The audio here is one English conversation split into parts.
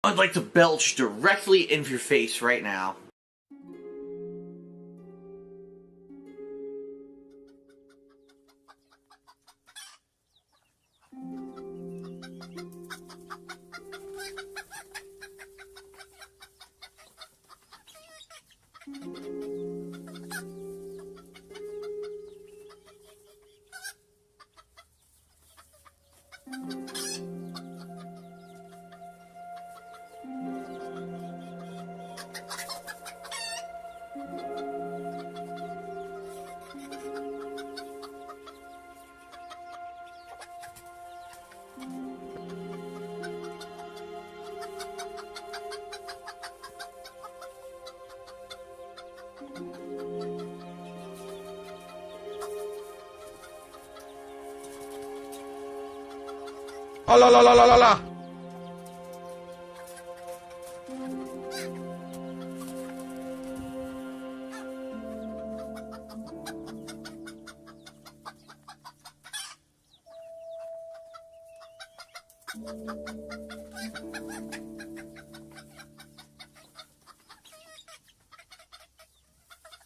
I'd like to belch directly into your face right now. Oh, la la la la la la.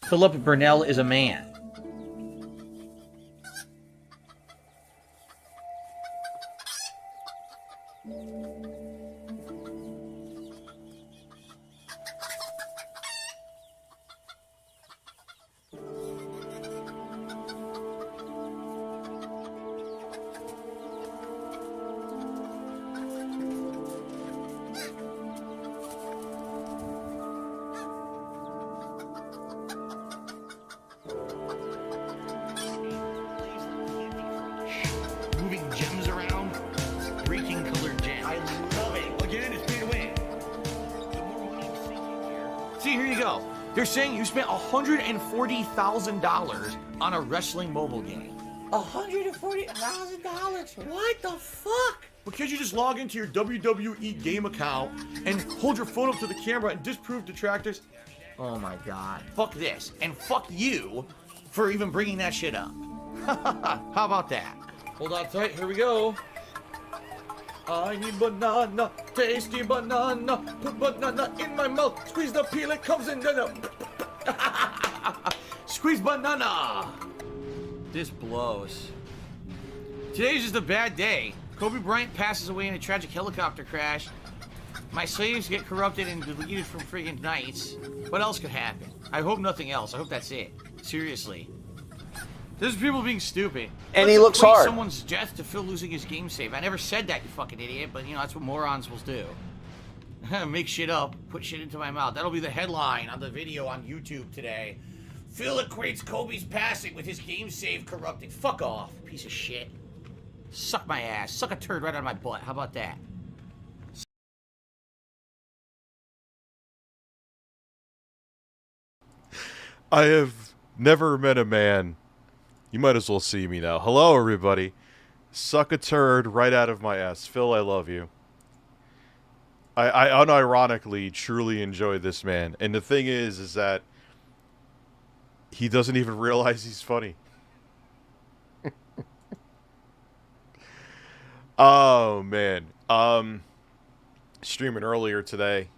Philip Burnell is a man. Moving gems around, breaking colored gems. I love it. Again, it's pay to win. The more money I'm seeing here. See, here you go. They're saying you spent $140,000 on a wrestling mobile game. $140,000? What the fuck? Well, can't you just log into your WWE game account and hold your phone up to the camera and disprove detractors? Oh my god. Fuck this. And fuck you for even bringing that shit up. How about that? Hold on tight, here we go. I need banana, tasty banana. Put banana in my mouth. Squeeze the peel, it comes in. Squeeze banana. This blows. Today's just a bad day. Kobe Bryant passes away in a tragic helicopter crash. My slaves get corrupted and deleted from friggin' Knights. What else could happen? I hope nothing else. I hope that's it. Seriously. This is people being stupid. And Let's he looks equate hard. Someone's death to Phil losing his game save. I never said that, you fucking idiot, but you know, that's what morons will do. Make shit up, put shit into my mouth. That'll be the headline on the video on YouTube today. Phil equates Kobe's passing with his game save corrupting. Fuck off, piece of shit. Suck my ass. Suck a turd right out of my butt. How about that? I have never met a man. You might as well see me now. Hello, everybody. Suck a turd right out of my ass. Phil, I love you. I unironically truly enjoy this man. And the thing is that he doesn't even realize he's funny. Oh, man. Streaming earlier today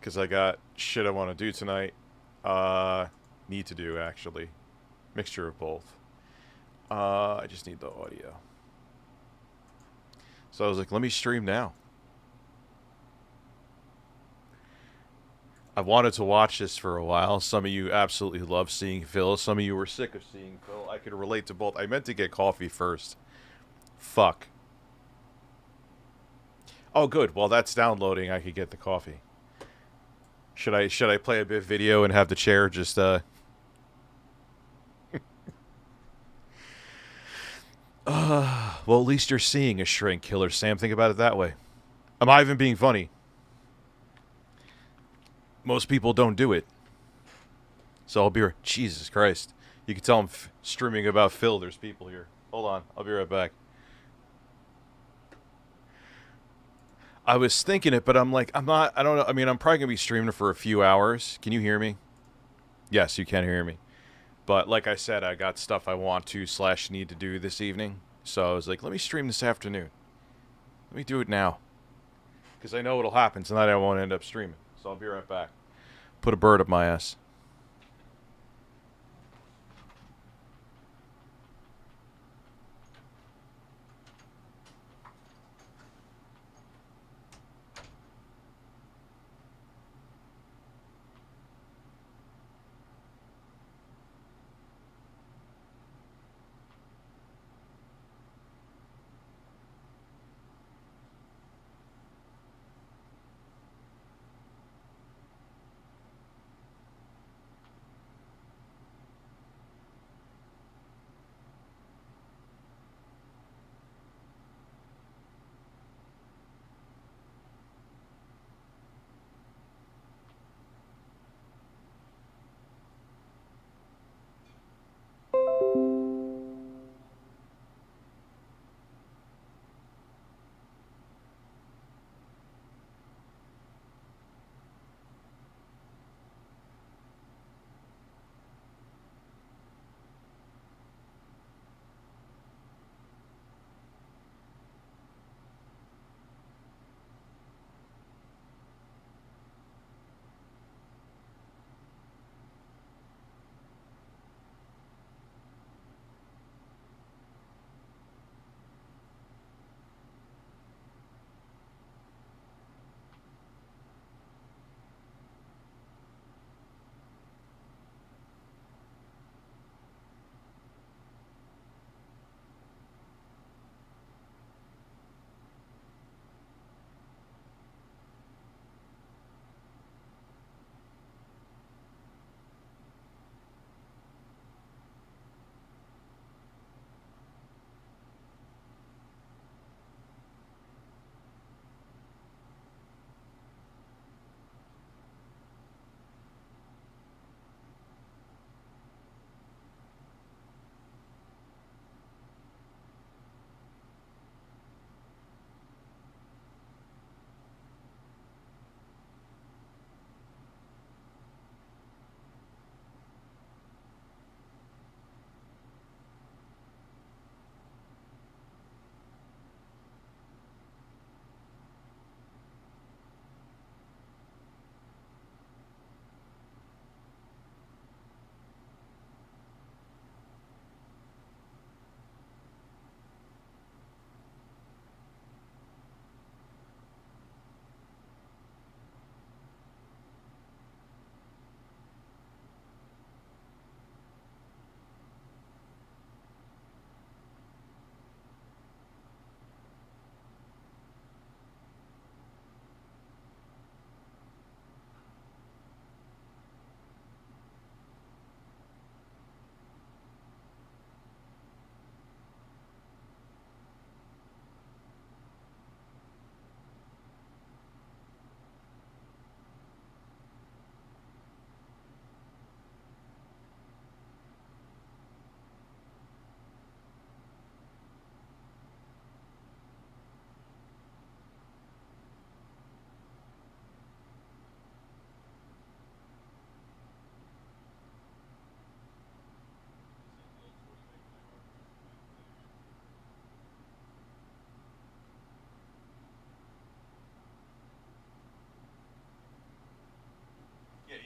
because I got shit I want to do tonight. Need to do, actually. Mixture of both. I just need the audio. So I was like, let me stream now. I wanted to watch this for a while. Some of you absolutely love seeing Phil. Some of you were sick of seeing Phil. I could relate to both. I meant to get coffee first. Fuck. Oh, good. While that's downloading, I could get the coffee. Should I play a bit of video and have the chair just well, at least you're seeing a shrink killer, Sam. Think about it that way. Am I even being funny? Most people don't do it. So I'll be right... Jesus Christ. You can tell I'm streaming about Phil. There's people here. Hold on. I'll be right back. I was thinking it, but I'm like, I'm not... I don't know. I mean, I'm probably going to be streaming for a few hours. Can you hear me? Yes, you can hear me. But like I said, I got stuff I want to / need to do this evening. So I was like, let me stream this afternoon. Let me do it now. Because I know what'll happen tonight. I won't end up streaming. So I'll be right back. Put a bird up my ass.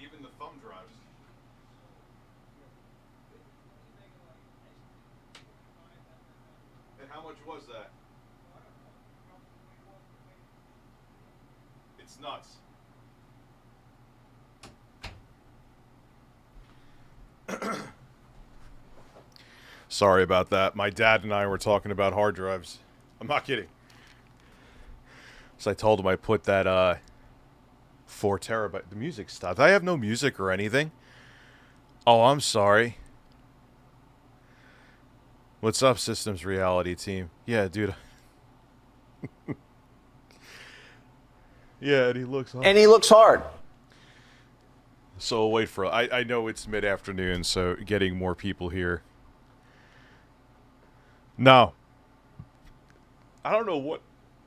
Even the thumb drives. And how much was that? It's nuts. Sorry about that. My dad and I were talking about hard drives. I'm not kidding. So I told him I put that 4 terabyte. The music stopped. I have no music or anything. Oh, I'm sorry. What's up, Systems Reality Team? Yeah, dude. Yeah, and he looks hard. And he looks hard. So we'll wait for... I know it's mid-afternoon, so getting more people here. No. I don't know what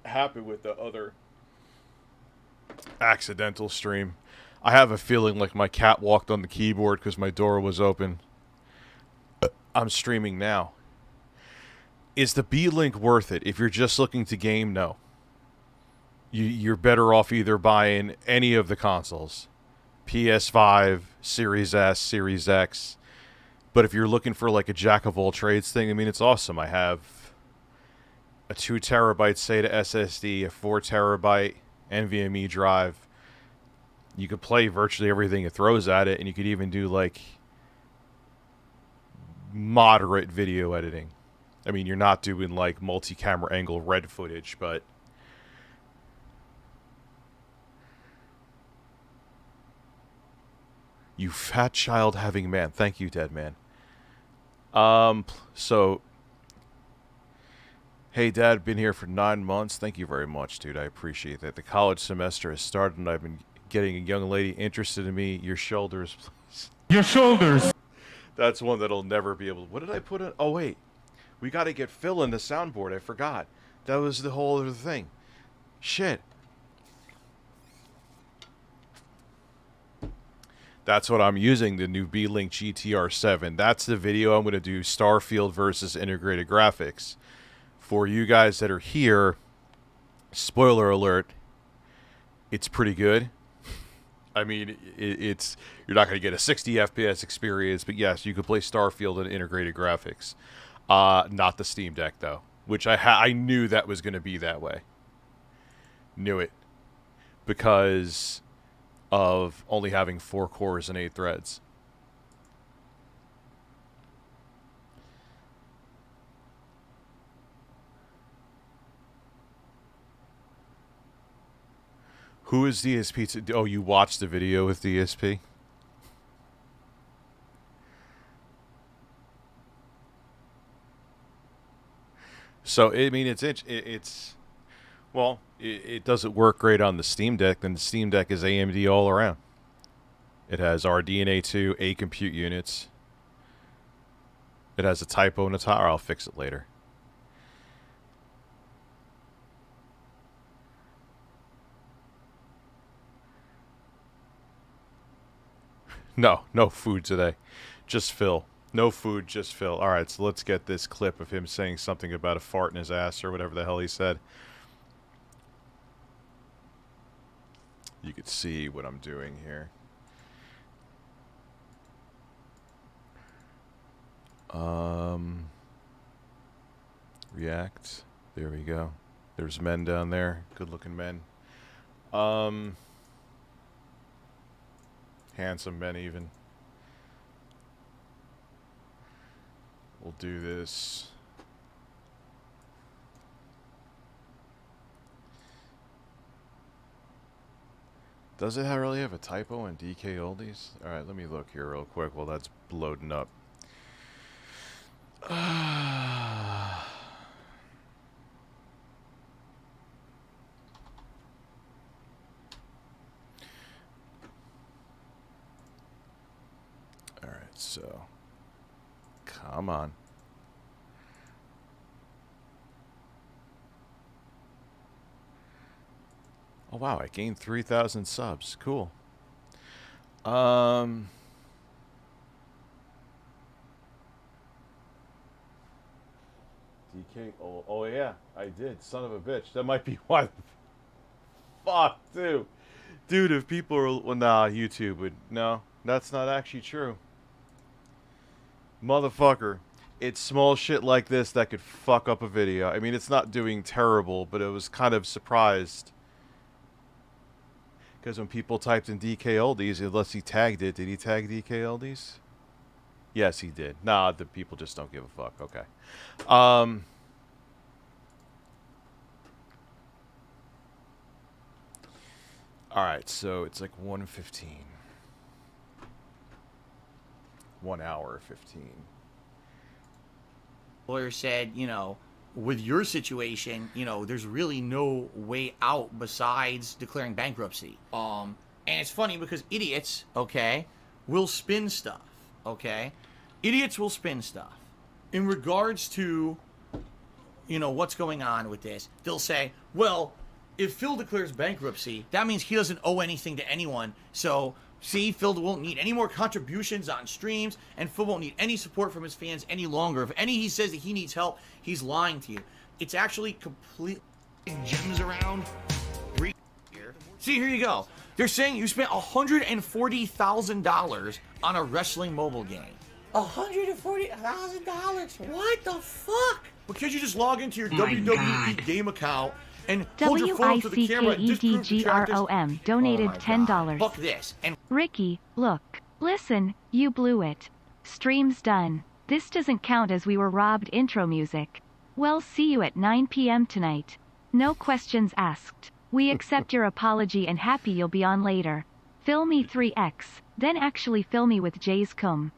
happened with the other accidental stream. I have a feeling like my cat walked on the keyboard because my door was open. I'm streaming now. Is the B-Link worth it? If you're just looking to game, no. you're better off either buying any of the consoles. PS5, Series S, Series X. But if you're looking for like a jack of all trades thing, I mean, it's awesome. I have a 2 terabyte SATA SSD, a 4 terabyte NVMe drive. You could play virtually everything it throws at it, and you could even do like moderate video editing. I mean, you're not doing like multi-camera angle red footage, but you fat child having man. Thank you, dead man. So, hey, Dad, been here for 9 months. Thank you very much, dude. I appreciate that. The college semester has started, and I've been getting a young lady interested in me. Your shoulders, please. Your shoulders. That's one that'll never be able to... What did I put in? Oh, wait. We got to get Phil in the soundboard. I forgot. That was the whole other thing. Shit. That's what I'm using, the new B-Link GTR7. That's the video I'm going to do, Starfield versus integrated graphics. For you guys that are here, spoiler alert, it's pretty good. I mean, it's you're not going to get a 60 FPS experience, but yes, you could play Starfield in integrated graphics. Not the Steam Deck, though, which I knew that was going to be that way. Knew it. Because of only having 4 cores and 8 threads. Who is DSP? Oh, you watched the video with DSP? So, I mean, it's well, it doesn't work great on the Steam Deck, then the Steam Deck is AMD all around. It has RDNA 2, 8 compute units. It has a typo in the top. I'll fix it later. No food today. Just Phil. No food, just Phil. Alright, so let's get this clip of him saying something about a fart in his ass or whatever the hell he said. You could see what I'm doing here. React. There we go. There's men down there. Good looking men. Handsome men even. We'll do this. Does it really have a typo in DK Oldies? Alright, let me look here real quick while that's loading up. Alright, so come on. Oh wow, I gained 3,000 subs. Cool. DK, oh yeah, I did. Son of a bitch. That might be why. Fuck, dude. Dude, if people are... Well, nah, YouTube would... No, that's not actually true. Motherfucker. It's small shit like this that could fuck up a video. I mean, it's not doing terrible, but it was kind of surprised. Because when people typed in DK Oldies, unless he tagged it, did he tag DK Oldies? Yes, he did. Nah, the people just don't give a fuck. Okay. Alright, so it's like 1:15. 1 hour 15. Lawyer said, you know, with your situation, you know, there's really no way out besides declaring bankruptcy. And it's funny because idiots, okay, will spin stuff, okay? Idiots will spin stuff. In regards to, you know, what's going on with this, they'll say, well, if Phil declares bankruptcy, that means he doesn't owe anything to anyone. So, see, Phil won't need any more contributions on streams, and Phil won't need any support from his fans any longer. If he says that he needs help, he's lying to you. It's actually completely gems around. See, here you go. They're saying you spent $140,000 on a wrestling mobile game. $140,000? What the fuck? Because you just log into your Oh my WWE God. game account and hold your phone up to the camera and disprove the characters. WICKEDGROM donated Oh my $10. Fuck this. And Ricky, look. Listen, you blew it. Stream's done. This doesn't count as we were robbed intro music. Well, see you at 9 p.m. tonight. No questions asked. We accept your apology and happy you'll be on later. Fill me 3x, then actually fill me with Jay's cum.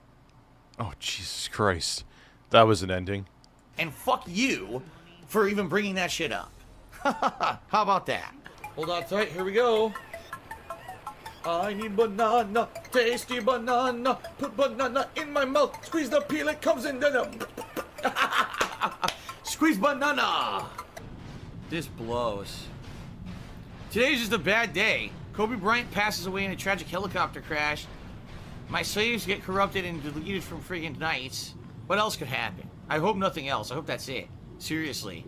Oh, Jesus Christ. That was an ending. and fuck you for even bringing that shit up. How about that? Hold on tight, here we go. I need banana, tasty banana. Put banana in my mouth, squeeze the peel, it comes in then. Squeeze banana! This blows. Today's just a bad day. Kobe Bryant passes away in a tragic helicopter crash. My slaves get corrupted and deleted from friggin' nights. What else could happen? I hope nothing else. I hope that's it. Seriously.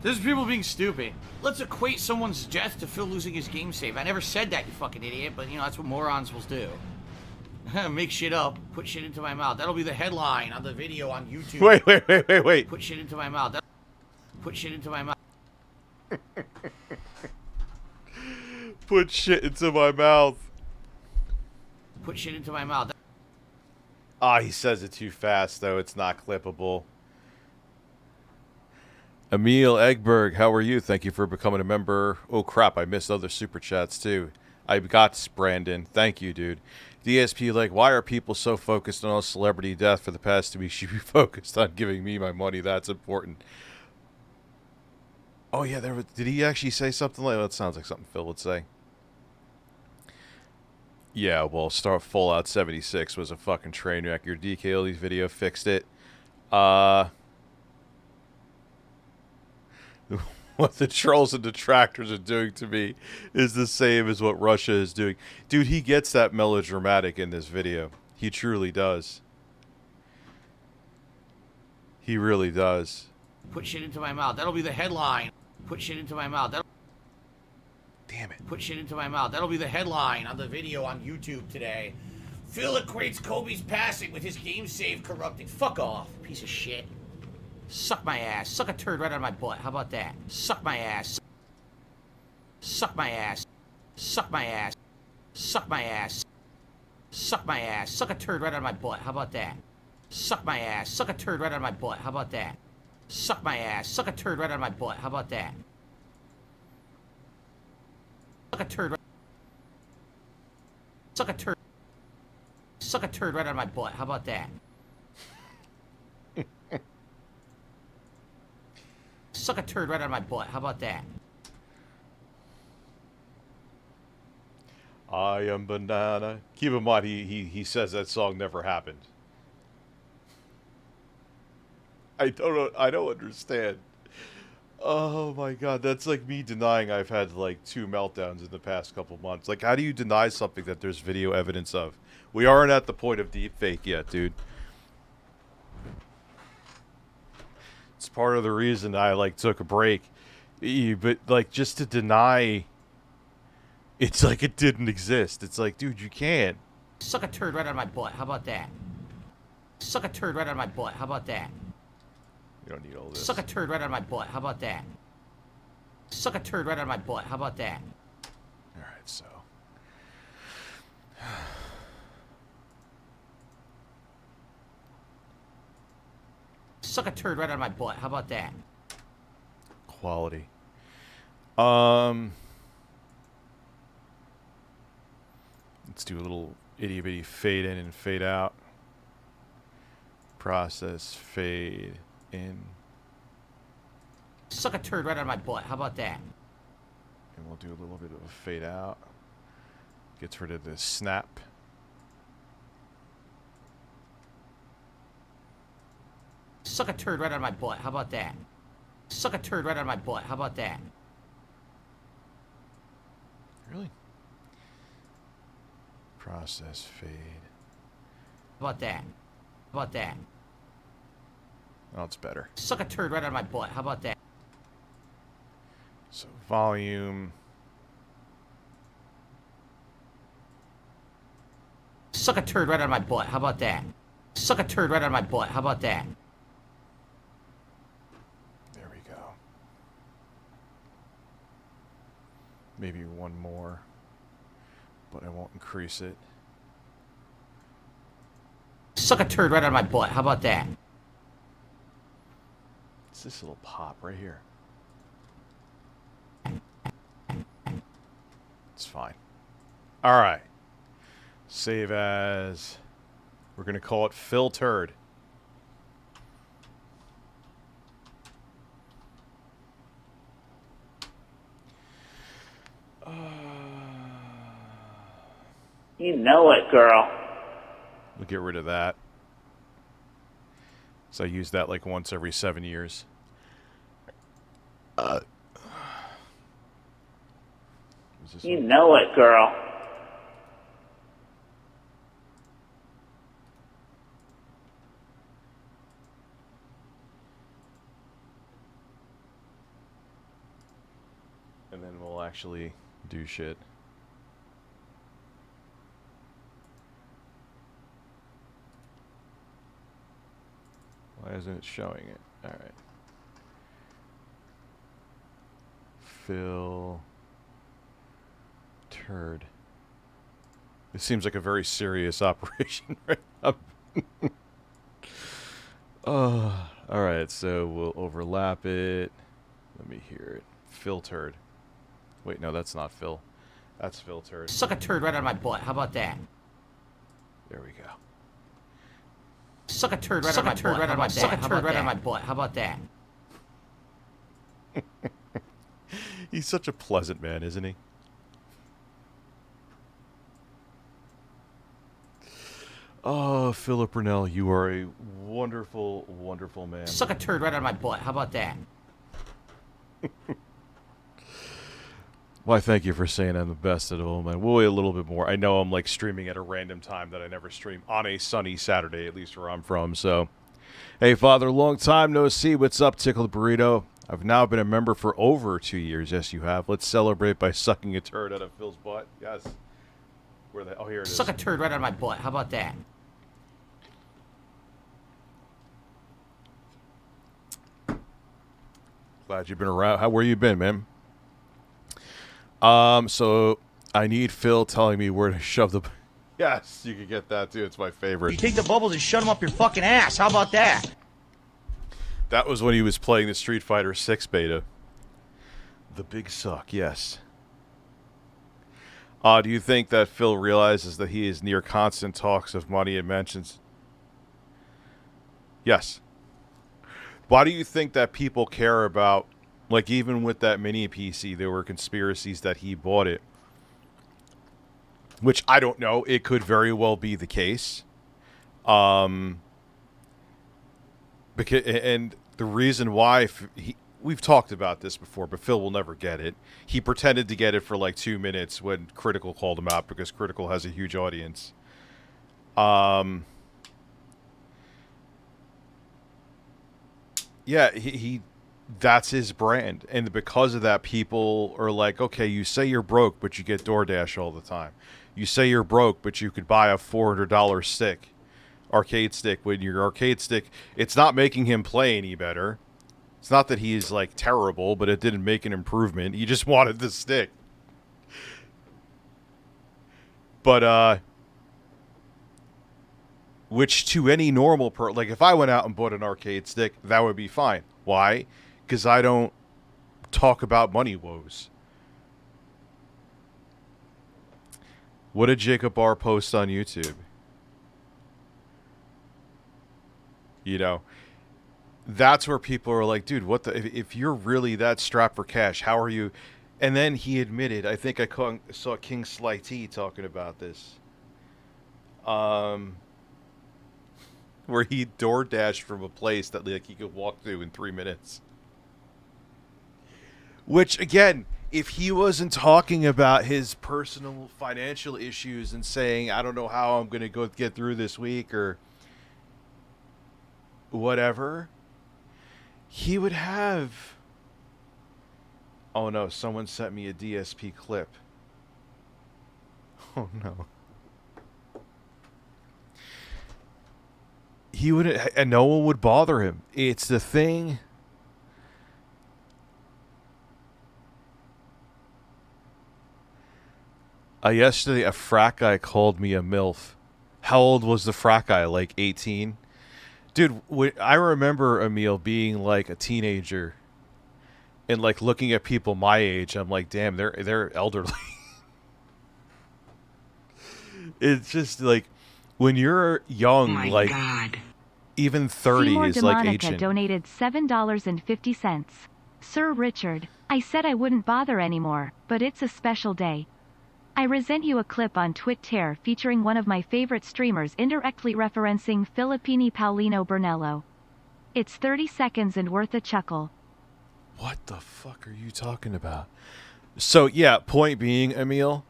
This is people being stupid. Let's equate someone's death to Phil losing his game save. I never said that, you fucking idiot, but you know, that's what morons will do. Make shit up, put shit into my mouth. That'll be the headline on the video on YouTube. Wait. Put shit into my mouth. Put shit into my mouth. Put shit into my mouth. Put shit into my mouth. Ah, he says it too fast, though. It's not clippable. Emil Egberg, how are you? Thank you for becoming a member. Oh, crap. I missed other super chats, too. I got Brandon. Thank you, dude. DSP, like, why are people so focused on all celebrity death for the past 2 weeks? You should be focused on giving me my money. That's important. Oh, yeah. Did he actually say something like that? That sounds like something Phil would say. Yeah, well, Fallout 76 was a fucking train wreck. Your DK Oldies video fixed it. What the trolls and detractors are doing to me is the same as what Russia is doing. Dude, he gets that melodramatic in this video. He truly does. He really does. Put shit into my mouth. That'll be the headline. Put shit into my mouth. Damn it. Put shit into my mouth. That'll be the headline on the video on YouTube today. Phil equates Kobe's passing with his game save corrupting. Fuck off, piece of shit. Suck my ass. Suck a turd right out of my butt. How about that? Suck my ass. Suck my ass. Suck my ass. Suck my ass. Suck my ass. Suck a turd right out of my butt. How about that? Suck my ass. Suck a turd right out of my butt. How about that? Suck my ass. Suck a turd right out of my butt. How about that? Suck a turd. Suck a turd. Suck a turd right out of my butt. How about that? Suck a turd right out of my butt. How about that? I am banana. Keep in mind, he says that song never happened. I don't understand. Oh my god, that's like me denying I've had like 2 meltdowns in the past couple months. Like, how do you deny something that there's video evidence of? We aren't at the point of deepfake yet, dude. It's part of the reason I like took a break. But like, just to deny, it's like it didn't exist. It's like, dude, you can't. Suck a turd right out of my butt. How about that? Suck a turd right out of my butt. How about that? You don't need all this. Suck a turd right out of my butt. How about that? Suck a turd right out of my butt. How about that? Alright, so. Suck a turd right out of my butt. How about that? Quality. Let's do a little itty bitty fade in and fade out. Process fade in. Suck a turd right out of my butt. How about that? And we'll do a little bit of a fade out. Gets rid of the snap. Suck a turd right out of my butt. How about that? Suck a turd right out of my butt. How about that? Really? Process fade. How about that? How about that? Oh, it's better. Suck a turd right out of my butt. How about that? So volume. Suck a turd right out of my butt. How about that? Suck a turd right out of my butt. How about that? There we go. Maybe one more, but I won't increase it. Suck a turd right out of my butt. How about that? It's this little pop right here. It's fine. All right. Save as. We're going to call it Phil Turd. You know it, girl. We'll get rid of that. So I use that like once every 7 years. You know it, girl. And then we'll actually do shit. Why isn't it showing it? Alright. Phil Turd. This seems like a very serious operation right now. Alright, so we'll overlap it. Let me hear it. Phil Turd. Wait, no, that's not Phil. That's Phil Turd. Suck a turd right out of my butt. How about that? There we go. Suck a turd right out of my butt. Right out of my Suck a turd right out of my butt. How about that? He's such a pleasant man, isn't he? Oh, Philip Burnell, you are a wonderful, wonderful man. Suck a turd right out of my butt. How about that? Why, thank you for saying I'm the best at all, man. We'll wait a little bit more. I know I'm like streaming at a random time that I never stream on a sunny Saturday, at least where I'm from. So, hey, Father, long time no see. What's up, Tickle the Burrito? I've now been a member for over 2 years. Yes, you have. Let's celebrate by sucking a turd out of Phil's butt. Yes. Where the? Oh, here it is. Suck a turd right out of my butt. How about that? Glad you've been around. Where you been, man? So I need Phil telling me where to shove the. Yes, you can get that too. It's my favorite. You take the bubbles and shut them up your fucking ass. How about that? That was when he was playing the Street Fighter 6 beta. The big suck, yes. Do you think that Phil realizes that he is near constant talks of money and mentions? Yes. Why do you think that people care about, like even with that mini PC, there were conspiracies that he bought it? Which I don't know. It could very well be the case. Because, and the reason why we've talked about this before, but Phil will never get it. He pretended to get it for like 2 minutes when Critical called him out because Critical has a huge audience. Yeah, he that's his brand. And because of that, people are like, okay, you say you're broke, but you get DoorDash all the time. You say you're broke, but you could buy a $400 stick, arcade stick. When your arcade stick, it's not making him play any better. It's not that he's like terrible, but it didn't make an improvement. He just wanted the stick. But, which to any normal person, like if I went out and bought an arcade stick, that would be fine. Why? Because I don't talk about money woes. What did Jacob R post on YouTube? You know, that's where people are like, dude, what the, if you're really that strapped for cash, how are you? And then he admitted, I think I saw King Sly T talking about this. Where he door dashed from a place that like he could walk to in 3 minutes. Which, again, if he wasn't talking about his personal financial issues and saying, I don't know how I'm going to go get through this week or whatever, he would have... Oh no, someone sent me a DSP clip. Oh no. he wouldn't, and no one would bother him. It's the thing. Yesterday, a frat guy called me a MILF. How old was the frat guy? Like 18? Dude, I remember, Emil, being like a teenager and like looking at people my age. I'm like, damn, they're elderly. It's just like when you're young, like even 30 Seymour is like Demonica ancient. donated $7.50. Sir Richard, I said I wouldn't bother anymore, but it's a special day. I resent you a clip on Twitter featuring one of my favorite streamers indirectly referencing Filippini Paulino Burnell. It's 30 seconds and worth a chuckle. What the fuck are you talking about? So yeah, point being, Emil,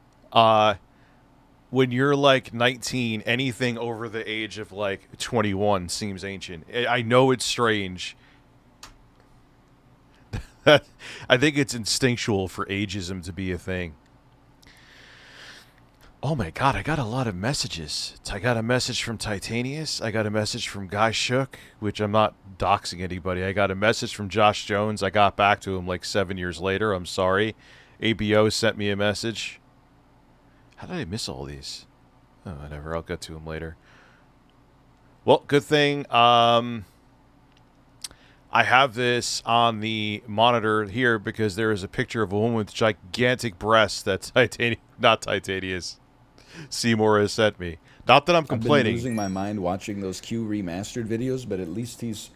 when you're like 19, anything over the age of like 21 seems ancient. I know it's strange. I think it's instinctual for ageism to be a thing. Oh my god, I got a lot of messages. I got a message from Titanius. I got a message from Guy Shook, which I'm not doxing anybody. I got a message from Josh Jones. I got back to him like 7 years later. I'm sorry. ABO sent me a message. How did I miss all these? Oh, whatever. I'll get to him later. Well, good thing. I have this on the monitor here because there is a picture of a woman with gigantic breasts that not Titanius. Seymour has sent me. Not that I'm complaining. I've been losing my mind watching those Q remastered videos, but at least he's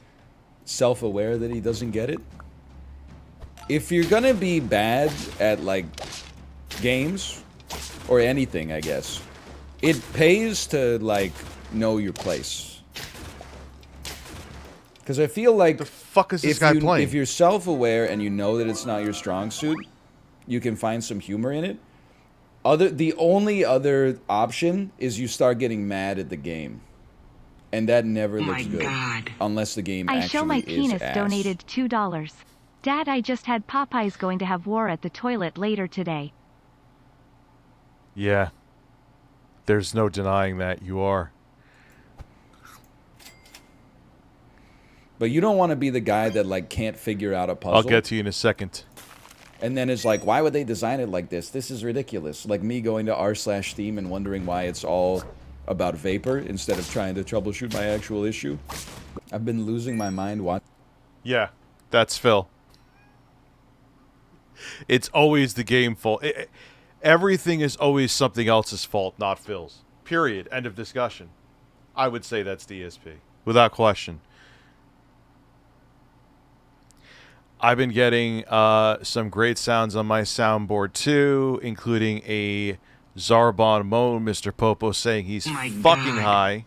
self-aware that he doesn't get it. If you're gonna be bad at like games or anything, I guess, it pays to like know your place. Because I feel like the fuck is this guy playing? If you're self-aware and you know that it's not your strong suit, you can find some humor in it. The only other option is you start getting mad at the game, and that never looks good unless the game I actually show my is penis ass. donated $2. Dad, I just had Popeyes going to have war at the toilet later today. Yeah. There's no denying that you are. But you don't want to be the guy that like can't figure out a puzzle. I'll get to you in a second. And then it's like, why would they design it like this? This is ridiculous. Like me going to r/Steam and wondering why it's all about vapor instead of trying to troubleshoot my actual issue. I've been losing my mind watching. Yeah, that's Phil. It's always the game fault. Everything is always something else's fault, not Phil's. Period. End of discussion. I would say that's DSP. Without question. I've been getting some great sounds on my soundboard too, including a Zarbon moan, Mr. Popo saying he's fucking high.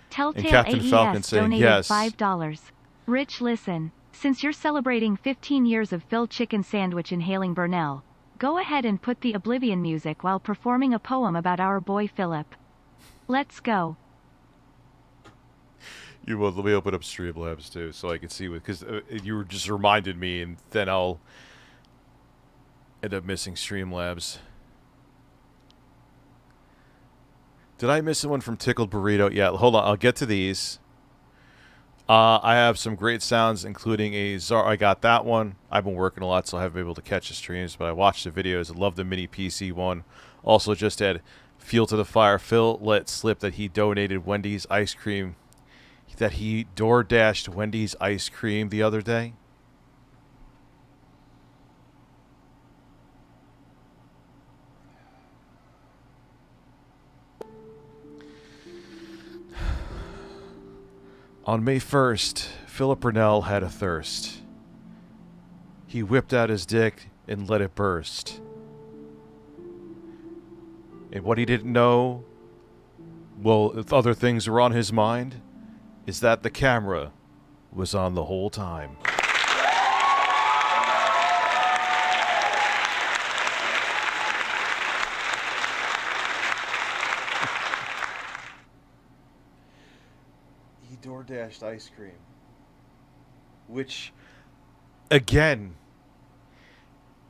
Telltale and Captain AES Falcon saying donated yes. $5. Rich, listen. Since you're celebrating 15 years of Phil Chicken Sandwich inhaling Burnell, go ahead and put the Oblivion music while performing a poem about our boy Philip. Let's go. You will. Let me open up StreamLabs too, so I can see what. Because you were just reminded me, and then I'll end up missing StreamLabs. Did I miss one from Tickled Burrito? Yeah. Hold on. I'll get to these. I have some great sounds, including a Zar. I got that one. I've been working a lot, so I haven't been able to catch the streams, but I watched the videos. I love the mini PC one. Also, just had Fuel to the Fire. Phil let slip that he donated Wendy's ice cream. That he door-dashed Wendy's ice cream the other day. On May 1st, Philip Burnell had a thirst. He whipped out his dick and let it burst. And what he didn't know, well, if other things were on his mind, is that the camera was on the whole time. He door-dashed ice cream. Which, again,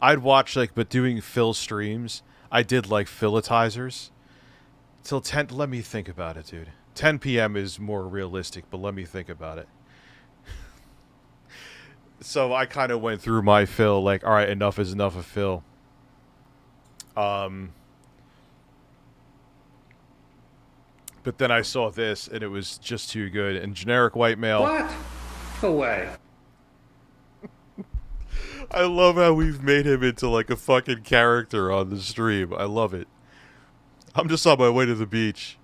I'd watch, like, but doing Phil streams, I did, like, Philitizers. Till 10, let me think about it, dude. 10 p.m. is more realistic, but let me think about it. So I kind of went through my Phil, like, all right, enough is enough of Phil. But then I saw this, and it was just too good. And generic white male. What? No way. I love how we've made him into, like, a fucking character on the stream. I love it. I'm just on my way to the beach.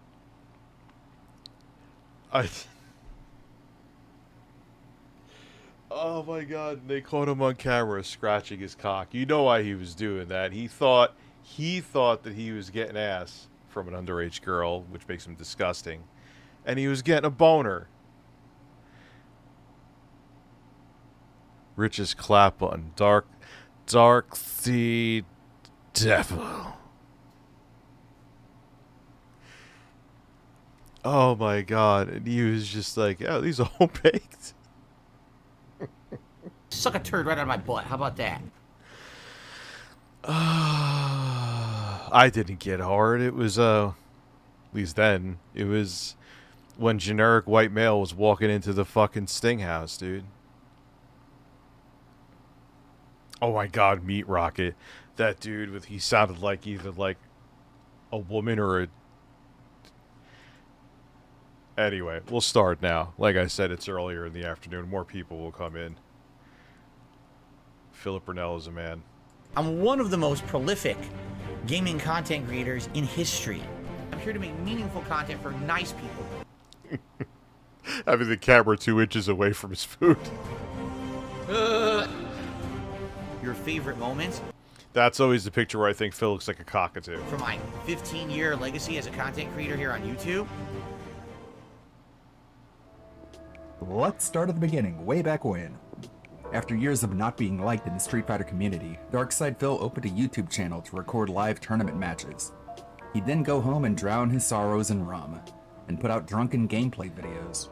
Oh my god, they caught him on camera scratching his cock. You know why he was doing that. He thought that he was getting ass from an underage girl, which makes him disgusting. And he was getting a boner. Rich's clap button. Dark Sea Devil. Oh my god. And he was just like, yeah, these are all baked. Suck a turd right out of my butt. How about that? I didn't get hard. It was, at least then, it was when generic white male was walking into the fucking Sting house, dude. Oh my god, Meat Rocket. That dude, he sounded like either, like, a woman or a... Anyway, we'll start now. Like I said, it's earlier in the afternoon. More people will come in. Philip Burnell is a man. I'm one of the most prolific gaming content creators in history. I'm here to make meaningful content for nice people. Having the camera 2 inches away from his food. Your favorite moments? That's always the picture where I think Phil looks like a cockatoo. For my 15-year legacy as a content creator here on YouTube? Let's start at the beginning, way back when. After years of not being liked in the Street Fighter community, Darkside Phil opened a YouTube channel to record live tournament matches. He'd then go home and drown his sorrows in rum, and put out drunken gameplay videos.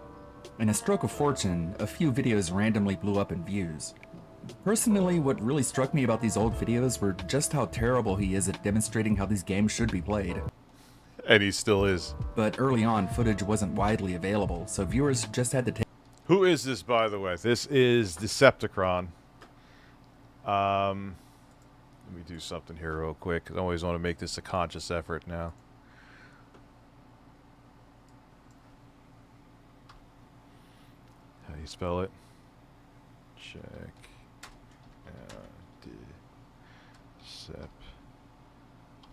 In a stroke of fortune, a few videos randomly blew up in views. Personally, what really struck me about these old videos were just how terrible he is at demonstrating how these games should be played. And he still is. But early on, footage wasn't widely available, so viewers just had to take... Who is this, by the way? This is Decepticron. Let me do something here real quick, 'cause I always want to make this a conscious effort now. How do you spell it? Check.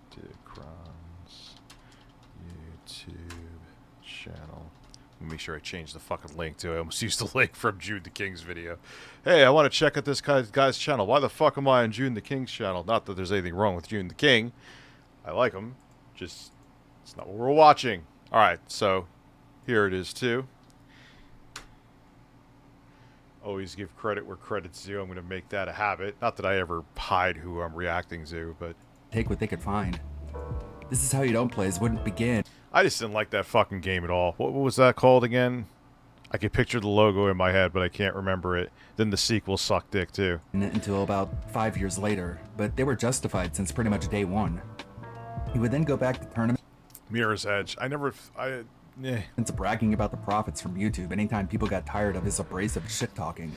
Decepticron's YouTube channel. Make sure I change the fucking link to it. I almost used the link from June the King's video. Hey, I want to check out this guy's channel. Why the fuck am I on June the King's channel? Not that there's anything wrong with June the King. I like him. Just, it's not what we're watching. Alright, so, here it is too. Always give credit where credit's due. I'm going to make that a habit. Not that I ever hide who I'm reacting to, but... Take what they could find. This is how you don't plays wouldn't begin. I just didn't like that fucking game at all. What was that called again? I could picture the logo in my head, but I can't remember it. Then the sequel sucked dick, too. Until about 5 years later, but they were justified since pretty much day one. He would then go back to tournament... Mirror's Edge. Into bragging about the profits from YouTube anytime people got tired of his abrasive shit-talking,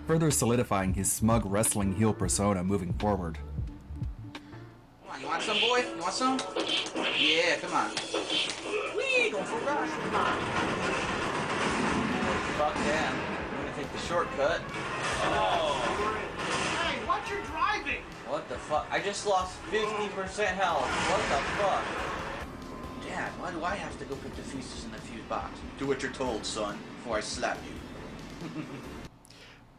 further solidifying his smug wrestling heel persona moving forward. Come on, you want some, boy? You want some? Yeah, come on. Whee! Don't rush. Come on. Fuck yeah. I'm gonna take the shortcut. Oh. Hey, watch your driving! What the fuck? I just lost 50% health. What the fuck? Dad, why do I have to go put the fuses in the fuse box? Do what you're told, son, before I slap you.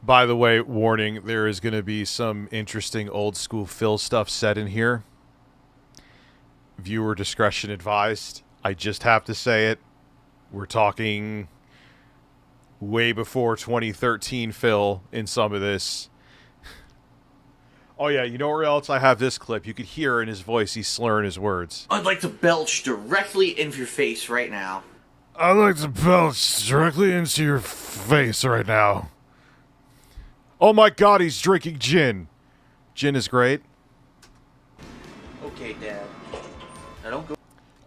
By the way, warning, there is going to be some interesting old school Phil stuff said in here. Viewer discretion advised. I just have to say it. We're talking way before 2013 Phil in some of this. Oh yeah, you know where else I have this clip? You could hear in his voice he's slurring his words. I'd like to belch directly into your face right now. I'd like to belch directly into your face right now. Oh my god, he's drinking gin. Jin is great. Okay, Dad. Now don't go.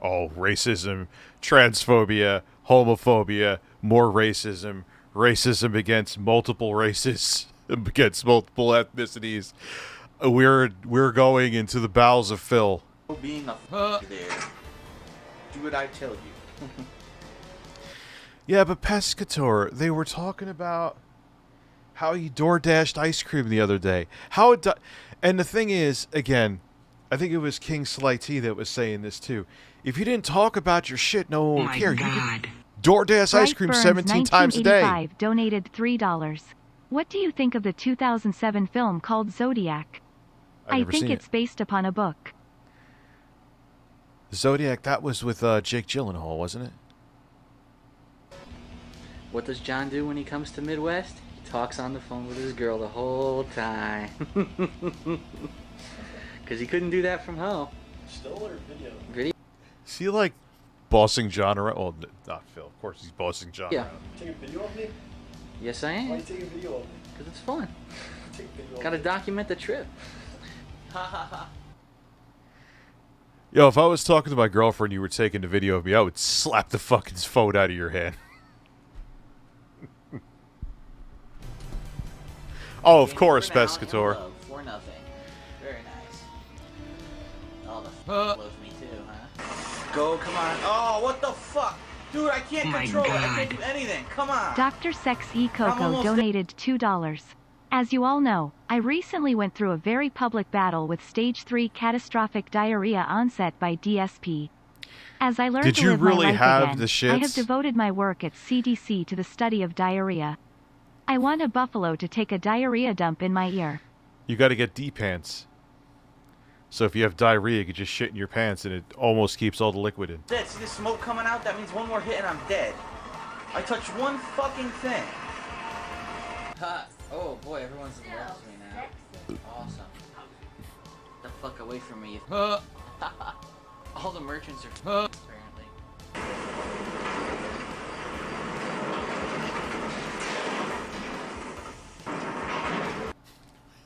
Oh, racism, transphobia, homophobia, more racism, racism against multiple races, against multiple ethnicities. We're going into the bowels of Phil. Being a there. Do what I tell you. Yeah, but Pescator, they were talking about how he door-dashed ice cream the other day. And the thing is, again, I think it was King Sly T that was saying this too. If you didn't talk about your shit, no one would care. You could door-dash ice cream 17 times a day. Donated $3. What do you think of the 2007 film called Zodiac? I think it's based upon a book. Zodiac, that was with Jake Gyllenhaal, wasn't it? What does John do when he comes to Midwest? He talks on the phone with his girl the whole time. Because he couldn't do that from home. Still or video? Video. Is he like bossing John around? Well, not Phil. Of course he's bossing John around. Take a video of me? Yes, I am. Why are you taking a video of me? Because it's fun. Take a video Gotta document the trip. Yo, if I was talking to my girlfriend and you were taking a video of me, I would slap the fucking phone out of your hand. Oh, of course, Pescator. For nothing. Very nice. Oh, the loves me too, huh? Go, come on. Oh, what the fuck? Dude, I can't control it. I can't do anything. Come on. Dr. Sex E. Coco donated $2. As you all know, I recently went through a very public battle with Stage 3 catastrophic diarrhea onset by DSP. As I learned to live my life again, I have devoted my work at CDC to the study of diarrhea. I want a buffalo to take a diarrhea dump in my ear. You gotta get D-pants. So if you have diarrhea, you can just shit in your pants and it almost keeps all the liquid in. Dead. See the smoke coming out? That means one more hit and I'm dead. I touched one fucking thing. Ha! Oh boy, everyone's in love with me now. Awesome. Get the fuck away from me. All the merchants are apparently.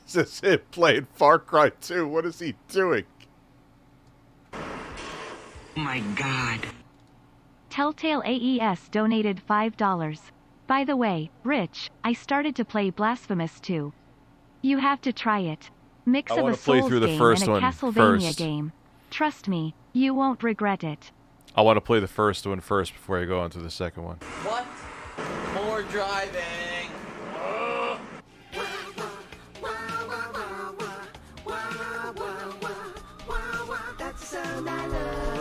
This is him playing Far Cry 2. What is he doing? Oh my god. Telltale AES donated $5. By the way, Rich, I started to play Blasphemous 2. You have to try it. Mix of a Souls game and a Castlevania game. Trust me, you won't regret it. I want to play the first one first before I go on to the second one. What? More driving.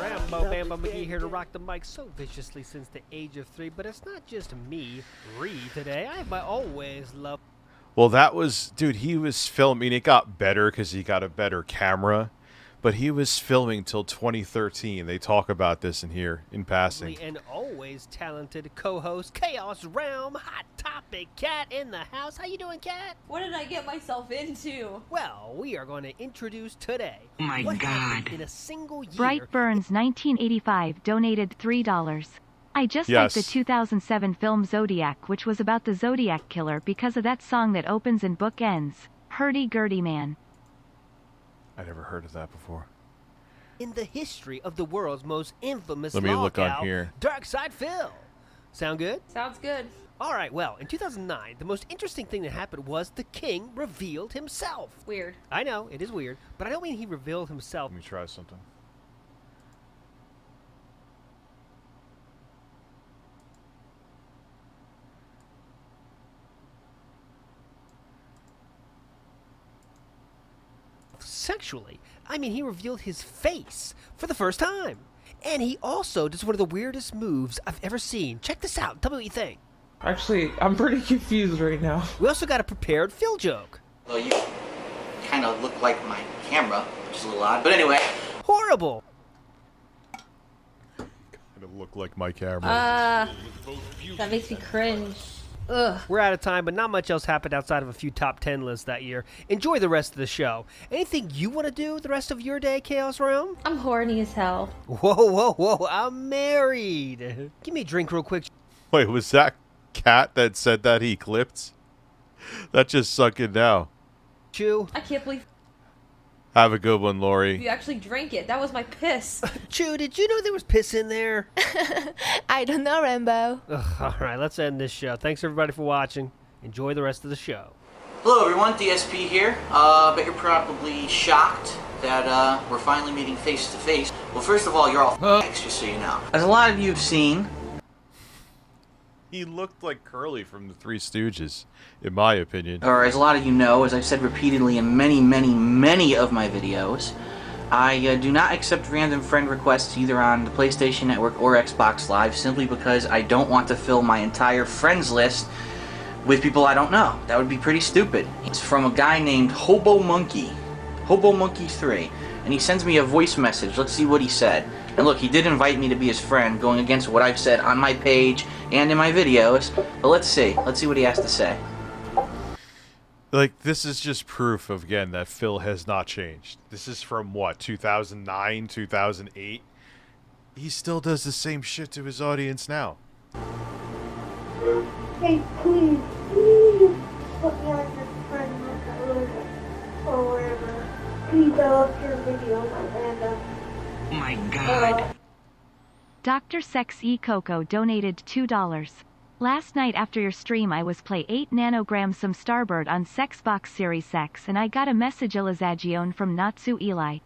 Rambo Bambo McGee here to rock the mic so viciously since the age of 3, but it's not just me, today. I have my always love. Well, that was, dude, he was filming. It got better because he got a better camera, but he was filming till 2013. They talk about this in here, in passing. And always talented co-host, Chaos Realm, Hot Topic, Cat in the house. How you doing, Cat? What did I get myself into? Well, we are going to introduce today. Oh my god. In a single year. Bright Burns 1985 donated $3. I just like the 2007 film Zodiac, which was about the Zodiac Killer because of that song that opens and bookends. Hurdy-gurdy man. I never heard of that before. In the history of the world's most infamous Let me look on here. Dark Side Phil. Sound good? Sounds good. All right, well, in 2009, the most interesting thing that happened was the king revealed himself. Weird. I know, it is weird, but I don't mean he revealed himself. Let me try something. Sexually. I mean, he revealed his face for the first time. And he also does one of the weirdest moves I've ever seen. Check this out. Tell me what you think. Actually, I'm pretty confused right now. We also got a prepared Phil joke. Well, you kind of look like my camera, which is a little odd. But anyway. Horrible. Kind of look like my camera. That makes me cringe. Ugh. We're out of time, but not much else happened outside of a few top 10 lists that year. Enjoy the rest of the show. Anything you want to do the rest of your day, Chaos Realm? I'm horny as hell. Whoa, whoa, whoa, I'm married. Give me a drink real quick. Wait, was that Cat that said that he clipped? That just sunk in now. Chew. I can't believe. Have a good one, Lori. You actually drank it. That was my piss. Chew, did you know there was piss in there? I don't know, Rambo. Ugh, all right, let's end this show. Thanks, everybody, for watching. Enjoy the rest of the show. Hello everyone, DSP here. Bet you're probably shocked that we're finally meeting face to face. Well, first of all, you're all f***ing, just so you know. As a lot of you have seen, He looked like Curly from the Three Stooges, in my opinion. or as a lot of you know, as I've said repeatedly in many of my videos, I do not accept random friend requests either on the PlayStation Network or Xbox Live simply because I don't want to fill my entire friends list with people I don't know. That would be pretty stupid. It's from a guy named Hobo Monkey 3, and he sends me a voice message. Let's see what he said. And look, he did invite me to be his friend, going against what I've said on my page and in my videos. But let's see what he has to say. Like, this is just proof of, again, that Phil has not changed. This is from, what, 2009, 2008? He still does the same shit to his audience now. Hey, please put me on your friend list or whatever. Please, I love your videos and Oh my god. Dr. Sex E Coco donated $2. Last night after your stream I was play 8 nanograms some Starbird on Sexbox Series Sex and I got a message Elizagion from Natsu Eli.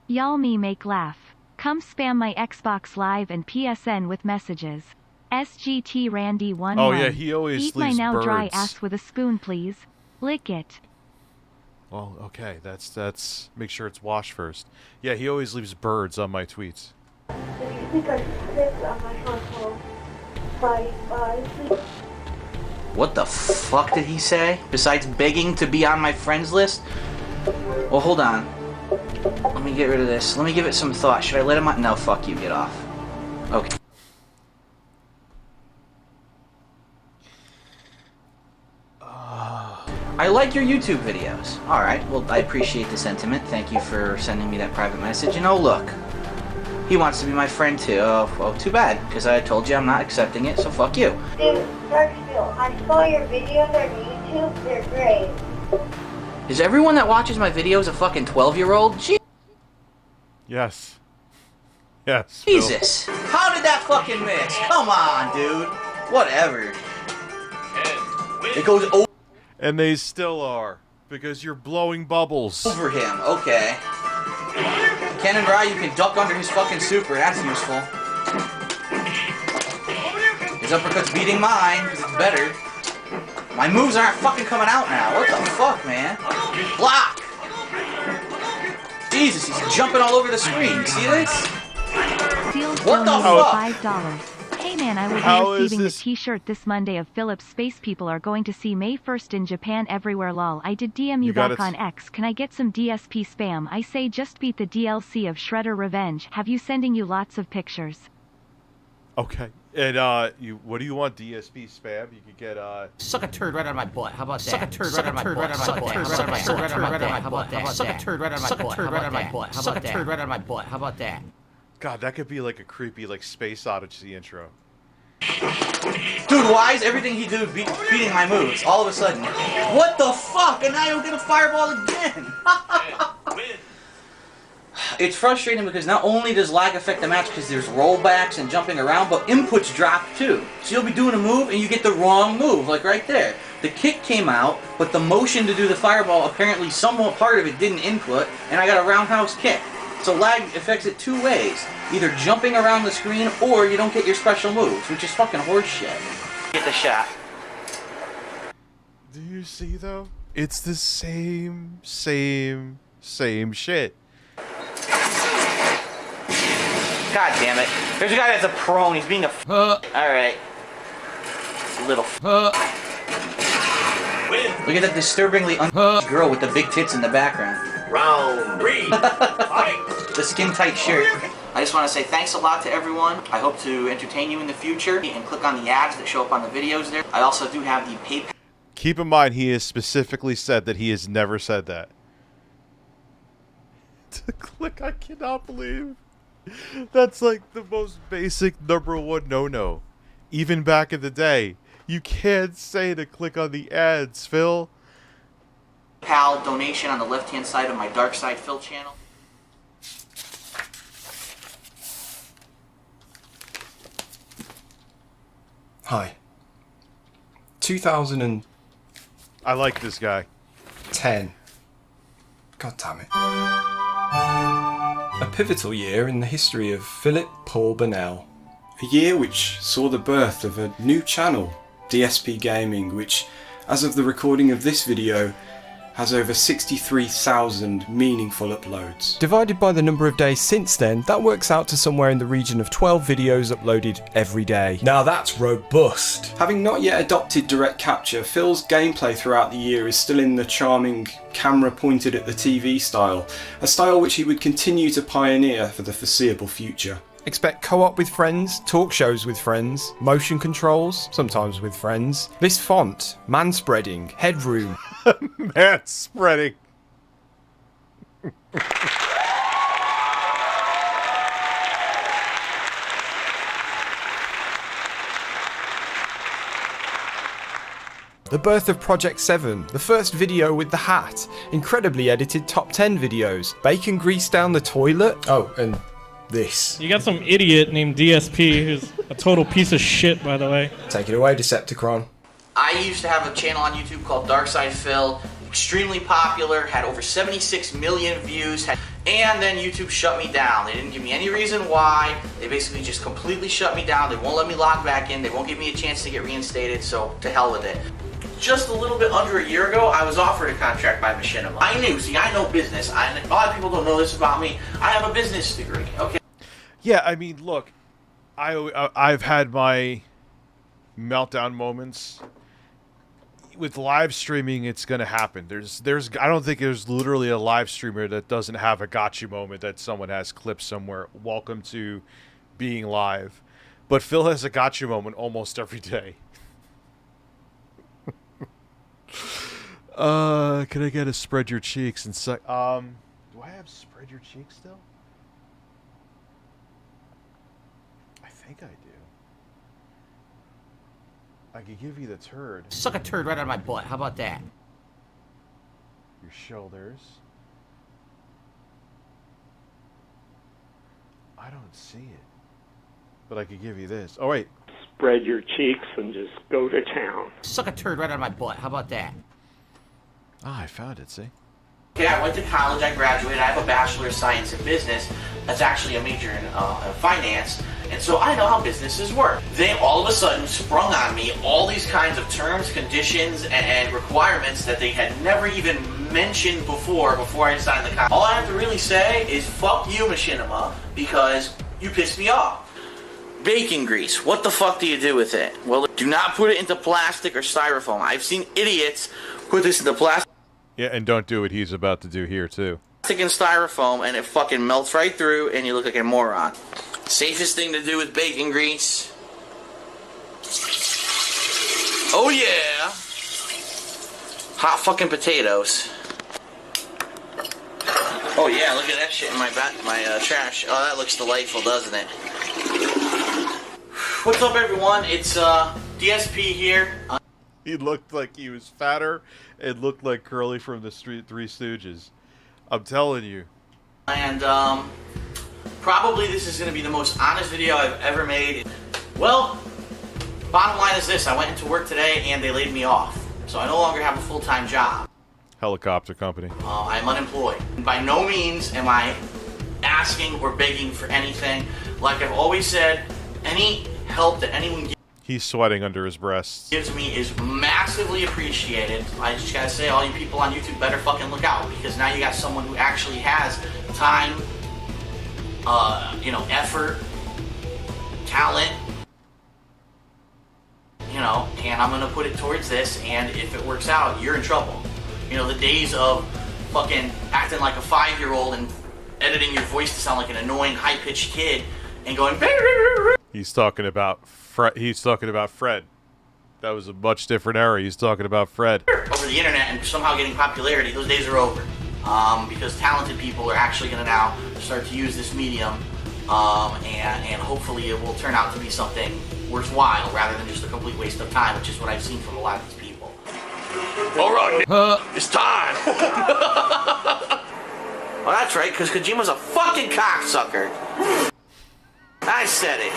Y'all me make laugh. Come spam my Xbox Live and PSN with messages. SGT Randy 11. Oh yeah, he always Eat my leaves now birds. dry ass with a spoon please. Lick it. Well, okay, that's make sure it's washed first. Yeah, he always leaves birds on my tweets. if you think I should sit on my console, bye. What the fuck did he say? Besides begging to be on my friends list? Well, hold on. Let me get rid of this. Let me give it some thought. Should I let him on? No, fuck you. Get off. Okay. I like your YouTube videos. Alright, well, I appreciate the sentiment. Thank you for sending me that private message. You know, look. He wants to be my friend, too. Oh, well, too bad, because I told you I'm not accepting it, so fuck you. Dude, Darksville, I saw your videos on YouTube. They're great. Is everyone that watches my videos a fucking 12-year-old? Yes. Yes. Jesus. How did that fucking miss? Come on, dude. Whatever. It goes over. And they still are, because you're blowing bubbles. Over him, okay. Ken and Rye, you can duck under his fucking super, that's useful. His uppercut's beating mine, because it's better. My moves aren't fucking coming out now, what the fuck, man? Block! Jesus, he's jumping all over the screen, see this? What the fuck? $5. Hey man, I will How be is receiving the this- t-shirt this Monday of Philip's Space People are going to see May 1st in Japan everywhere lol. I did DM you got back it. on X. Can I get some DSP spam? I say just beat the DLC of Shredder Revenge. Have you sending you lots of pictures? Okay. And what do you want? DSP spam? You could get Suck a turd right out of my butt. How about that? Suck a turd right out of my butt. Suck a turd right out of my butt. How about that? Suck a turd right out of my butt. Suck a turd right out of my butt. Suck a turd right out of my butt. How about that? God, that could be like a creepy like Space Odyssey intro. Dude, why is everything he do beating my moves all of a sudden? What the fuck? And now I don't get a fireball again! It's frustrating because not only does lag affect the match because there's rollbacks and jumping around, but inputs drop too. So you'll be doing a move and you get the wrong move, like right there. The kick came out, but the motion to do the fireball, apparently somewhat part of it didn't input, and I got a roundhouse kick. So lag affects it two ways. Either jumping around the screen, or you don't get your special moves, which is fucking horseshit. Get the shot. Do you see though? It's the same shit. God damn it. There's a guy that's a pro and he's being a Alright. Little Look at that disturbingly girl with the big tits in the background. Round 3. The skin tight shirt. I just want to say thanks a lot to everyone. I hope to entertain you in the future and click on the ads that show up on the videos there. I also do have the PayPal. Keep in mind, he has specifically said that he has never said that. To click, I cannot believe. That's like the most basic #1 no-no. Even back in the day, you can't say to click on the ads, Phil. PayPal donation on the left-hand side of my Dark Side Phil channel. Hi. 2010. I like this guy. God damn it. A pivotal year in the history of Philip Paul Burnell. A year which saw the birth of a new channel, DSP Gaming, which, as of the recording of this video, has over 63,000 meaningful uploads. Divided by the number of days since then, that works out to somewhere in the region of 12 videos uploaded every day. Now that's robust. Having not yet adopted direct capture, Phil's gameplay throughout the year is still in the charming camera pointed at the TV style, a style which he would continue to pioneer for the foreseeable future. Expect co-op with friends, talk shows with friends, motion controls, sometimes with friends, this font, manspreading, headroom. Manspreading. The birth of Project 7, the first video with the hat, incredibly edited top 10 videos, bacon grease down the toilet, oh, and this. You got some idiot named DSP who's a total piece of shit, by the way. Take it away, Decepticron. I used to have a channel on YouTube called Dark Side Phil, extremely popular, had over 76 million views, and then YouTube shut me down. They didn't give me any reason why. They basically just completely shut me down. They won't let me log back in. They won't give me a chance to get reinstated, so to hell with it. Just a little bit under a year ago, I was offered a contract by Machinima. I knew, see, I know business. A lot of people don't know this about me. I have a business degree, okay? Yeah, I mean, look, I've had my meltdown moments. With live streaming, it's gonna happen. I don't think there's literally a live streamer that doesn't have a gotcha moment that someone has clipped somewhere. Welcome to being live. But Phil has a gotcha moment almost every day. Can I get a spread your cheeks and do I have spread your cheeks still? I think I do. I could give you the turd. Suck a turd right out of my butt. How about that? Your shoulders. I don't see it. But I could give you this. Oh, wait. Spread your cheeks and just go to town. Suck a turd right out of my butt. How about that? Ah, I found it, see? Okay, I went to college, I graduated, I have a Bachelor of Science in Business. That's actually a major in finance. And so I know how businesses work. They all of a sudden sprung on me all these kinds of terms, conditions, and requirements that they had never even mentioned before I signed the contract. All I have to really say is fuck you, Machinima, because you pissed me off. Bacon grease, what the fuck do you do with it? Well, do not put it into plastic or styrofoam. I've seen idiots put this into plastic. Yeah, and don't do what he's about to do here, too. Plastic and styrofoam, and it fucking melts right through, and you look like a moron. Safest thing to do with bacon grease. Oh yeah! Hot fucking potatoes. Oh yeah, look at that shit in my trash. Oh, that looks delightful, doesn't it? What's up, everyone? It's DSP here. He looked like he was fatter and looked like Curly from the Three Stooges. I'm telling you. And probably this is going to be the most honest video I've ever made. Well, bottom line is this. I went into work today and they laid me off. So I no longer have a full-time job. Helicopter company. I'm unemployed. By no means am I asking or begging for anything. Like I've always said, any help that anyone He's sweating under his breasts. gives me is massively appreciated. I just gotta say, all you people on YouTube better fucking look out, because now you got someone who actually has time, effort, talent, and I'm gonna put it towards this, and if it works out, you're in trouble. The days of fucking acting like a 5-year-old and editing your voice to sound like an annoying, high-pitched kid and going. He's talking about Fred. That was a much different era. He's talking about Fred. Over the internet and somehow getting popularity, those days are over. Because talented people are actually going to now start to use this medium, and hopefully it will turn out to be something worthwhile rather than just a complete waste of time, which is what I've seen from a lot of these people. Alright, it's time. Well, that's right, because Kojima's a fucking cocksucker. I said it.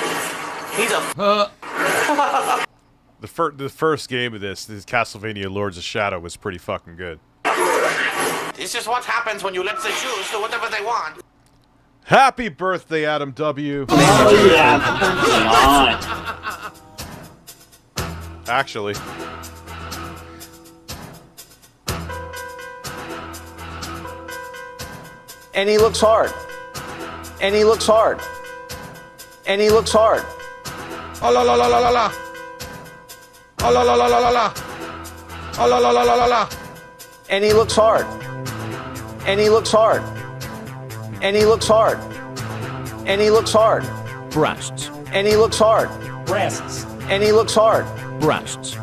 He's a... The first game of this Castlevania Lords of Shadow was pretty fucking good. This is what happens when you let the Jews do whatever they want. Happy birthday, Adam W. Oh, yeah. Come on. Actually. And he looks hard. And he looks hard. And he looks hard. Oh la la la la la la. Oh la la la la la la. Oh la la la la la la. And he looks hard. And he looks hard. And he looks hard. And he looks hard. Breasts. And he looks hard. Breasts. And he looks hard. Breasts.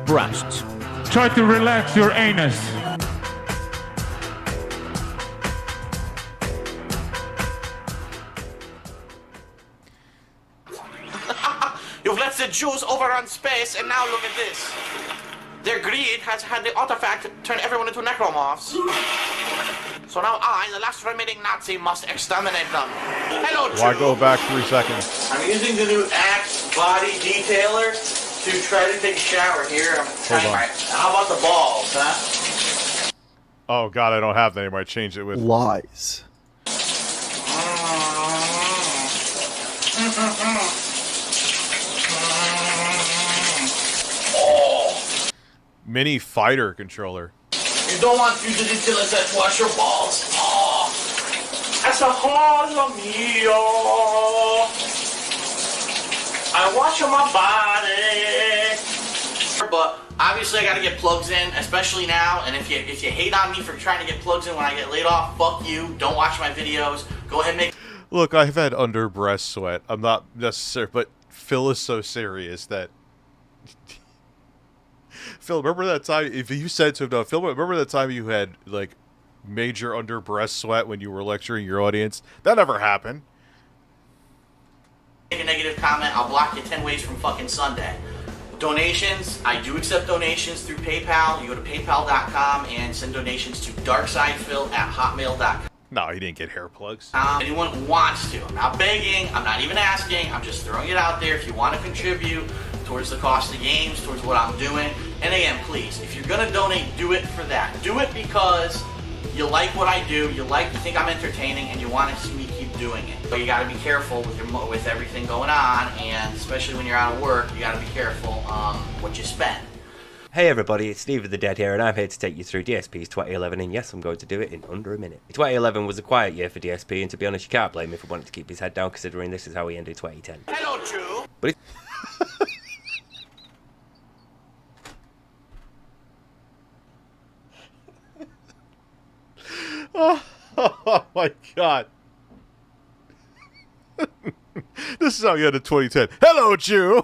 Breasts. Try to relax your anus. You've let the Jews overrun space, and now look at this. Their greed has had the artifact turn everyone into necromorphs. So now I, the last remaining Nazi, must exterminate them. Hello, Jew. Why go back 3 seconds? I'm using the new Axe body detailer to try to take a shower here. Hold on. How about the balls, huh? Oh god, I don't have that anymore. I changed it with lies. Mini fighter controller. You don't want you to tell us that wash your balls. Oh. That's a cosa mio. I wash my body. But obviously I gotta get plugs in, especially now, and if you hate on me for trying to get plugs in when I get laid off, fuck you. Don't watch my videos. Go ahead and make... Look, I've had under breast sweat. I'm not necessarily, but Phil is so serious that... Phil, remember that time, if you said to him, no, Phil, remember that time you had, like, major under breast sweat when you were lecturing your audience? That never happened. Make a negative comment, I'll block you 10 ways from fucking Sunday. Donations, I do accept donations through PayPal. You go to paypal.com and send donations to darksidephil@hotmail.com. No, he didn't get hair plugs. Anyone wants to. I'm not begging, I'm not even asking, I'm just throwing it out there. If you want to contribute towards the cost of the games, towards what I'm doing, and again, please, if you're going to donate, do it for that. Do it because you like what I do, you think I'm entertaining, and you want to see me keep doing it. But you got to be careful with everything going on, and especially when you're out of work, you got to be careful what you spend. Hey everybody, it's Steve of the Dead here, and I'm here to take you through DSP's 2011, and yes, I'm going to do it in under a minute. 2011 was a quiet year for DSP, and to be honest, you can't blame him for wanting to keep his head down, considering this is how he ended 2010. Hello, Jew! But Oh my god. This is how he ended 2010. Hello, Jew!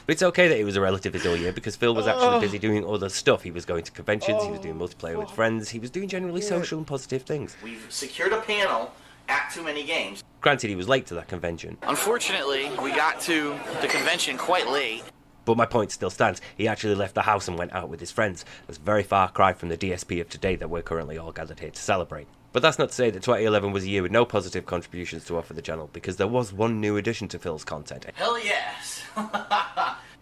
But it's okay that it was a relatively dull year because Phil was actually busy doing other stuff. He was going to conventions, he was doing multiplayer with friends, he was doing generally social and positive things. We've secured a panel at Too Many Games. Granted, he was late to that convention. Unfortunately, we got to the convention quite late. But my point still stands. He actually left the house and went out with his friends. That's a very far cry from the DSP of today that we're currently all gathered here to celebrate. But that's not to say that 2011 was a year with no positive contributions to offer the channel, because there was one new addition to Phil's content. Hell yes!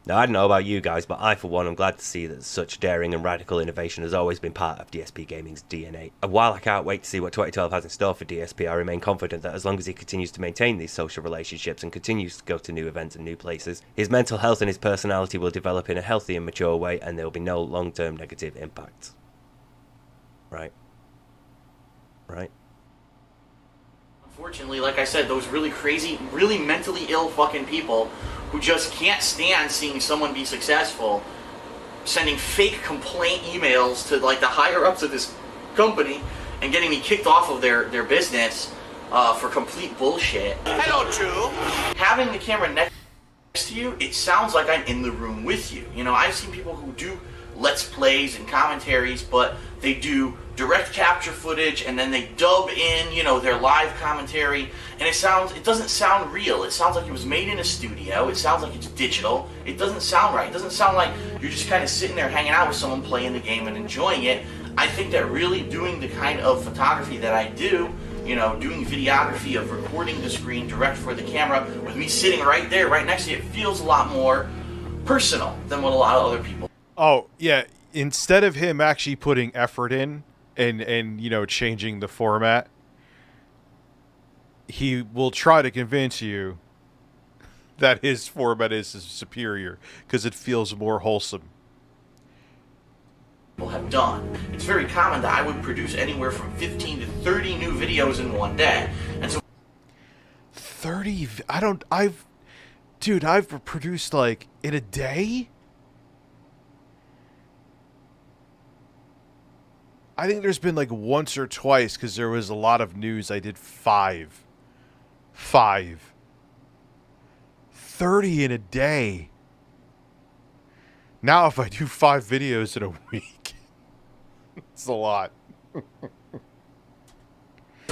Now, I don't know about you guys, but I, for one, am glad to see that such daring and radical innovation has always been part of DSP Gaming's DNA. And while I can't wait to see what 2012 has in store for DSP, I remain confident that as long as he continues to maintain these social relationships and continues to go to new events and new places, his mental health and his personality will develop in a healthy and mature way, and there will be no long-term negative impacts. Right? Right? Unfortunately, like I said, those really crazy, really mentally ill fucking people who just can't stand seeing someone be successful, sending fake complaint emails to like the higher ups of this company and getting me kicked off of their business for complete bullshit. Hello, Drew! Having the camera next to you, it sounds like I'm in the room with you. You know, I've seen people who do let's plays and commentaries, but they do direct capture footage and then they dub in, you know, their live commentary, and it doesn't sound real. It sounds like it was made in a studio. It sounds like it's digital. It doesn't sound right. It doesn't sound like you're just kind of sitting there hanging out with someone playing the game and enjoying it. I think that really doing the kind of photography that I do, you know, doing videography of recording the screen direct for the camera with me sitting right there, right next to you, it feels a lot more personal than what a lot of other people. Oh, yeah. Instead of him actually putting effort in and you know, changing the format, he will try to convince you that his format is superior because it feels more wholesome. People have done. It's very common that I would produce anywhere from 15 to 30 new videos in one day. And so 30? Dude, I've produced like in a day? I think there's been like once or twice because there was a lot of news. I did 5. 30 in a day. Now if I do 5 videos in a week, it's a lot. So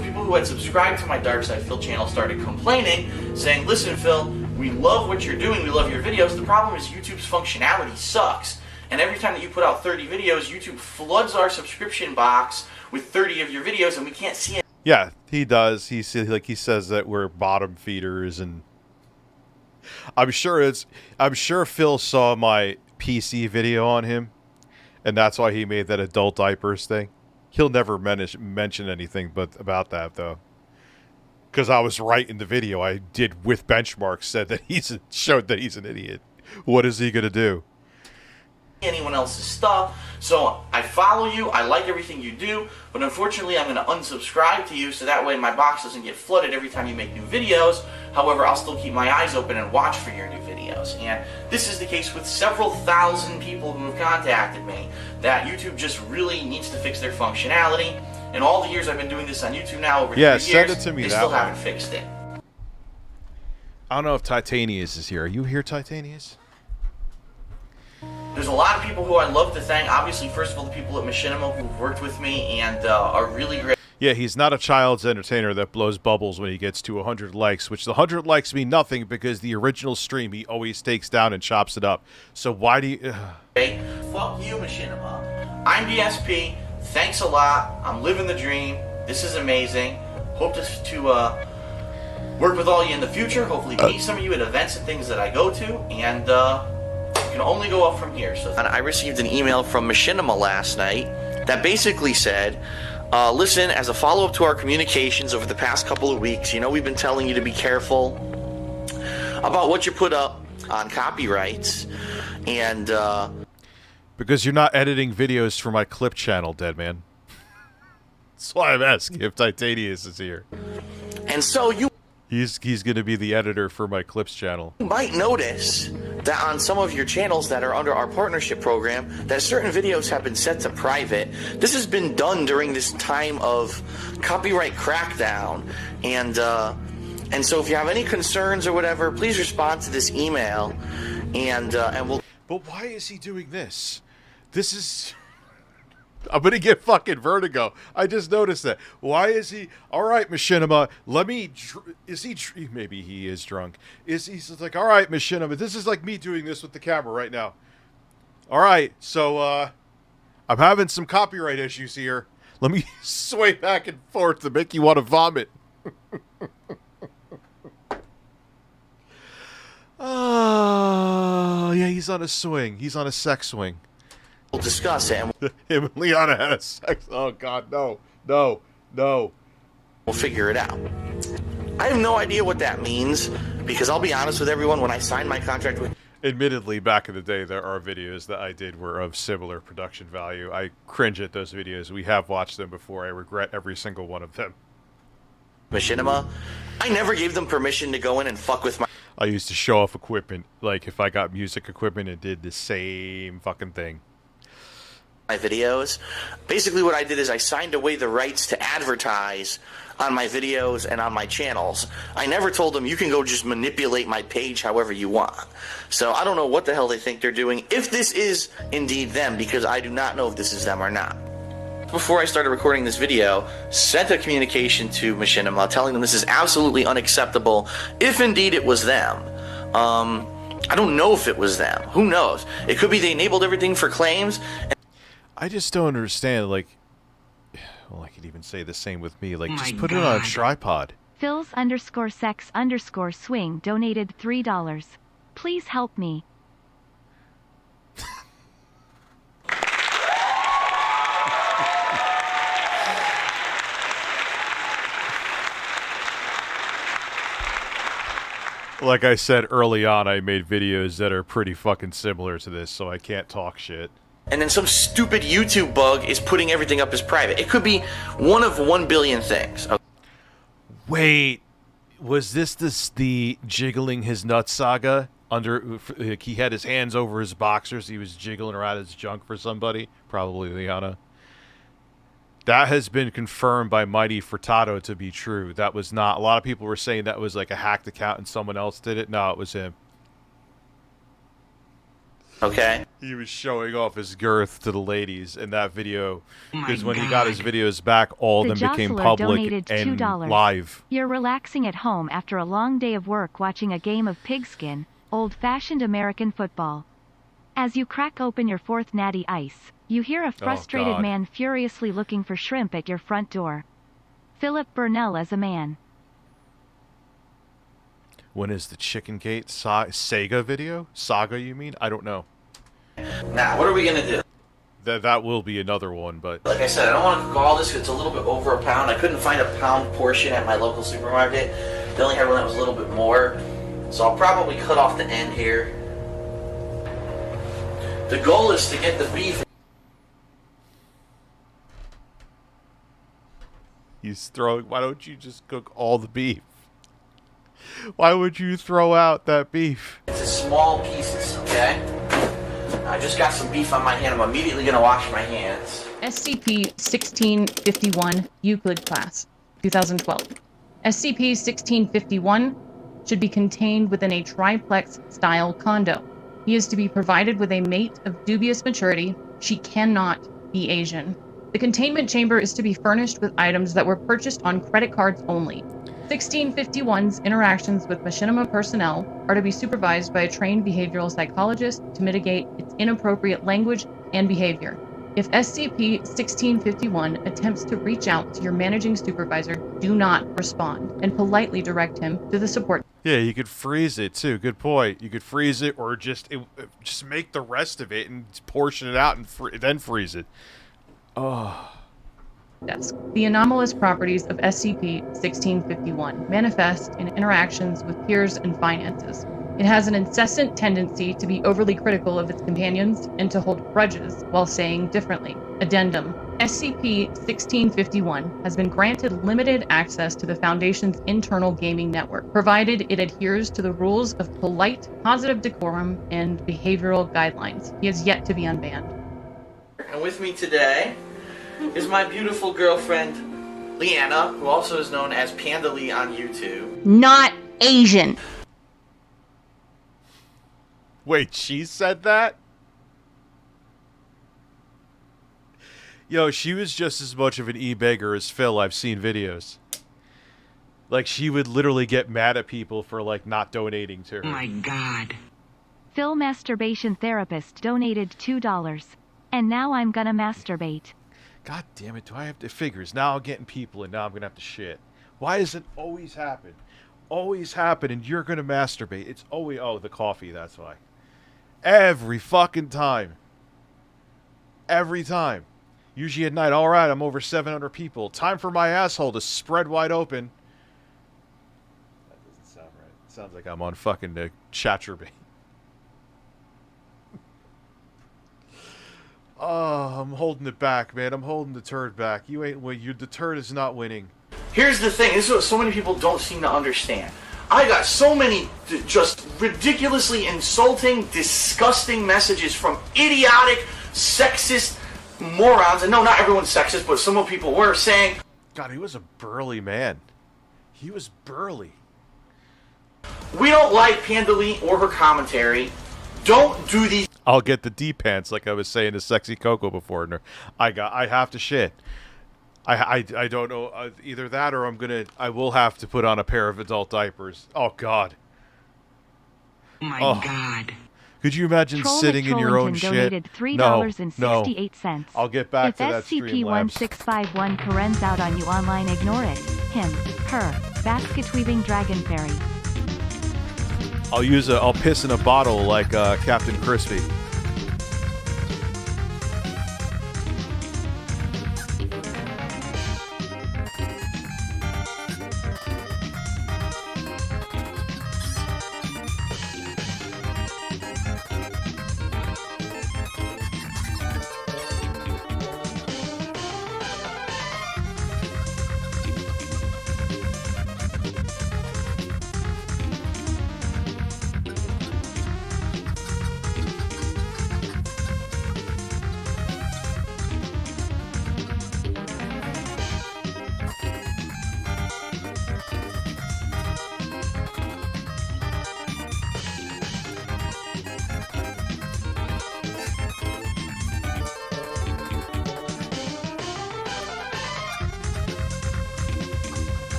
people who had subscribed to my Dark Side Phil channel started complaining, saying, listen Phil, we love what you're doing, we love your videos. The problem is YouTube's functionality sucks. And every time that you put out 30 videos, YouTube floods our subscription box with 30 of your videos, and we can't see it. Yeah, he does. He says that we're bottom feeders, and I'm sure Phil saw my PC video on him, and that's why he made that adult diapers thing. He'll never mention anything but about that though, because I was right in the video I did with benchmarks. Said that showed that he's an idiot. What is he gonna do? Anyone else's stuff. So I follow you, I like everything you do, but unfortunately I'm going to unsubscribe to you so that way my box doesn't get flooded every time you make new videos. However, I'll still keep my eyes open and watch for your new videos. And this is the case with several thousand people who have contacted me, that YouTube just really needs to fix their functionality. In all the years I've been doing this on YouTube now, over 3 years, send it to me they that still way. haven't fixed it. I don't know if Titanius is here. Are you here, Titanius? There's a lot of people who I'd love to thank. Obviously, first of all, the people at Machinima who've worked with me and are really great. Yeah, he's not a child's entertainer that blows bubbles when he gets to 100 likes, which the 100 likes mean nothing because the original stream he always takes down and chops it up. So why do you... Hey, fuck you, Machinima. I'm DSP. Thanks a lot. I'm living the dream. This is amazing. Hope to work with all of you in the future. Hopefully meet some of you at events and things that I go to. And can only go up from here. So I received an email from Machinima last night that basically said, listen, as a follow-up to our communications over the past couple of weeks, you know we've been telling you to be careful about what you put up on copyrights, and because you're not editing videos for my clip channel, Deadman. That's why I'm asking if Titanius is here. And so He's going to be the editor for my clips channel. You might notice that on some of your channels that are under our partnership program, that certain videos have been set to private. This has been done during this time of copyright crackdown, and so if you have any concerns or whatever, please respond to this email, and we'll. But why is he doing this? This is... I'm going to get fucking vertigo. I just noticed that. Why is he... All right, Machinima, let me... Is he... Maybe he is drunk. He's like, all right, Machinima, this is like me doing this with the camera right now. All right, so, I'm having some copyright issues here. Let me sway back and forth to make you want to vomit. Oh, yeah, he's on a swing. He's on a sex swing. We'll discuss it. And him and Liana had a sex. Oh, God, no. No. No. We'll figure it out. I have no idea what that means, because I'll be honest with everyone, when I signed my contract with... Admittedly, back in the day, there are videos that I did were of similar production value. I cringe at those videos. We have watched them before. I regret every single one of them. Machinima, I never gave them permission to go in and fuck with my... I used to show off equipment, like if I got music equipment and did the same fucking thing. My videos. Basically what I did is I signed away the rights to advertise on my videos and on my channels. I never told them you can go just manipulate my page however you want. So I don't know what the hell they think they're doing, if this is indeed them, because I do not know if this is them or not. Before I started recording this video, sent a communication to Machinima telling them this is absolutely unacceptable if indeed it was them. I don't know if it was them. Who knows? It could be they enabled everything for claims. I just don't understand, like, well, I could even say the same with me, like, My just put it on a tripod. Phils_sex_swing donated $3. Please help me. Like I said early on, I made videos that are pretty fucking similar to this, so I can't talk shit. And then some stupid YouTube bug is putting everything up as private. It could be one of 1 billion things. Wait, was this the jiggling his nuts saga? Like, he had his hands over his boxers, he was jiggling around his junk for somebody? Probably Liana. That has been confirmed by Mighty Furtado to be true. That was not... A lot of people were saying that was like a hacked account and someone else did it. No, it was him. Okay. He was showing off his girth to the ladies in that video. Because when he God. got his videos back, all of them became public and $2. live. You're relaxing at home after a long day of work watching a game of pigskin, old-fashioned American football. As you crack open your fourth natty ice, you hear a frustrated God. man furiously looking for shrimp at your front door. Philip Burnell as a man. When is the Chicken Gate Sega video? Saga, you mean? I don't know. Now, what are we going to do? That will be another one, but... Like I said, I don't want to cook all this because it's a little bit over a pound. I couldn't find a pound portion at my local supermarket. They only had one that was a little bit more. So I'll probably cut off the end here. The goal is to get the beef. He's throwing... Why don't you just cook all the beef? Why would you throw out that beef? Into small pieces, okay? I just got some beef on my hand. I'm immediately going to wash my hands. SCP-1651 Euclid Class, 2012. SCP-1651 should be contained within a triplex-style condo. He is to be provided with a mate of dubious maturity. She cannot be Asian. The containment chamber is to be furnished with items that were purchased on credit cards only. 1651's interactions with Machinima personnel are to be supervised by a trained behavioral psychologist to mitigate its inappropriate language and behavior. If SCP-1651 attempts to reach out to your managing supervisor, do not respond and politely direct him to the support. Yeah, you could freeze it too. Good point. You could freeze it or just make the rest of it and portion it out and then freeze it. Oh. Desk. The anomalous properties of SCP-1651 manifest in interactions with peers and finances. It has an incessant tendency to be overly critical of its companions and to hold grudges while saying differently. Addendum. SCP-1651 has been granted limited access to the Foundation's internal gaming network, provided it adheres to the rules of polite, positive decorum, and behavioral guidelines. He has yet to be unbanned. And with me today is my beautiful girlfriend, Leanna, who also is known as Panda Lee on YouTube. Not Asian. Wait, she said that? Yo, she was just as much of an e-beggar as Phil. I've seen videos. Like, she would literally get mad at people for, like, not donating to her. Oh my God. Phil Masturbation Therapist donated $2. And now I'm gonna masturbate. God damn it, do I have to... Figures, now I'm getting people and now I'm gonna have to shit. Why does it always happen? Always happen and you're gonna masturbate. It's always... Oh, the coffee, that's why. Every fucking time. Every time. Usually at night, alright, I'm over 700 people. Time for my asshole to spread wide open. That doesn't sound right. It sounds like I'm on fucking Chatterbait. Oh, I'm holding it back, man. I'm holding the turd back. You ain't winning. The turd is not winning. Here's the thing. This is what so many people don't seem to understand. I got so many just ridiculously insulting, disgusting messages from idiotic, sexist morons. And no, not everyone's sexist, but some people were saying... God, he was a burly man. He was burly. We don't like Pandalee or her commentary. Don't do these. I'll get the D pants, like I was saying to Sexy Coco before. I have to shit. I don't know, either that or I will have to put on a pair of adult diapers. Oh God. My God. Could you imagine sitting in your own shit? Donated $3.68. No. I'll get back to that StreamLabs. If SCP-1651 Karen's out on you online, ignore it. Him, her, basket-weaving dragon fairy. I'll piss in a bottle like Captain Crispy.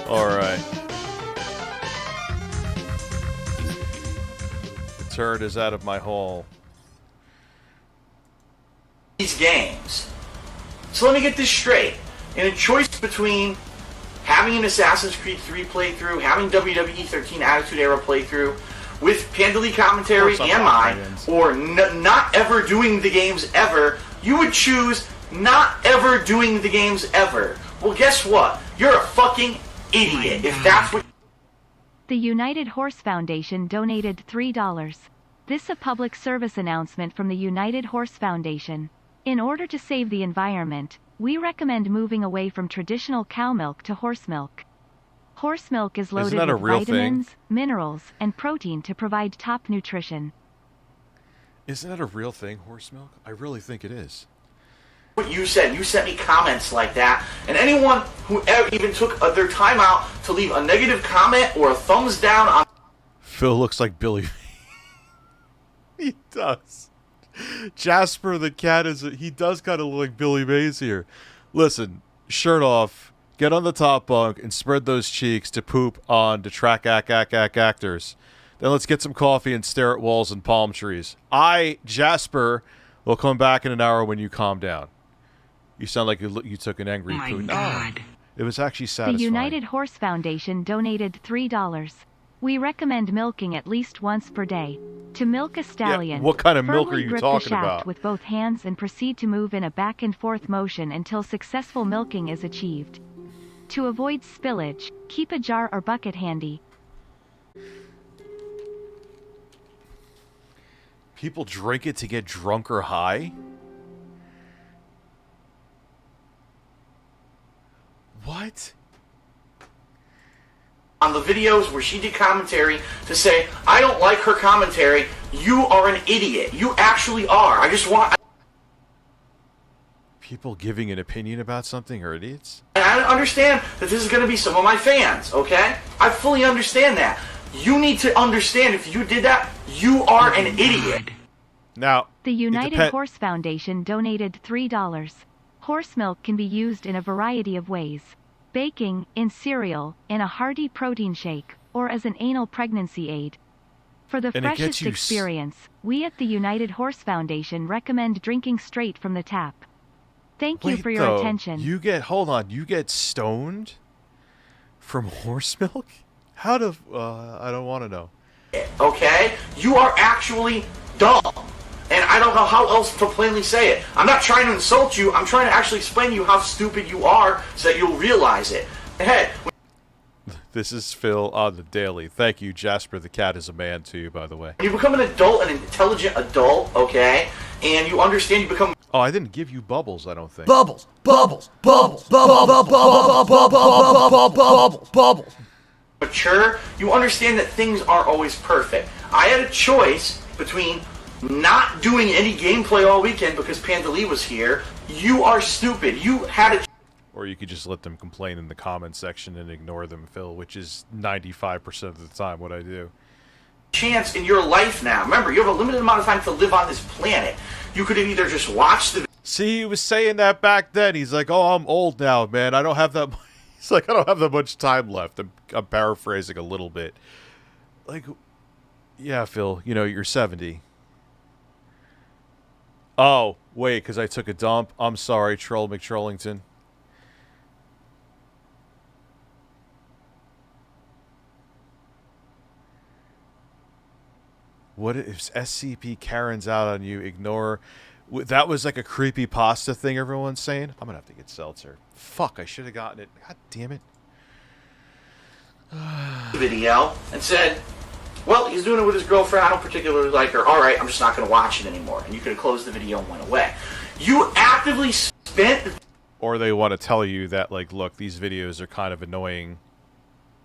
Alright. turd is out of my hole. These games. So let me get this straight. In a choice between having an Assassin's Creed 3 playthrough, having WWE 13 Attitude Era playthrough, with Pandali commentary and mine, or not ever doing the games ever, you would choose not ever doing the games ever. Well, guess what? You're a fucking idiot if that's what... The United Horse Foundation donated $3. This a public service announcement from the United Horse Foundation. In order to save the environment, we recommend moving away from traditional cow milk to horse milk. Horse milk is loaded with vitamins, minerals, and protein to provide top nutrition. Isn't that a real thing, horse milk? I really think it is. What you said, you sent me comments like that, and anyone who ever even took their time out to leave a negative comment or a thumbs down on... Phil looks like Billy. He does. Jasper the cat he does kind of look like Billy Mays here. Listen, shirt off, get on the top bunk, and spread those cheeks to poop on actors. Then let's get some coffee and stare at walls and palm trees. Jasper, will come back in an hour when you calm down. You sound like you took an angry poo. No, it was actually satisfying. The United Horse Foundation donated $3. We recommend milking at least once per day. To milk a stallion, what kind of milk are you grip talking the shaft about? with both hands and proceed to move in a back and forth motion until successful milking is achieved. To avoid spillage, keep a jar or bucket handy. People drink it to get drunk or high? What? On the videos where she did commentary to say, I don't like her commentary, you are an idiot. You actually are. I just want... People giving an opinion about something are idiots? And I understand that this is going to be some of my fans, okay? I fully understand that. You need to understand if you did that, you are an idiot. Now, the United Horse Foundation donated $3. Horse milk can be used in a variety of ways. Baking, in cereal, in a hearty protein shake, or as an anal pregnancy aid. For the freshest experience, we at the United Horse Foundation recommend drinking straight from the tap. Thank you for your attention. You get stoned from horse milk? How do, I don't want to know. Okay? You are actually dumb. And I don't know how else to plainly say it. I'm not trying to insult you. I'm trying to actually explain to you how stupid you are so that you'll realize it. Hey. This is Phil on the Daily. Thank you, Jasper the cat is a man to you, by the way. You become an adult, an intelligent adult, okay? And you understand you become... Oh, I didn't give you bubbles, I don't think. Bubbles, bubbles, bubbles, bubbles, bubbles, bubbles, bubbles, bubbles. Mature, you understand that things aren't always perfect. I had a choice between not doing any gameplay all weekend because Pandali was here. You are stupid. You had a... Or you could just let them complain in the comment section and ignore them, Phil, which is 95% of the time what I do. Chance in your life now. Remember, you have a limited amount of time to live on this planet. You could have either just watched the... See, he was saying that back then. He's like, oh, I'm old now, man. I don't have that... He's like, I don't have that much time left. I'm paraphrasing a little bit. Like, yeah, Phil, you know, you're 70. Oh, wait, because I took a dump. I'm sorry, Troll McTrollington. What if SCP Karen's out on you? Ignore. That was like a creepy pasta thing everyone's saying. I'm going to have to get seltzer. Fuck, I should have gotten it. God damn it. video and said, well, he's doing it with his girlfriend. I don't particularly like her. All right, I'm just not going to watch it anymore. And you could have closed the video and went away. You actively spent... Or they want to tell you that, like, look, these videos are kind of annoying.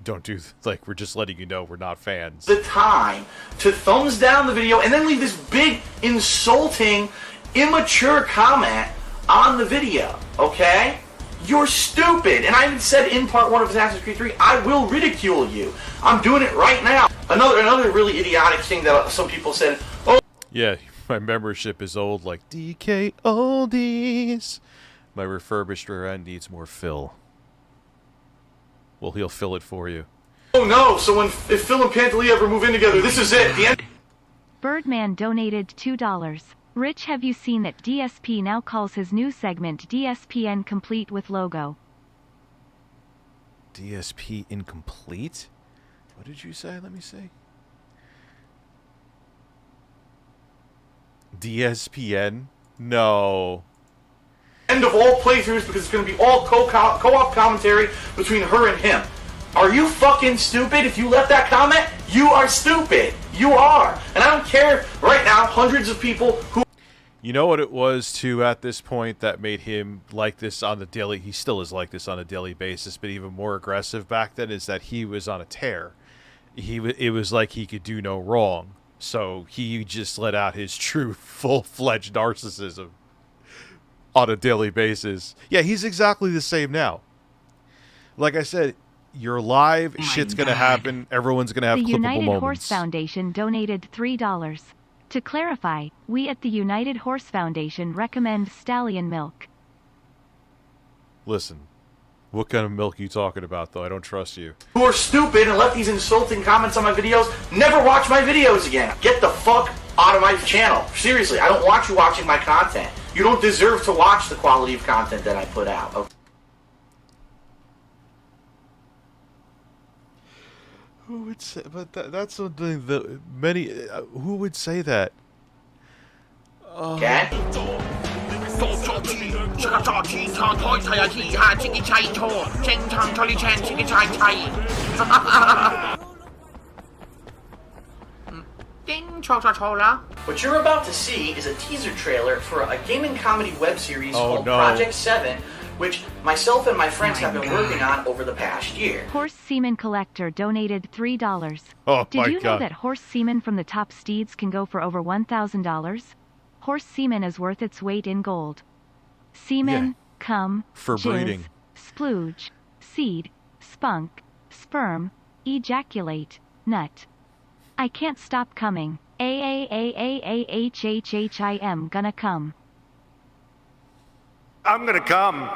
Don't do... Like, we're just letting you know we're not fans. ...the time to thumbs down the video and then leave this big, insulting, immature comment on the video, okay? You're stupid. And I even said in part 1 of Assassin's Creed 3, I will ridicule you. I'm doing it right now. Another really idiotic thing that some people said, oh... Yeah, my membership is old like DK Oldies. My refurbished rear end needs more fill. Well, he'll fill it for you. Oh no, so if Phil and Pantaleon ever move in together, this is it. The end. Birdman donated $2. Rich, have you seen that DSP now calls his new segment DSPN complete with logo? DSP incomplete? What did you say? Let me see. DSPN? No. End of all playthroughs because it's going to be all co-op commentary between her and him. Are you fucking stupid? If you left that comment, you are stupid. You are. And I don't care right now, hundreds of people who... You know what it was, too, at this point that made him like this on the daily... He still is like this on a daily basis, but even more aggressive back then, is that he was on a tear. It was like he could do no wrong. So he just let out his true, full-fledged narcissism on a daily basis. Yeah, he's exactly the same now. Like I said, you're live, shit's going to happen, everyone's going to have the clippable United moments. Horse Foundation donated $3. To clarify, we at the United Horse Foundation recommend stallion milk. Listen, what kind of milk are you talking about, though? I don't trust you. Who are stupid and left these insulting comments on my videos, never watch my videos again. Get the fuck out of my channel. Seriously, I don't want you watching my content. You don't deserve to watch the quality of content that I put out. Okay? Who would say? But that's something that many. Who would say that? Okay. What you're about to see is a teaser trailer for a gaming comedy web series called Project 7, which myself and my friends have been working on over the past year. Horse Semen Collector donated $3. Oh, Did you know that horse semen from the top steeds can go for over $1,000? Horse semen is worth its weight in gold. Semen, cum, for jizz, breeding, splooge, seed, spunk, sperm, ejaculate, nut. I can't stop coming. I'm gonna come. I'm gonna come.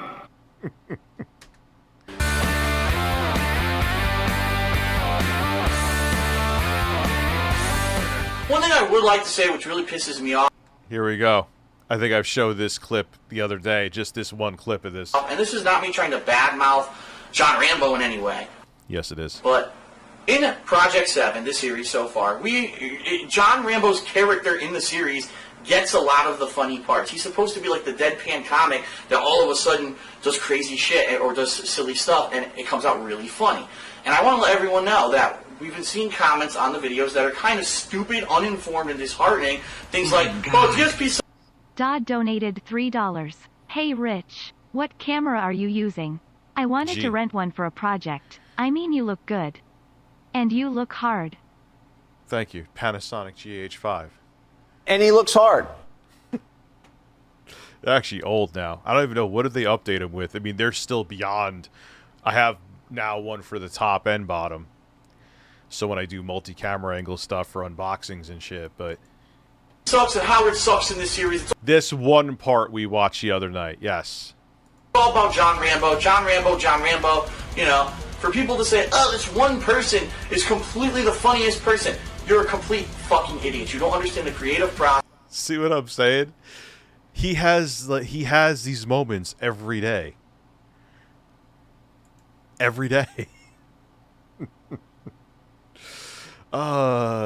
One thing I would like to say, which really pisses me off. Here we go. I think I've showed this clip the other day, just this one clip of this. And this is not me trying to badmouth John Rambo in any way. Yes, it is. But in Project 7, this series so far, John Rambo's character in the series gets a lot of the funny parts. He's supposed to be like the deadpan comic that all of a sudden does crazy shit or does silly stuff, and it comes out really funny. And I want to let everyone know that we've been seeing comments on the videos that are kind of stupid, uninformed, and disheartening. Things like, oh, DSP... Dodd donated $3. Hey Rich, what camera are you using? I wanted to rent one for a project. I mean, you look good. And you look hard. Thank you. Panasonic GH5. And he looks hard. They're actually old now. I don't even know, what did they update them with? I mean, they're still beyond... I have now one for the top and bottom. So when I do multi-camera angle stuff for unboxings and shit, but... sucks and Howard sucks in this series. It's this one part we watched the other night, yes. all about John Rambo, John Rambo, John Rambo. You know, for people to say, oh, this one person is completely the funniest person. You're a complete fucking idiot. You don't understand the creative process. See what I'm saying? He has these moments every day. Every day.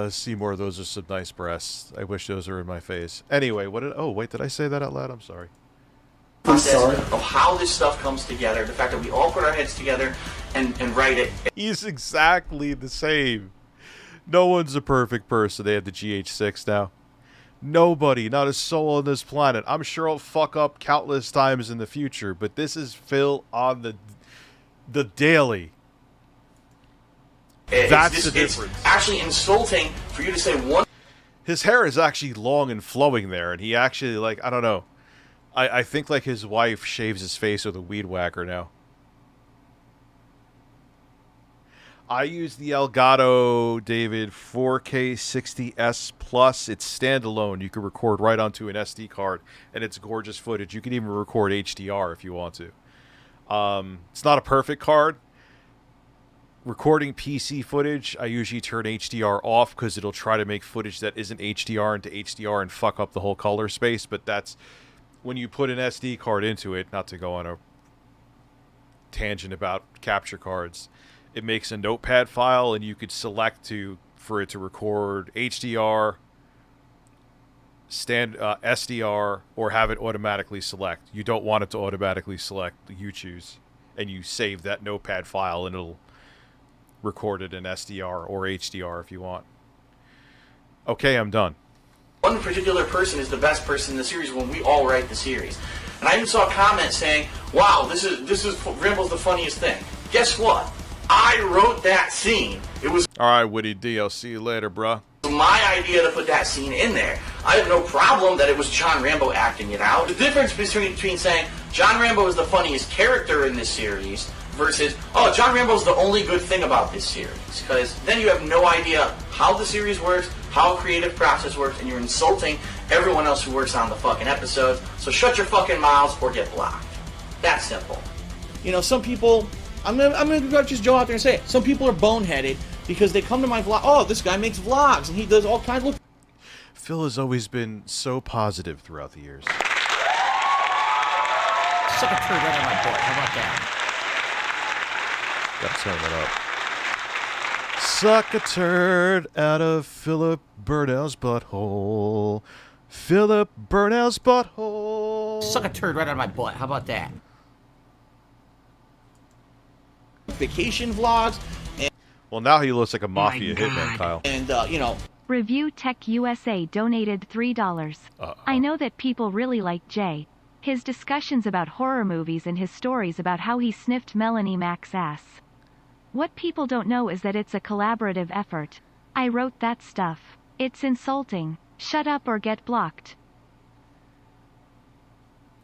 Seymour, those are some nice breasts. I wish those were in my face. Anyway, did I say that out loud? I'm sorry. I'm sorry. Of how this stuff comes together, the fact that we all put our heads together and write it. He's exactly the same. No one's a perfect person. They have the GH6 now. Nobody, not a soul on this planet. I'm sure I'll fuck up countless times in the future, but this is Phil on the daily. That's the difference. It's actually insulting for you to say one. His hair is actually long and flowing there, and he actually, like, I don't know. I think, like, his wife shaves his face with a weed whacker now. I use the Elgato, David, 4K 60S Plus. It's standalone. You can record right onto an SD card, and it's gorgeous footage. You can even record HDR if you want to. It's not a perfect card. recording PC footage, I usually turn HDR off because it'll try to make footage that isn't HDR into HDR and fuck up the whole color space. But that's when you put an SD card into it, not to go on a tangent about capture cards, it makes a notepad file, and you could select for it to record HDR, SDR, or have it automatically select. You don't want it to automatically select, you choose, and you save that notepad file, and it'll record it in SDR or HDR if you want. Okay, I'm done. One particular person is the best person in the series when we all write the series. And I even saw a comment saying, wow, this is Rambo's the funniest thing. Guess what? I wrote that scene. It was alright, Woody D, I'll see you later, bruh. my idea to put that scene in there. I have no problem that it was John Rambo acting it out. The difference between saying John Rambo is the funniest character in this series versus, oh, John Rambo's the only good thing about this series. Because then you have no idea how the series works, how a creative process works, and you're insulting everyone else who works on the fucking episodes. So shut your fucking mouths or get blocked. That's simple. You know, some people, I'm gonna just go out there and say it. Some people are boneheaded because they come to my vlog. Oh, this guy makes vlogs and he does all kinds of. Phil has always been so positive throughout the years. Suck a turd right on my butt. How about that? Gotta turn that up. Suck a turd out of Philip Burnell's butthole. Philip Burnell's butthole. Suck a turd right on my butt. How about that? Vacation vlogs. And well, now he looks like a mafia hitman, Kyle. And, you know. ReviewTechUSA donated $3. I know that people really like Jay. His discussions about horror movies and his stories about how he sniffed Melanie Mac's ass. What people don't know is that it's a collaborative effort. I wrote that stuff. It's insulting. Shut up or get blocked.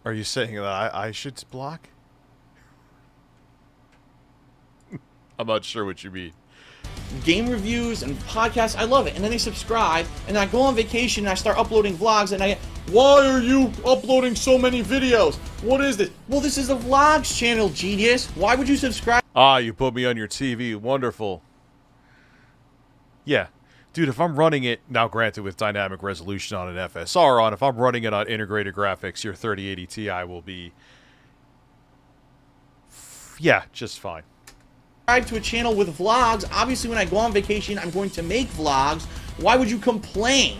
Are you saying that I should block? I'm not sure what you mean. Game reviews and podcasts, I love it. And then they subscribe, and I go on vacation and I start uploading vlogs, and why are you uploading so many videos? What is this? Well, this is a vlogs channel, genius. Why would you subscribe? Ah, you put me on your TV. Wonderful. Yeah. Dude, if I'm running it, now granted with dynamic resolution on an FSR on, if I'm running it on integrated graphics, your 3080 Ti will be, yeah, just fine. Subscribe to a channel with vlogs. Obviously, when I go on vacation, I'm going to make vlogs. Why would you complain?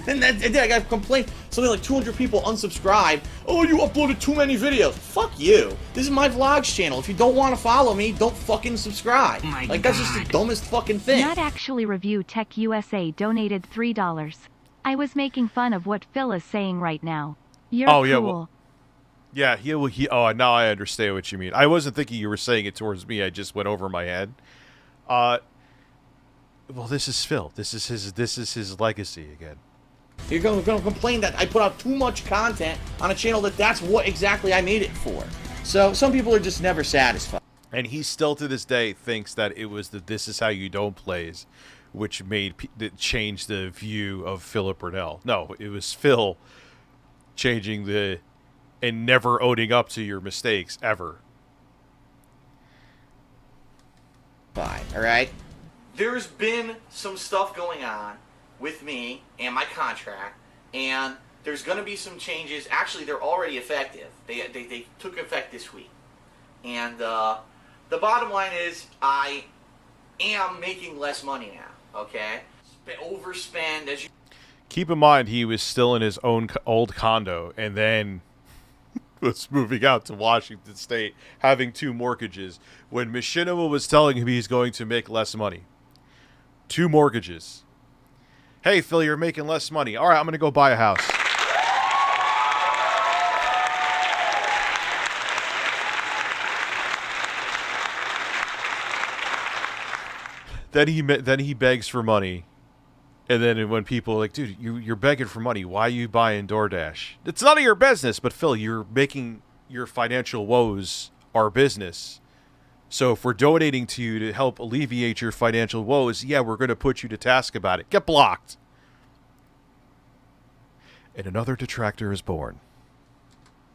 And then I got to complain. Something like 200 people unsubscribe. Oh, you uploaded too many videos. Fuck you. This is my vlogs channel. If you don't want to follow me, don't fucking subscribe. Like, that's just the dumbest fucking thing. Not actually. ReviewTechUSA donated $3. I was making fun of what Phil is saying right now. You're cool. Yeah, well, yeah, oh, now I understand what you mean. I wasn't thinking you were saying it towards me. I just went over my head. Well, this is Phil. This is his legacy again. You're going to complain that I put out too much content on a channel that's what exactly I made it for. So some people are just never satisfied. And he still to this day thinks that it was the "This Is How You Don't" plays, which changed the view of Philip Burnell. No, it was Phil changing and never owning up to your mistakes ever. Fine, all right. There's been some stuff going on with me and my contract, and there's going to be some changes. Actually, they're already effective. They took effect this week. And the bottom line is I am making less money now, okay? Overspend as you... Keep in mind, he was still in his own old condo, and then was moving out to Washington State, having 2 mortgages, when Machinima was telling him he's going to make less money. 2 mortgages. Hey, Phil, you're making less money. All right, I'm going to go buy a house. Then he begs for money. And then when people are like, dude, you're begging for money. Why are you buying DoorDash? It's none of your business. But, Phil, you're making your financial woes our business. So if we're donating to you to help alleviate your financial woes, yeah, we're going to put you to task about it. Get blocked. And another detractor is born.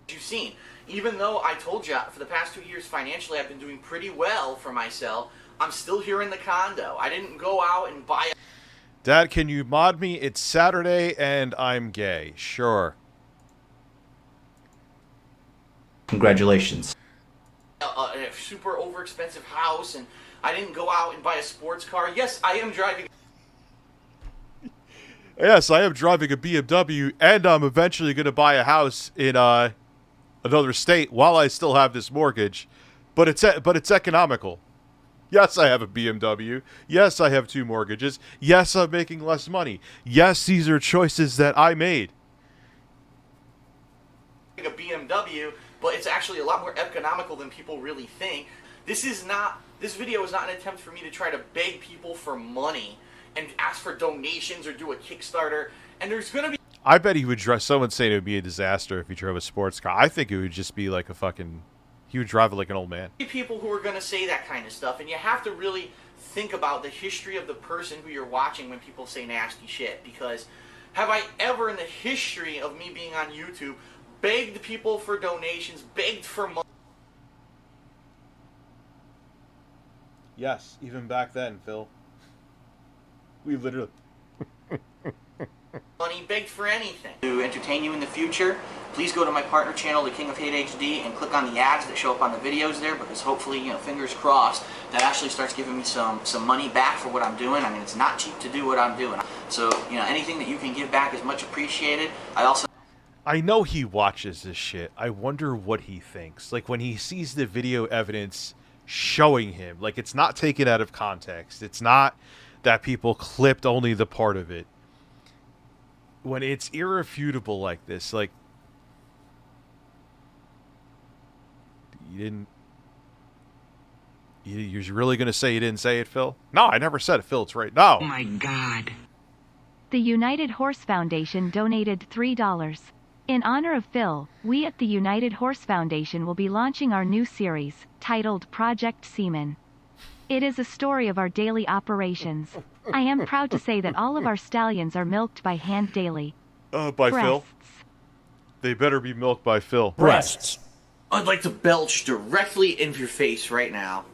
You've seen. Even though I told you for the past 2 years financially I've been doing pretty well for myself, I'm still here in the condo. I didn't go out and buy a... Dad, can you mod me? It's Saturday and I'm gay. Sure. Congratulations. A super overexpensive house, and I didn't go out and buy a sports car. Yes, I am driving... Yes, I am driving a BMW, and I'm eventually going to buy a house in another state while I still have this mortgage. But it's economical. Yes, I have a BMW. Yes, I have 2 mortgages. Yes, I'm making less money. Yes, these are choices that I made. A BMW, but it's actually a lot more economical than people really think. This video is not an attempt for me to try to beg people for money and ask for donations or do a Kickstarter. And there's gonna be... I bet he would drive... Someone's saying it would be a disaster if he drove a sports car. I think it would just be like a fucking... He would drive it like an old man. People who are gonna say that kind of stuff, and you have to really think about the history of the person who you're watching when people say nasty shit. Because have I ever in the history of me being on YouTube begged people for donations, begged for money? Yes, even back then, Phil. We literally... Money, begged for anything. To entertain you in the future, please go to my partner channel, The King of Hate HD, and click on the ads that show up on the videos there, because hopefully, you know, fingers crossed, that actually starts giving me some money back for what I'm doing. I mean, it's not cheap to do what I'm doing. So, you know, anything that you can give back is much appreciated. I know he watches this shit. I wonder what he thinks. Like, when he sees the video evidence showing him, like, it's not taken out of context. It's not that people clipped only the part of it. When it's irrefutable like this, like, you're really going to say you didn't say it, Phil? No, I never said it, Phil. It's right. No. Oh my God. The United Horse Foundation donated $3. In honor of Phil, we at the United Horse Foundation will be launching our new series, titled Project Semen. It is a story of our daily operations. I am proud to say that all of our stallions are milked by hand daily. By Breasts. Phil? They better be milked by Phil. Breasts. I'd like to belch directly in your face right now.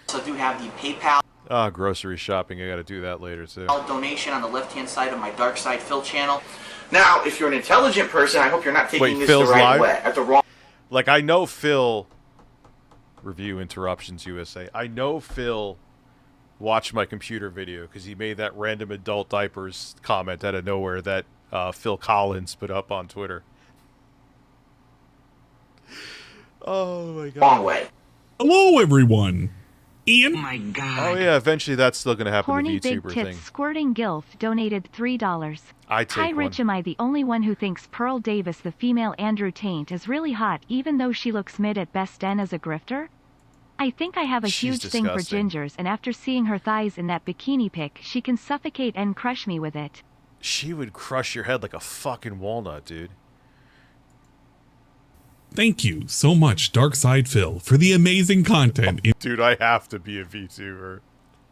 So I do have the PayPal Grocery shopping. I got to do that later, too. donation on the left-hand side of my Dark Side Phil channel. Now, if you're an intelligent person, I hope you're not taking this Phil's the right live? way. At the wrong... Like, I know Phil... Review Interruptions USA. I know Phil watched my computer video because he made that random adult diapers comment out of nowhere that Phil Collins put up on Twitter. Oh my god. Wrong way. Hello, everyone. Ian? Oh my God. Oh yeah, eventually that's still going to happen Horny with the Big YouTuber Tits thing. Squirting Gilf donated $3. I take Hi one. Rich, am I the only one who thinks Pearl Davis, the female Andrew Tate, is really hot even though she looks mid at best and as a grifter? I think I have a She's huge thing for disgusting. gingers, and after seeing her thighs in that bikini pic, she can suffocate and crush me with it. She would crush your head like a fucking walnut, dude. Thank you so much, Darkside Phil, for the amazing content. Dude, I have to be a VTuber.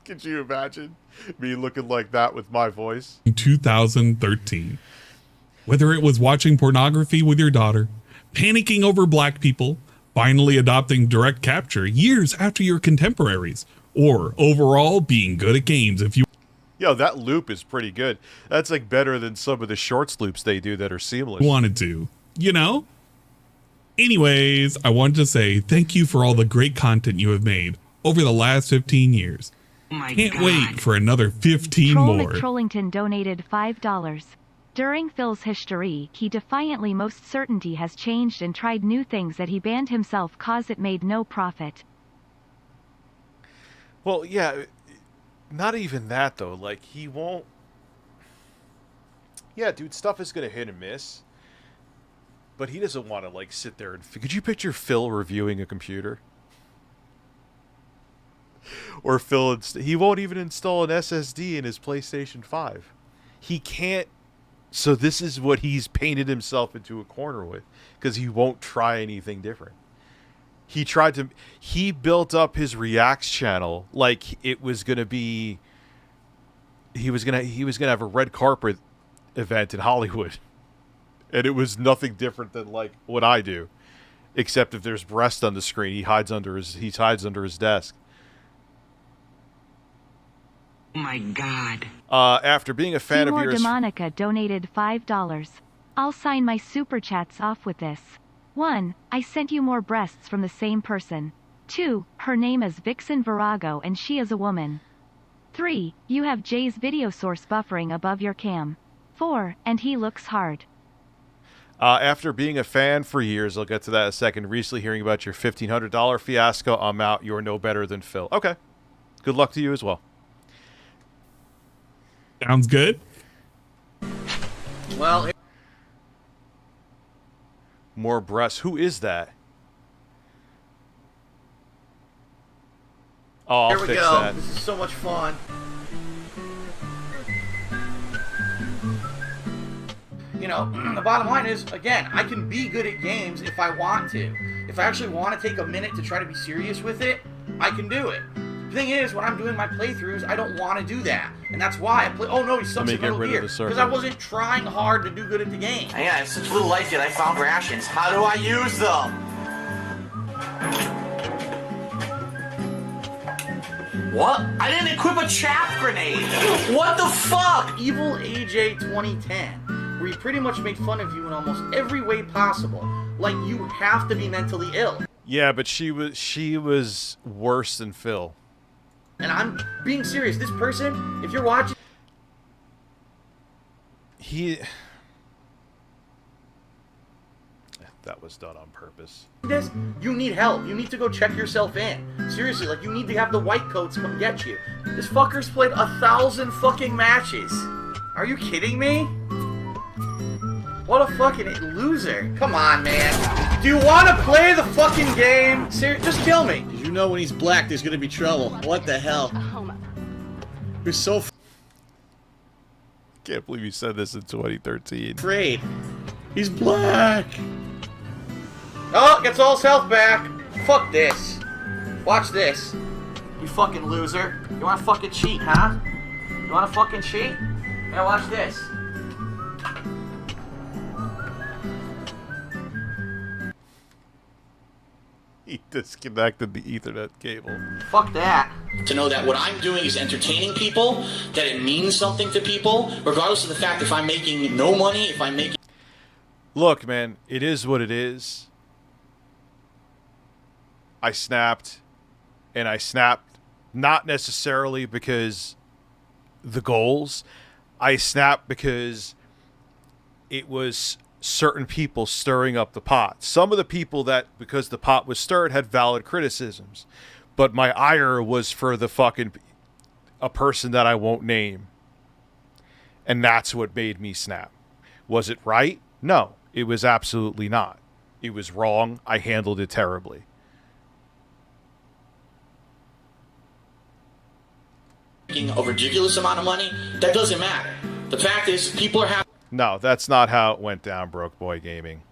Could you imagine me looking like that with my voice? In 2013. Whether it was watching pornography with your daughter, panicking over black people, finally adopting direct capture years after your contemporaries, or overall being good at games if you... Yo, that loop is pretty good. That's like better than some of the shorts loops they do that are seamless. wanted to, you know? Anyways, I wanted to say thank you for all the great content you have made over the last 15 years. Oh my Can't God. wait for another 15 Troll more. McTrollington donated $5. During Phil's history, he defiantly most certainty has changed and tried new things that he banned himself cause it made no profit. Well, yeah, not even that, though. Like, he won't... Yeah, dude, stuff is going to hit and miss. But he doesn't want to, like, sit there and... Could you picture Phil reviewing a computer? Or Phil... He won't even install an SSD in his PlayStation 5. He can't... So this is what he's painted himself into a corner with. Because he won't try anything different. He built up his Reacts channel like it was going to be... He was gonna have a red carpet event in Hollywood. And it was nothing different than, like, what I do. Except if there's breast on the screen, he hides under his desk. Oh my God. After being a fan of Seymour yours, DeMonica donated $5. I'll sign my super chats off with this. 1. I sent you more breasts from the same person. 2. Her name is Vixen Virago and she is a woman. 3. You have Jay's video source buffering above your cam. 4. And he looks hard. after being a fan for years, I'll get to that in a second. Recently hearing about your $1,500 fiasco, I'm out. You're no better than Phil. Okay. Good luck to you as well. Sounds good. Well, more breasts. Who is that? Oh, I'll here we fix go. that. This is so much fun. You know, the bottom line is, again, I can be good at games if I want to. If I actually want to take a minute to try to be serious with it, I can do it. The thing is, when I'm doing my playthroughs, I don't want to do that. And that's why I play... Oh, no, he sucks at Metal Gear. Because I wasn't trying hard to do good at the game. Yeah, I have such little life yet I found rations. How do I use them? What? I didn't equip a chaff grenade! What the fuck? Evil AJ 2010, where he pretty much made fun of you in almost every way possible. Like, you have to be mentally ill. Yeah, but she was worse than Phil. And I'm being serious. This person, if you're watching... That was done on purpose. This, you need help. You need to go check yourself in. Seriously, like, you need to have the white coats come get you. This fucker's played 1,000 fucking matches. Are you kidding me? What a fucking loser. Come on, man. Do you want to play the fucking game? Just kill me. Did you know when he's black, there's gonna be trouble? What the hell? You're so Can't believe you said this in 2013. afraid. He's black. Oh, gets all his health back. Fuck this. Watch this. You fucking loser. You wanna fucking cheat, huh? You wanna fucking cheat? Now watch this. He disconnected the Ethernet cable. Fuck that. To know that what I'm doing is entertaining people, that it means something to people, regardless of the fact if I'm making no money, if I'm making... Look, man, it is what it is. I snapped, and I snapped not necessarily because the goals. I snapped because it was certain people stirring up the pot. Some of the people that, because the pot was stirred, had valid criticisms. But my ire was for the fucking... a person that I won't name. And that's what made me snap. Was it right? No, it was absolutely not. It was wrong. I handled it terribly. A ridiculous amount of money, that doesn't matter. The fact is, people are having... No, that's not how it went down, Broke Boy Gaming.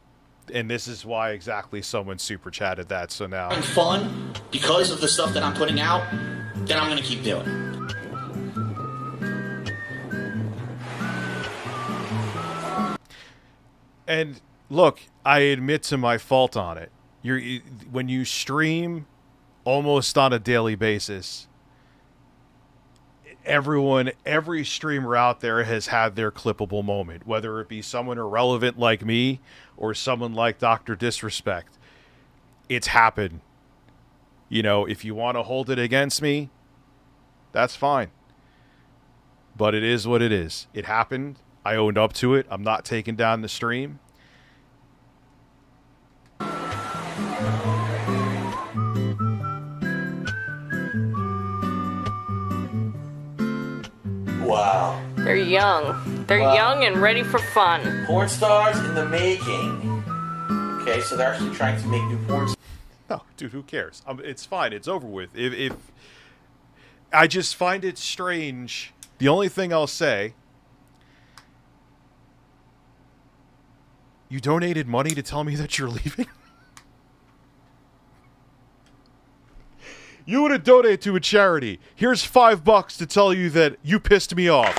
And this is why exactly someone super chatted that, so now... fun because of the stuff that I'm putting out, then I'm going to keep doing. And look, I admit to my fault on it. When you stream almost on a daily basis... every streamer out there has had their clippable moment, whether it be someone irrelevant like me or someone like Dr. Disrespect. It's happened. You know, if you want to hold it against me, that's fine. But it is what it is. It happened. I owned up to it. I'm not taking down the stream. Wow. They're young. They're young and ready for fun. Porn stars in the making. Okay, so they're actually trying to make new porn stars. No, dude, who cares? It's fine. It's over with. If I just find it strange. The only thing I'll say, you donated money to tell me that you're leaving? You would have donated to a charity. Here's $5 to tell you that you pissed me off.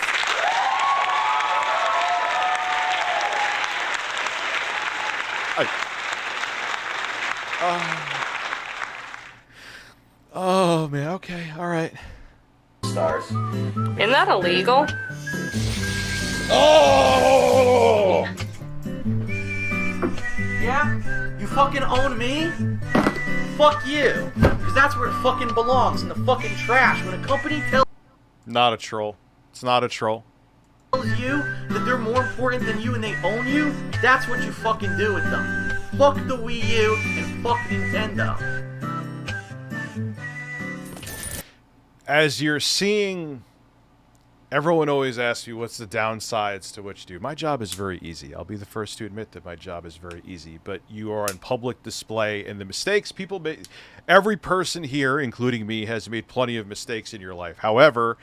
Oh, man. Okay. All right. Stars. Isn't that illegal? Oh! Yeah? You fucking own me? Fuck you. Because that's where it fucking belongs, in the fucking trash. When a company tells Not a troll. It's not a troll. you that they're more important than you and they own you, that's what you fucking do with them. Fuck the Wii U and fuck Nintendo. As you're seeing, everyone always asks you what's the downsides to what you do. My job is very easy. I'll be the first to admit that my job is very easy. But you are on public display, and the mistakes people make. Every person here, including me, has made plenty of mistakes in your life. However,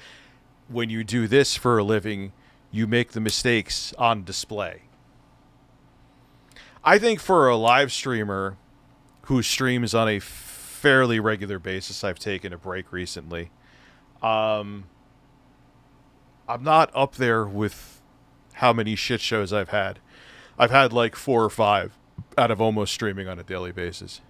when you do this for a living, you make the mistakes on display. I think for a live streamer who streams on a fairly regular basis, I've taken a break recently. I'm not up there with how many shit shows I've had. I've had like 4 or 5 out of almost streaming on a daily basis.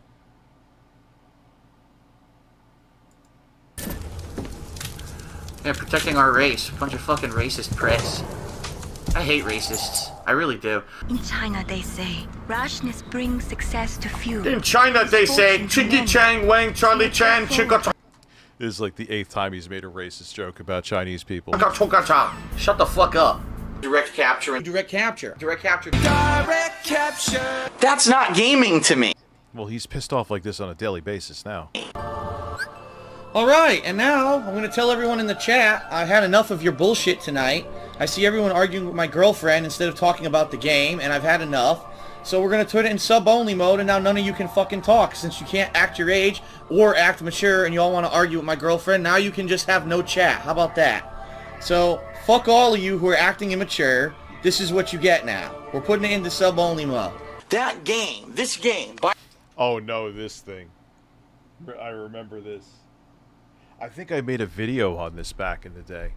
Yeah, protecting our race. Bunch of fucking racist pricks. I hate racists. I really do. In China, they say, rashness brings success to few. In China, they say, Chiki Chang Wang Charlie Chan Chika. This is like the 8th time he's made a racist joke about Chinese people. Shut the fuck up. Direct capture. Direct capture. Direct capture. Direct capture. That's not gaming to me. Well, he's pissed off like this on a daily basis now. Alright, and now I'm going to tell everyone in the chat I had enough of your bullshit tonight. I see everyone arguing with my girlfriend instead of talking about the game, and I've had enough. So we're going to put it in sub-only mode, and now none of you can fucking talk. Since you can't act your age or act mature and you all want to argue with my girlfriend, now you can just have no chat. How about that? So, fuck all of you who are acting immature. This is what you get now. We're putting it into sub-only mode. That game, this game. Oh no, this thing. I remember this. I think I made a video on this back in the day.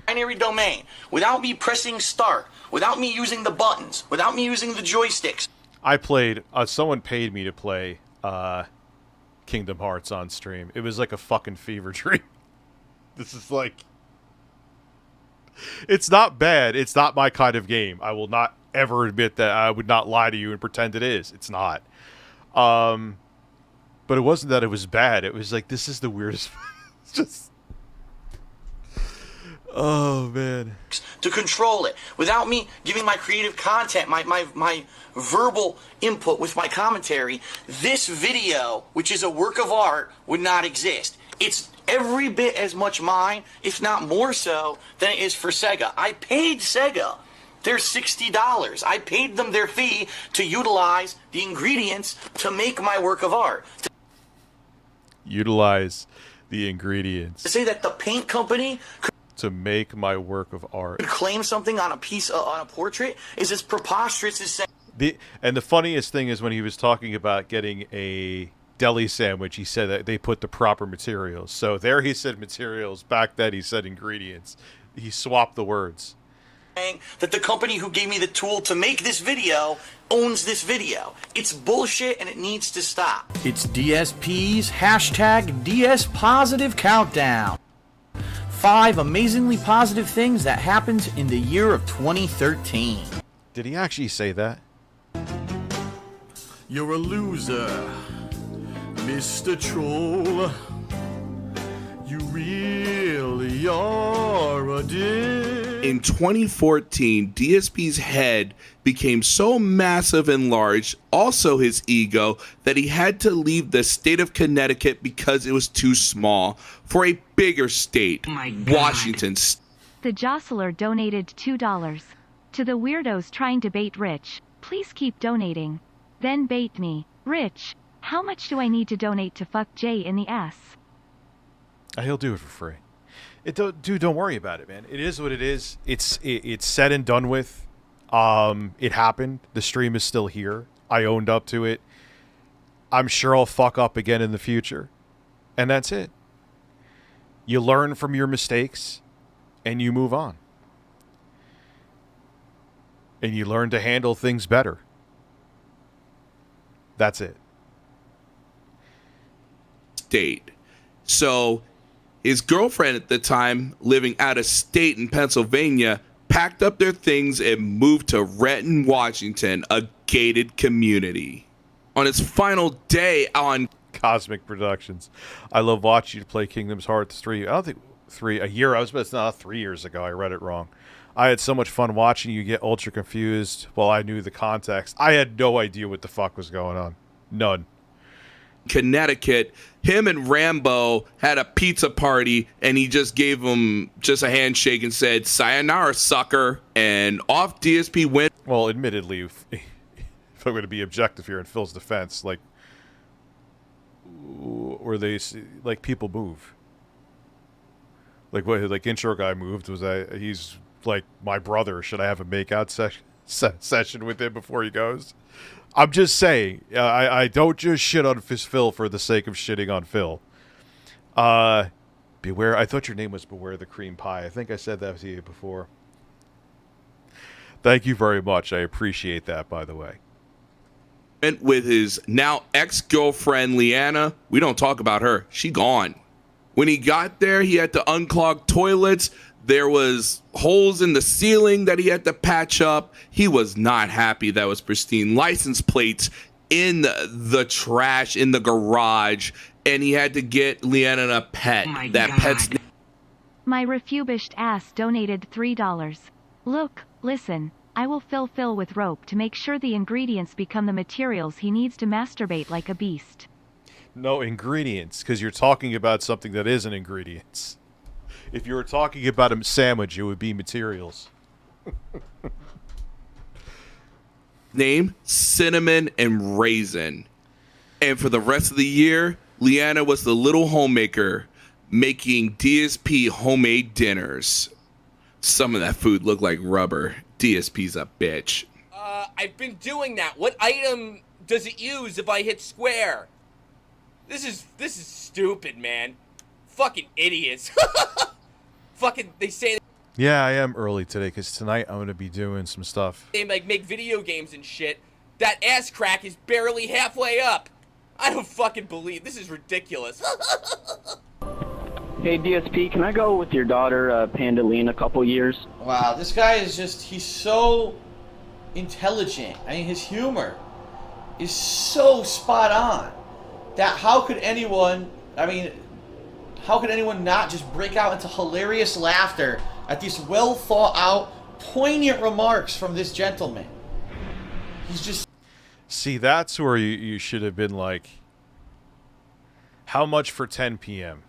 Binary domain. Without me pressing start. Without me using the buttons. Without me using the joysticks. I played, someone paid me to play Kingdom Hearts on stream. It was like a fucking fever dream. This is like... It's not bad. It's not my kind of game. I will not ever admit that. I would not lie to you and pretend it is. It's not. But it wasn't that it was bad. It was like, this is the weirdest... It's just... Oh, man. To control it. Without me giving my creative content, my verbal input with my commentary, this video, which is a work of art, would not exist. It's every bit as much mine, if not more so, than it is for Sega. I paid Sega their $60. I paid them their fee to utilize the ingredients to make my work of art. Utilize the ingredients. To say that the paint company to make my work of art. could claim something on a piece on a portrait is as preposterous as saying. And the funniest thing is when he was talking about getting a deli sandwich, he said that they put the proper materials. So there he said materials. Back then he said ingredients. He swapped the words. That the company who gave me the tool to make this video owns this video. It's bullshit and it needs to stop. It's DSP's hashtag DS Positive Countdown. 5 amazingly positive things that happened in the year of 2013. Did he actually say that? You're a loser, Mr. Troll. You really are a dick. In 2014, DSP's head became so massive and large, also his ego, that he had to leave the state of Connecticut because it was too small for a bigger state, Washington. The Jostler donated $2. To the weirdos trying to bait Rich, please keep donating. Then bait me. Rich, how much do I need to donate to fuck Jay in the ass? He'll do it for free. Dude, don't worry about it, man. It is what it is. It's said and done with. It happened. The stream is still here. I owned up to it. I'm sure I'll fuck up again in the future. And that's it. You learn from your mistakes and you move on. And you learn to handle things better. That's it. state. So his girlfriend at the time, living out of state in Pennsylvania, packed up their things and moved to Renton, Washington, a gated community. On its final day on Cosmic Productions, I love watching you play Kingdom Hearts 3. I don't think a year. It's not 3 years ago. I read it wrong. I had so much fun watching you get ultra confused. Well, I knew the context. I had no idea what the fuck was going on. None. Connecticut, him and Rambo had a pizza party, and he just gave him just a handshake and said, "Sayonara, sucker," and off DSP went. Well, admittedly, if I'm going to be objective here in Phil's defense, like, were they, like, people move? Like, what, like, intro guy moved, he's, like, my brother, should I have a makeout session with him before he goes? I'm just saying, I don't just shit on Phil for the sake of shitting on Phil. Beware, I thought your name was Beware the Cream Pie. I think I said that to you before. Thank you very much. I appreciate that, by the way. With his now ex-girlfriend, Leanna. We don't talk about her. She gone. When he got there, he had to unclog toilets. There was holes in the ceiling that he had to patch up. He was not happy. That was pristine. License plates in the trash in the garage. And he had to get Leanna a pet. Oh that God. pet's name. My refurbished ass donated $3. Look, listen, I will fill Phil with rope to make sure the ingredients become the materials he needs to masturbate like a beast. No ingredients, because you're talking about something that isn't ingredients. If you were talking about a sandwich, it would be materials. Name, Cinnamon and Raisin. And for the rest of the year, Leanna was the little homemaker making DSP homemade dinners. Some of that food looked like rubber. DSP's a bitch. I've been doing that. What item does it use if I hit square? This is stupid, man. Fucking idiots. Fucking, they say Yeah, I am early today, because tonight I'm going to be doing some stuff. they like make video games and shit. That ass crack is barely halfway up. I don't fucking believe this is ridiculous. Hey DSP, can I go with your daughter Panda Lee in a couple years? Wow, this guy is he's so intelligent. I mean, his humor is so spot on that how could anyone not just break out into hilarious laughter at these well thought out, poignant remarks from this gentleman? He's just... See, that's where you should have been like, how much for 10 p.m.?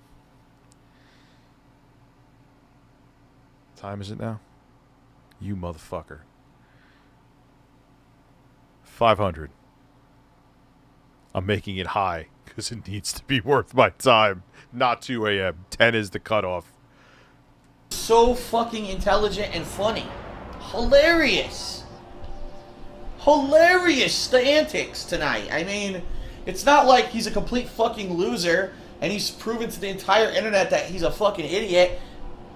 Time is it now? You motherfucker. 500. I'm making it high because it needs to be worth my time. Not 2 a.m. 10 is the cutoff. so fucking intelligent and funny. Hilarious. Hilarious, the antics tonight. I mean, it's not like he's a complete fucking loser and he's proven to the entire internet that he's a fucking idiot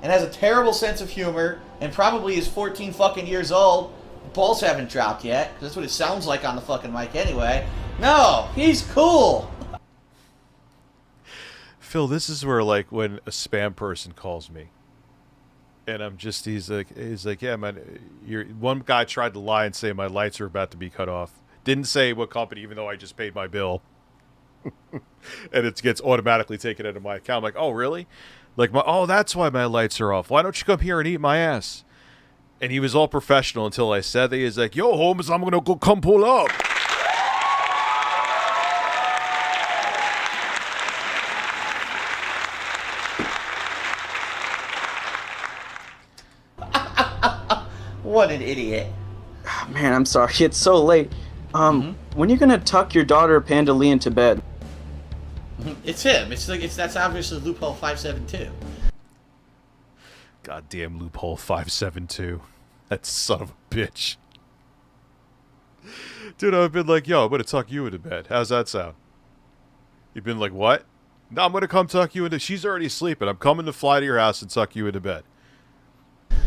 and has a terrible sense of humor and probably is 14 fucking years old. The balls haven't dropped yet, 'cause that's what it sounds like on the fucking mic anyway. No, he's cool. Phil, this is where, like, when a spam person calls me, and I'm just, he's like, yeah, man, one guy tried to lie and say my lights are about to be cut off. Didn't say what company, even though I just paid my bill. And it gets automatically taken out of my account. I'm like, oh, really? Like, oh, that's why my lights are off. Why don't you come here and eat my ass? And he was all professional until I said that. He's like, yo, Holmes, I'm going to go come pull up. What an idiot. Oh, man, I'm sorry. It's so late. When are you gonna tuck your daughter Panda Lee into bed? It's him. That's obviously Loophole 572. Goddamn Loophole 572. That son of a bitch. Dude, I've been like, yo, I'm going to tuck you into bed. How's that sound? You've been like, what? No, I'm going to come tuck you into... She's already sleeping. I'm coming to fly to your house and tuck you into bed.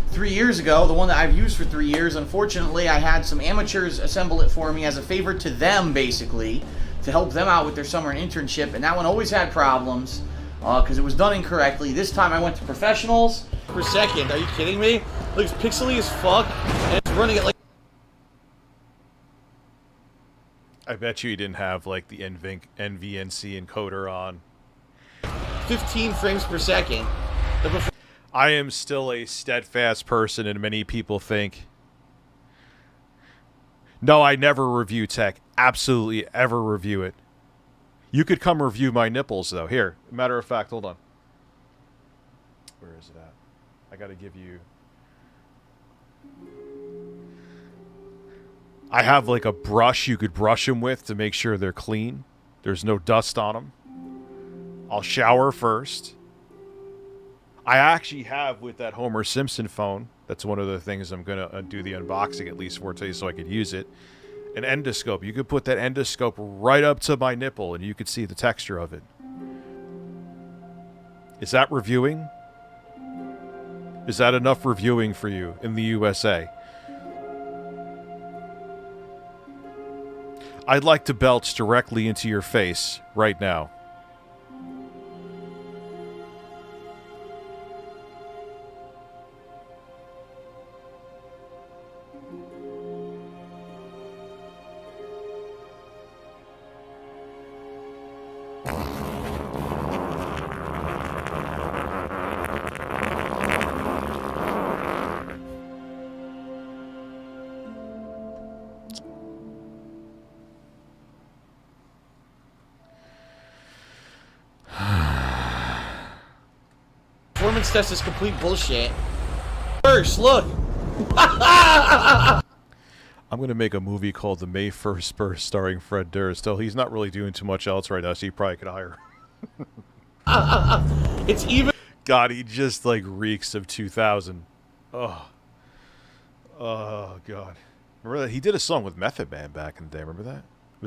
3 years ago, the one that I've used for 3 years, unfortunately, I had some amateurs assemble it for me as a favor to them, basically, to help them out with their summer internship, and that one always had problems because it was done incorrectly. This time I went to professionals. Per second, are you kidding me? It looks pixely as fuck, and it's running at like... I bet you didn't have like the NVNC encoder on. 15 frames per second. I am still a steadfast person, and many people think. No, I never review tech. Absolutely ever review it. You could come review my nipples, though. Here, matter of fact, hold on. Where is it at? I gotta give you... I have like a brush you could brush them with to make sure they're clean. There's no dust on them. I'll shower first. I actually have with that Homer Simpson phone. That's one of the things I'm gonna do the unboxing at least for today so I could use it. An endoscope. You could put that endoscope right up to my nipple and you could see the texture of it. Is that reviewing? Is that enough reviewing for you in the USA? I'd like to belch directly into your face right now. Performance test is complete bullshit. First, look. I'm gonna make a movie called The May 1st Burst starring Fred Durst. Still, he's not really doing too much else right now, so you probably could hire him. It's even... God, he just, like, reeks of 2000. Oh. Oh, God. Remember that? He did a song with Method Man back in the day. Remember that?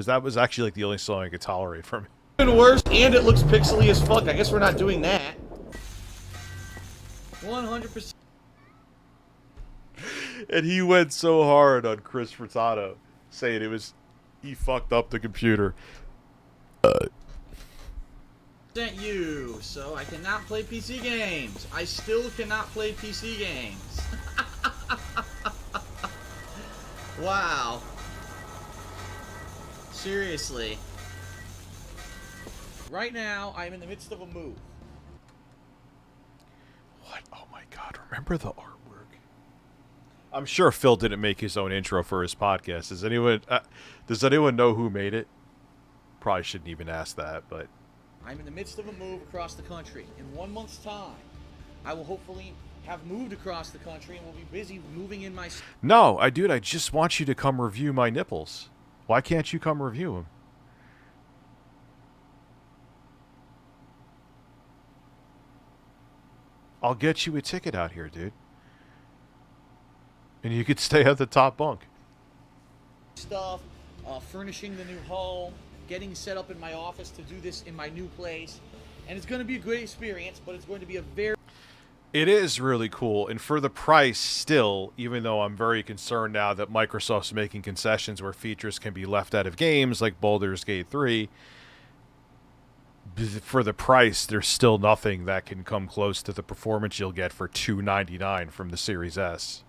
That was actually, like, the only song I could tolerate from him. Even worse, and it looks pixely as fuck. I guess we're not doing that. 100%. And he went so hard on Chris Furtado, saying it was... He fucked up the computer. You, so I cannot play PC games. I still cannot play PC games. Wow. Seriously. Right now, I'm in the midst of a move. What? Oh my God, remember the artwork? I'm sure Phil didn't make his own intro for his podcast. Does anyone know who made it? Probably shouldn't even ask that, but... I'm in the midst of a move across the country. In 1 month's time, I will hopefully have moved across the country and will be busy moving in my... No, I just want you to come review my nipples. Why can't you come review them? I'll get you a ticket out here, dude. And you could stay at the top bunk. Stuff, furnishing the new home, getting set up in my office to do this in my new place. And it's going to be a good experience, but it's going to be a very... It is really cool, and for the price still, even though I'm very concerned now that Microsoft's making concessions where features can be left out of games like Baldur's Gate 3, for the price, there's still nothing that can come close to the performance you'll get for $299 from the Series S.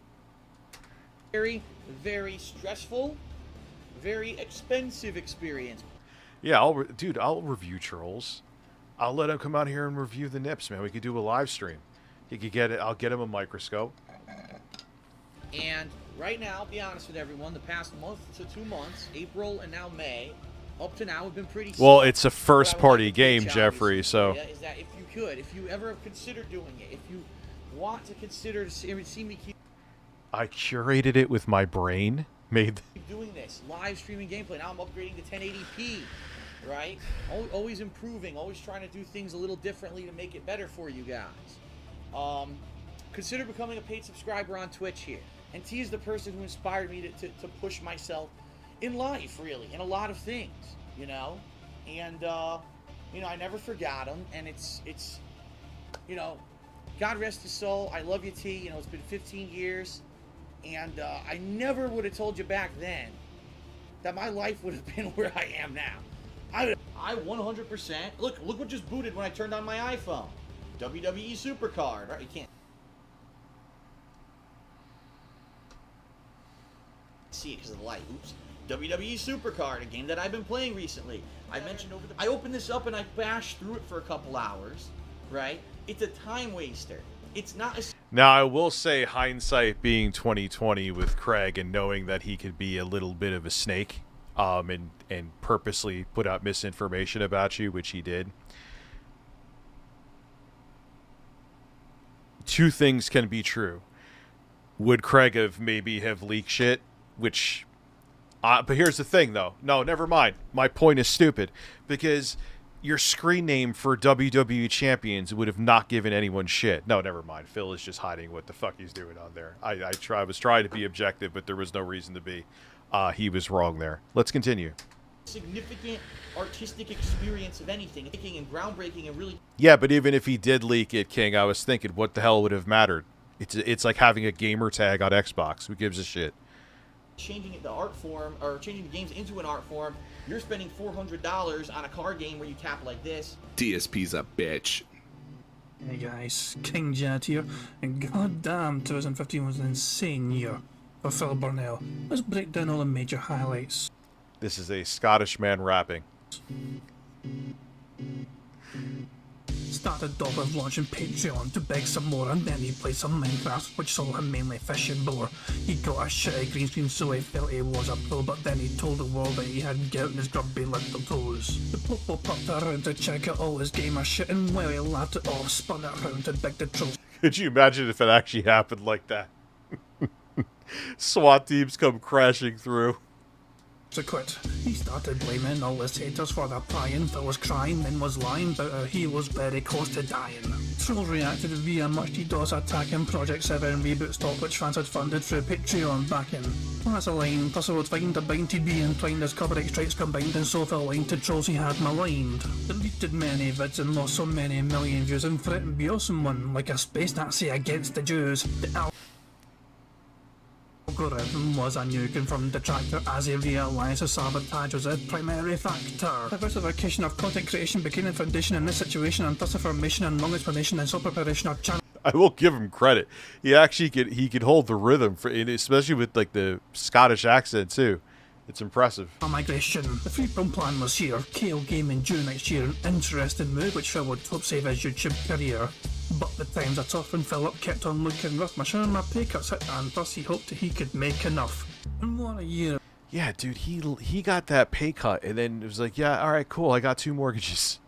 Very, very stressful, very expensive experience. Yeah, I'll review Trolls. I'll let him come out here and review the nips, man. We could do a live stream. He could get it. I'll get him a microscope. And right now, I'll be honest with everyone, the past month to 2 months, April and now May, up to now have been pretty... Well, it's a first-party game, Jeffrey, so... Is that if you ever have considered doing it, if you want to consider to see me keep... I curated it with my brain. Made doing this live streaming gameplay. Now I'm upgrading to 1080p, right? Always improving, always trying to do things a little differently to make it better for you guys. Consider becoming a paid subscriber on Twitch here. And T is the person who inspired me to push myself in life, really, in a lot of things, you know. And you know, I never forgot him, and it's you know, God rest his soul. I love you, T. You know, it's been 15 years. And I never would have told you back then that my life would have been where I am now. I 100%. Look what just booted when I turned on my iPhone. WWE Supercard. Right? You can't see it because of the light. Oops. WWE Supercard, a game that I've been playing recently. I mentioned I opened this up and I bashed through it for a couple hours. Right? It's a time waster. It's not a... Now, I will say, hindsight being 2020 with Craig and knowing that he could be a little bit of a snake, and purposely put out misinformation about you, which he did. Two things can be true. Would Craig have leaked shit? Which, but here's the thing, though. No, never mind. My point is stupid because your screen name for WWE Champions would have not given anyone shit. No, never mind. Phil is just hiding what the fuck he's doing on there. I was trying to be objective, but there was no reason to be. He was wrong there. Let's continue. Significant artistic experience of anything, and groundbreaking and really... Yeah, but even if he did leak it, King, I was thinking, what the hell would have mattered? It's like having a gamer tag on Xbox. Who gives a shit? Changing the art form, or changing the games into an art form, you're spending $400 on a card game where you tap like this. DSP's a bitch. Hey guys, King Jet here, and goddamn 2015 was an insane year for Phil Burnell. Let's break down all the major highlights. This is a Scottish man rapping. Started off with launching Patreon to beg some more, and then he played some Minecraft, which saw him mainly fish and bore. He got a shitty green screen, so he felt he was a pro, but then he told the world that he had gout in his grubby little toes. The Popo popped around to check out all his gamer shit, and while he laughed it off, spun it around to beg the trolls. Could you imagine if it actually happened like that? SWAT teams come crashing through. To quit. He started blaming all his haters for their prying. Phil was crying, then was lying about how he was very close to dying. Trolls reacted via much DDoS attack and Project 7 reboot stock, which fans had funded through Patreon backing. That's a line, plus I would find a bind to be entwined as copyright strikes combined, and so fell line to trolls he had maligned. Deleted many vids and lost so many million views, and threatened be someone like a space Nazi against the Jews. The algorithm was a new confirmed detractor as he realised the sabotage was a primary factor. Diversification of content creation became the foundation in this situation, and thus information and long explanation and self-preparation of channel. I will give him credit. He could hold the rhythm, especially with like the Scottish accent too. It's impressive. Migration. The freeform plan was here. KO game in June next year. An interesting move which Phil would hope save his YouTube career. But the times are tough and Philip kept on looking rough. My pay cuts hit, and thus he hoped he could make enough. And what a year. Yeah, dude, he got that pay cut, and then it was like, yeah, all right, cool, I got 2 mortgages.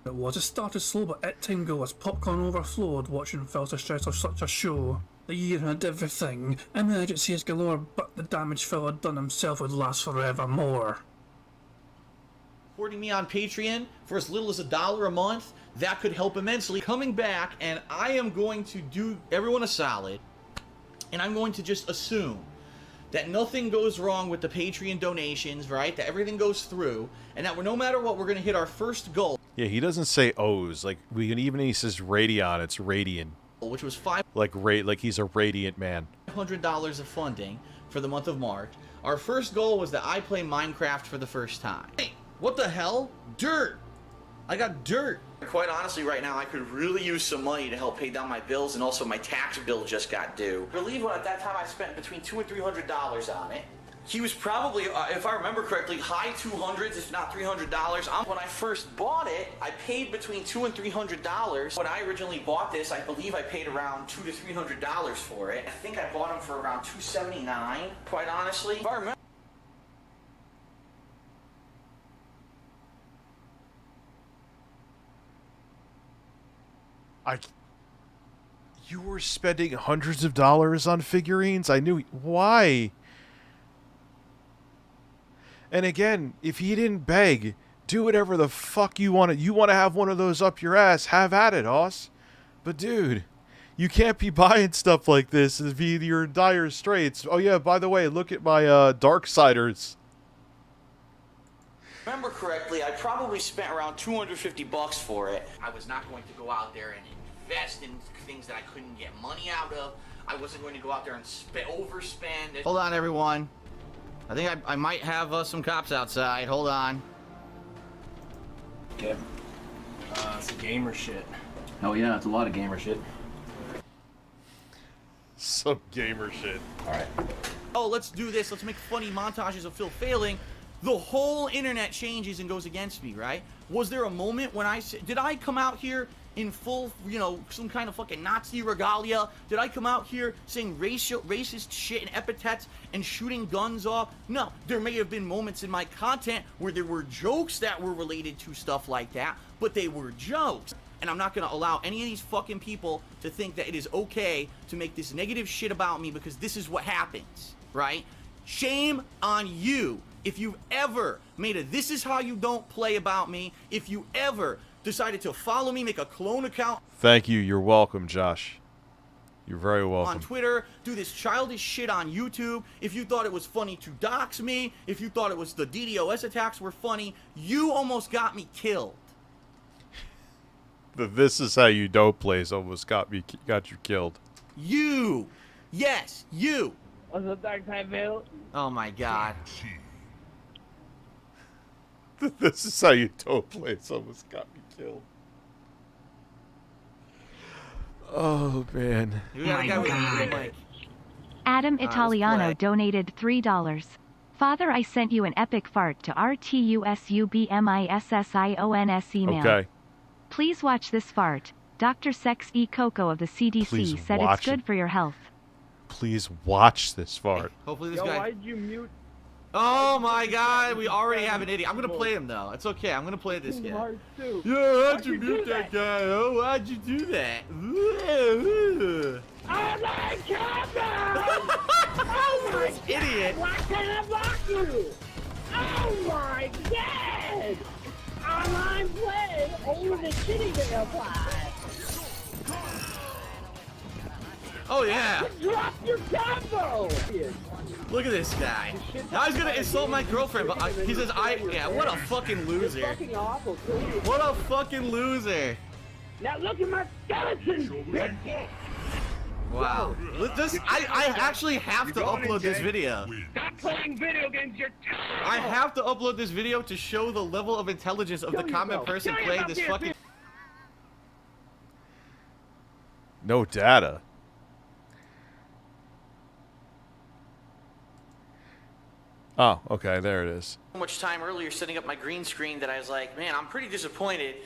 It was. It started slow, but at time go as popcorn overflowed, watching Phil's stress of such a show. The year had everything, emergencies galore, but the damage Phil had done himself would last forevermore. Supporting me on Patreon for as little as $1 a month, that could help immensely. Coming back, and I am going to do everyone a solid, and I'm going to just assume that nothing goes wrong with the Patreon donations, right? That everything goes through, and that no matter what, we're going to hit our first goal. Yeah, he doesn't say O's. Like, even he says Radeon, it's Radian. Which was like he's a radiant man. $500 of funding for the month of March. Our first goal was that I play Minecraft for the first time. Hey, what the hell? Dirt! I got dirt! Quite honestly, right now, I could really use some money to help pay down my bills, and also my tax bill just got due. I believe at that time I spent between $200 and $300 on it. He was probably, if I remember correctly, high 200s, if not $300. When I first bought it, I paid between $200 and $300. When I originally bought this, I believe I paid around $200 to $300 for it. I think I bought them for around $279, quite honestly. If I remember. You were spending hundreds of dollars on figurines? I knew. Why? And again, if he didn't beg, do whatever the fuck you want. You want to have one of those up your ass, have at it, Hoss. But dude, you can't be buying stuff like this if you're in dire straits. Oh yeah, by the way, look at my Darksiders. Remember correctly, I probably spent around $250 for it. I was not going to go out there and invest in things that I couldn't get money out of. I wasn't going to go out there and overspend. Hold on, everyone. I think I might have some cops outside. Hold on. Okay. It's a gamer shit. Oh yeah, it's a lot of gamer shit. Some gamer shit. Alright. Oh, let's do this. Let's make funny montages of Phil failing. The whole internet changes and goes against me, right? Was there a moment when did I come out here in full, you know, some kind of fucking Nazi regalia? Did I come out here saying racist shit and epithets and shooting guns off? No. There may have been moments in my content where there were jokes that were related to stuff like that, but they were jokes. And I'm not going to allow any of these fucking people to think that it is okay to make this negative shit about me, because this is what happens, right? Shame on you if you've ever made a "this is how you don't play" about me, if you ever decided to follow me, make a clone account. Thank you. You're welcome, Josh. You're very On welcome. Twitter, do this childish shit on YouTube. If you thought it was funny to dox me, if you thought it was the DDoS attacks were funny, you almost got me killed. The "this is how you don't" plays almost got you killed. You! Yes, you! What's up, Dark Side Bill? Oh my god. The "this is how you don't" plays almost got me killed. Oh man. You got a guy with a good mic. Adam let's Italiano play. donated $3. Father, I sent you an epic fart to RTUSUBMISSIONS email. Okay. Please watch this fart. Dr. Sex E. Coco of the CDC Please said it's watch good it. for your health. Please watch this fart. Hopefully this Yo, guy... why'd you mute? Oh my god, we already have an idiot. I'm gonna play him though. It's okay, I'm gonna play this guy. Hard too. Yeah, how'd you mute that guy? Oh, why'd you do that? I like cameras! Oh my idiot! Why can't I block you? Oh my god! Online play over the shitty they apply. Oh yeah! Drop your combo! Look at this guy. Now he's gonna insult my girlfriend, but he says yeah, what a fucking loser. Fucking awful, too. What a fucking loser. Now look at my skeleton! Wow. I actually have to upload this video. Stop playing video games, you're terrible! I have to upload this video to show the level of intelligence of the common person playing this fucking... No data. Oh, okay, there it is. So much time earlier setting up my green screen that I was like, man, I'm pretty disappointed.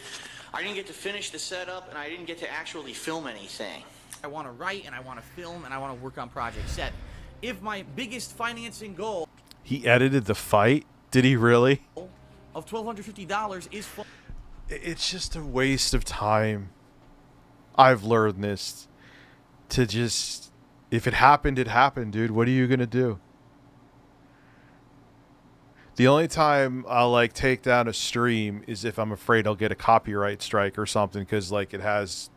I didn't get to finish the setup and I didn't get to actually film anything. I want to write and I want to film and I want to work on Project 7. If my biggest financing goal He edited the fight? Did he really? of $1,250 is It's just a waste of time. I've learned this. To just... If it happened, it happened, dude. What are you gonna do? The only time I'll, like, take down a stream is if I'm afraid I'll get a copyright strike or something, because, like, it has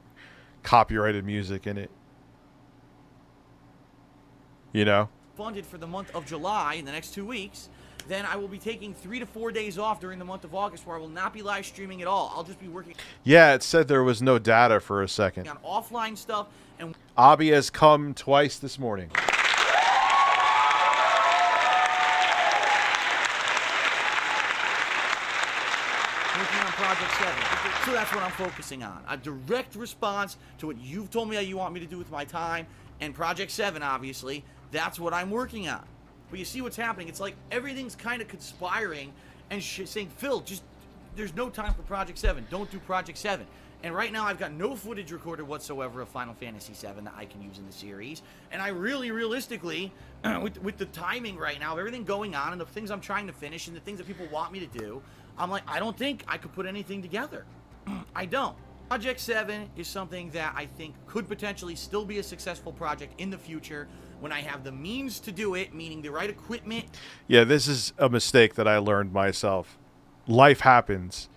copyrighted music in it. You know? funded for the month of July in the next 2 weeks, then I will be taking 3 to 4 days off during the month of August where I will not be live streaming at all. I'll just be working Yeah, it said there was no data for a second. on offline stuff and Abby has come twice this morning. working on Project 7. So that's what I'm focusing on. A direct response to what you've told me that you want me to do with my time, and Project 7, obviously, that's what I'm working on. But you see what's happening? It's like everything's kind of conspiring and saying, Phil, just, there's no time for Project 7. Don't do Project 7. And right now I've got no footage recorded whatsoever of Final Fantasy 7 that I can use in the series. And I really, realistically, with the timing right now, of everything going on and the things I'm trying to finish and the things that people want me to do, I'm like, I don't think I could put anything together. I don't. Project 7 is something that I think could potentially still be a successful project in the future when I have the means to do it, meaning the right equipment. Yeah, this is a mistake that I learned myself. Life happens.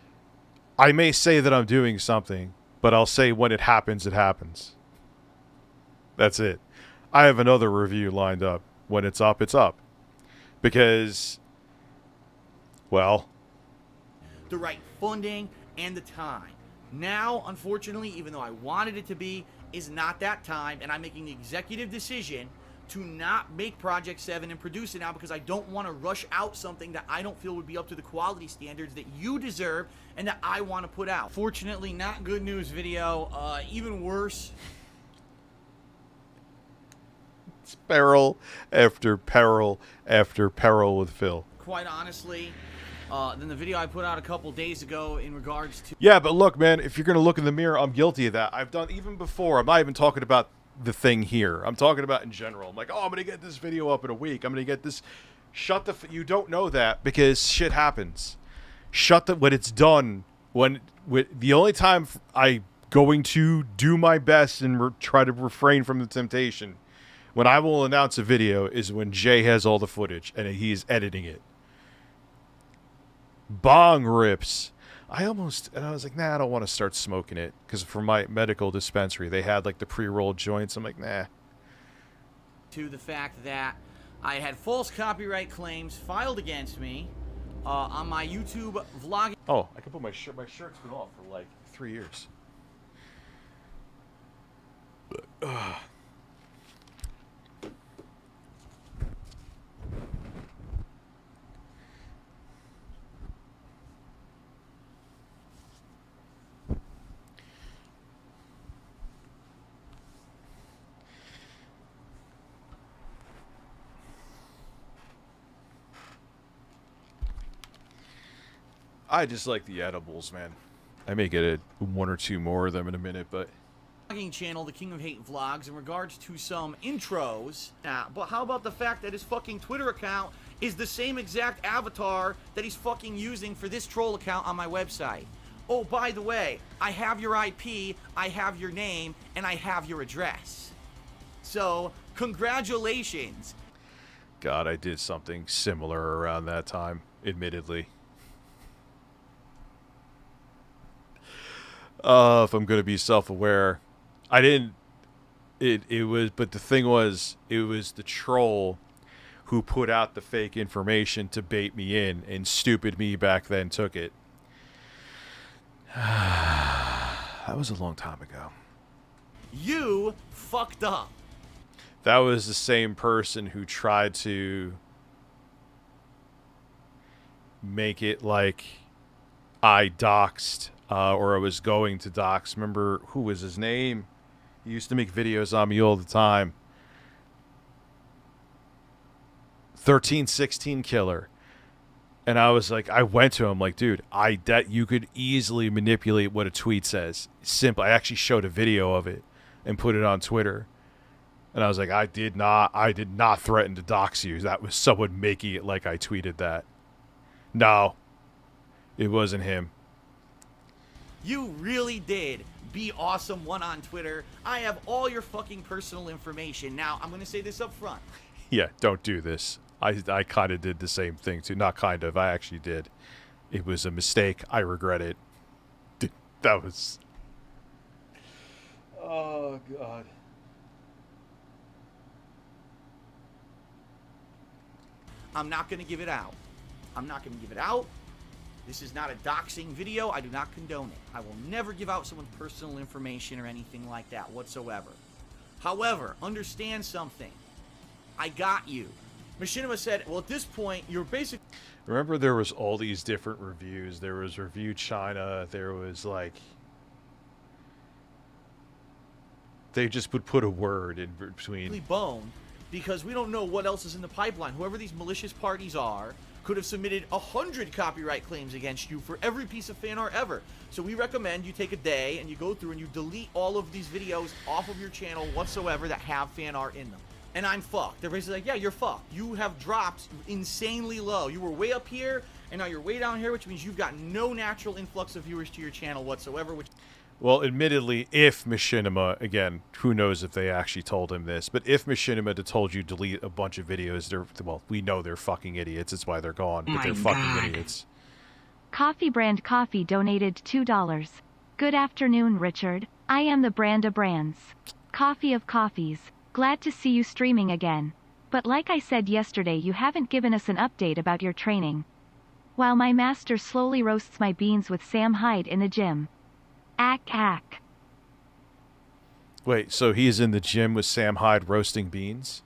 I may say that I'm doing something, but I'll say when it happens, it happens. That's it. I have another review lined up. When it's up, it's up. Because, well... the right funding and the time. Now, unfortunately, even though I wanted it to be, is not that time, and I'm making the executive decision to not make Project 7 and produce it now because I don't want to rush out something that I don't feel would be up to the quality standards that you deserve and that I want to put out. Fortunately, not good news video. Even worse. It's peril after peril after peril with Phil. Quite honestly, than the video I put out a couple days ago in regards to... Yeah, but look, man, if you're going to look in the mirror, I'm guilty of that. I've done, even before, I'm not even talking about the thing here. I'm talking about in general. I'm like, oh, I'm going to get this video up in a week. I'm going to get this... Shut the... You don't know that because shit happens. When it's done, the only time I going to do my best and try to refrain from the temptation, when I will announce a video, is when Jay has all the footage and he's editing it. Bong rips. I was like, nah, I don't want to start smoking it. Because for my medical dispensary, they had like the pre-rolled joints. I'm like, nah. To the fact that I had false copyright claims filed against me on my YouTube vlogging. Oh, I can put my shirt. My shirt's been off for like 3 years. I just like the edibles, man. I may get one or two more of them in a minute, but... Vlogging channel, The King of Hate Vlogs, in regards to some intros. But how about the fact that his fucking Twitter account is the same exact avatar that he's fucking using for this troll account on my website? Oh, by the way, I have your IP, I have your name, and I have your address. So, congratulations. God, I did something similar around that time, admittedly. If I'm going to be self-aware, I didn't, but the thing was, it was the troll who put out the fake information to bait me in, and stupid me back then took it. That was a long time ago. You fucked up. That was the same person who tried to make it like I doxed, or I was going to dox. Remember, who was his name? He used to make videos on me all the time. 1316 Killer. And I was like, I went to him like, dude, you could easily manipulate what a tweet says. Simple. I actually showed a video of it and put it on Twitter. And I was like, I did not threaten to dox you. That was someone making it like I tweeted that. No, it wasn't him. You really did be awesome one on Twitter. I have all your fucking personal information. Now, I'm going to say this up front. Yeah, don't do this. I kind of did the same thing too. Not kind of. I actually did. It was a mistake. I regret it. That was... Oh, God. I'm not going to give it out. I'm not going to give it out. This is not a doxing video. I do not condone it. I will never give out someone's personal information or anything like that whatsoever. However, understand something. I got you. Machinima said, well, at this point, you're basically... Remember, there was all these different reviews. There was Review China. There was, like... They just would put a word in between... ...bone, because we don't know what else is in the pipeline. Whoever these malicious parties are could have submitted 100 copyright claims against you for every piece of fan art ever. So we recommend you take a day and you go through and you delete all of these videos off of your channel whatsoever that have fan art in them. And I'm fucked. Everybody's like, yeah, you're fucked. You have dropped insanely low. You were way up here, and now you're way down here, which means you've got no natural influx of viewers to your channel whatsoever. Well, admittedly, if Machinima, again, who knows if they actually told him this, but if Machinima told you delete a bunch of videos, well, we know they're fucking idiots. It's why they're gone, but they're fucking idiots. Coffee Brand Coffee donated $2. Good afternoon, Richard. I am the brand of brands. Coffee of coffees. Glad to see you streaming again. But like I said yesterday, you haven't given us an update about your training. While my master slowly roasts my beans with Sam Hyde in the gym. Wait, so he's in the gym with Sam Hyde roasting beans?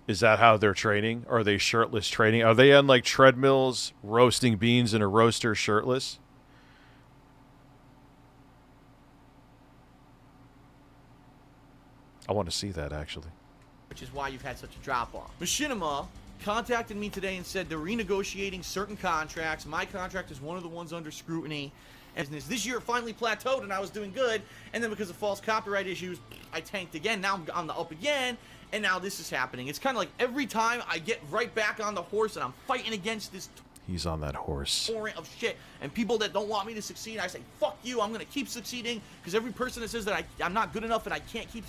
Is that how they're training? Are they shirtless training? Are they on like treadmills, roasting beans in a roaster shirtless? I want to see that, actually. Which is why you've had such a drop-off. Machinima contacted me today and said they're renegotiating certain contracts. My contract is one of the ones under scrutiny. And this year it finally plateaued and I was doing good. And then because of false copyright issues, I tanked again. Now I'm on the up again. And now this is happening. It's kind of like every time I get right back on the horse and I'm fighting against this He's on that horse. torrent of shit. And people that don't want me to succeed, I say, fuck you, I'm going to keep succeeding. Because every person that says that I'm not good enough and I can't keep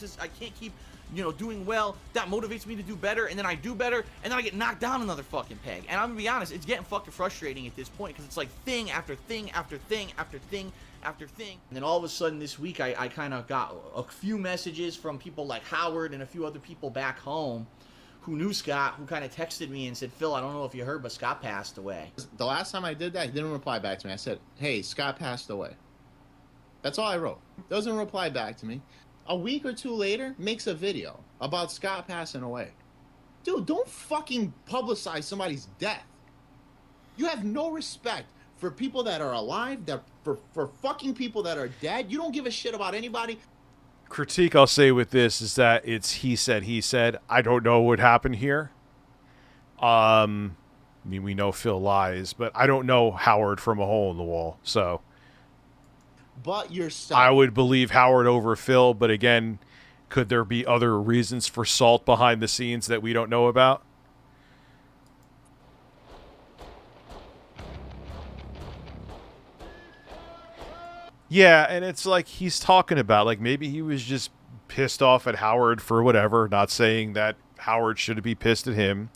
you know, doing well, that motivates me to do better, and then I do better, and then I get knocked down another fucking peg. And I'm gonna be honest, it's getting fucking frustrating at this point, because it's like thing after thing after thing after thing after thing. And then all of a sudden this week, I kind of got a few messages from people like Howard and a few other people back home who knew Scott, who kind of texted me and said, Phil, I don't know if you heard, but Scott passed away. The last time I did that, he didn't reply back to me. I said, hey, Scott passed away. That's all I wrote. Doesn't reply back to me. A week or two later, makes a video about Scott passing away. Dude, don't fucking publicize somebody's death. You have no respect for people that are alive, for fucking people that are dead. You don't give a shit about anybody. Critique I'll say with this is that it's he said. I don't know what happened here. I mean, we know Phil lies, but I don't know Howard from a hole in the wall, so... But yourself. I would believe Howard over Phil, but again, could there be other reasons for salt behind the scenes that we don't know about? Yeah, and it's like he's talking about, like, maybe he was just pissed off at Howard for whatever, not saying that Howard should be pissed at him,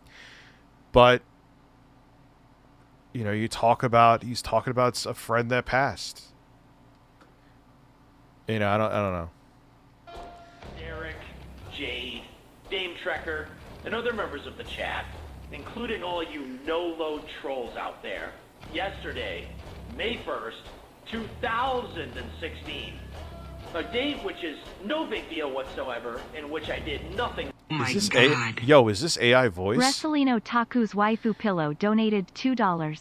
but, you know, he's talking about a friend that passed. You know, I don't know. Eric, Jade, Dame Trekker, and other members of the chat, including all you no-load trolls out there. Yesterday, May 1st, 2016. A date which is no big deal whatsoever, in which I did nothing. Oh my is this God. Is this AI voice? Wrestlino Taku's waifu pillow donated $2.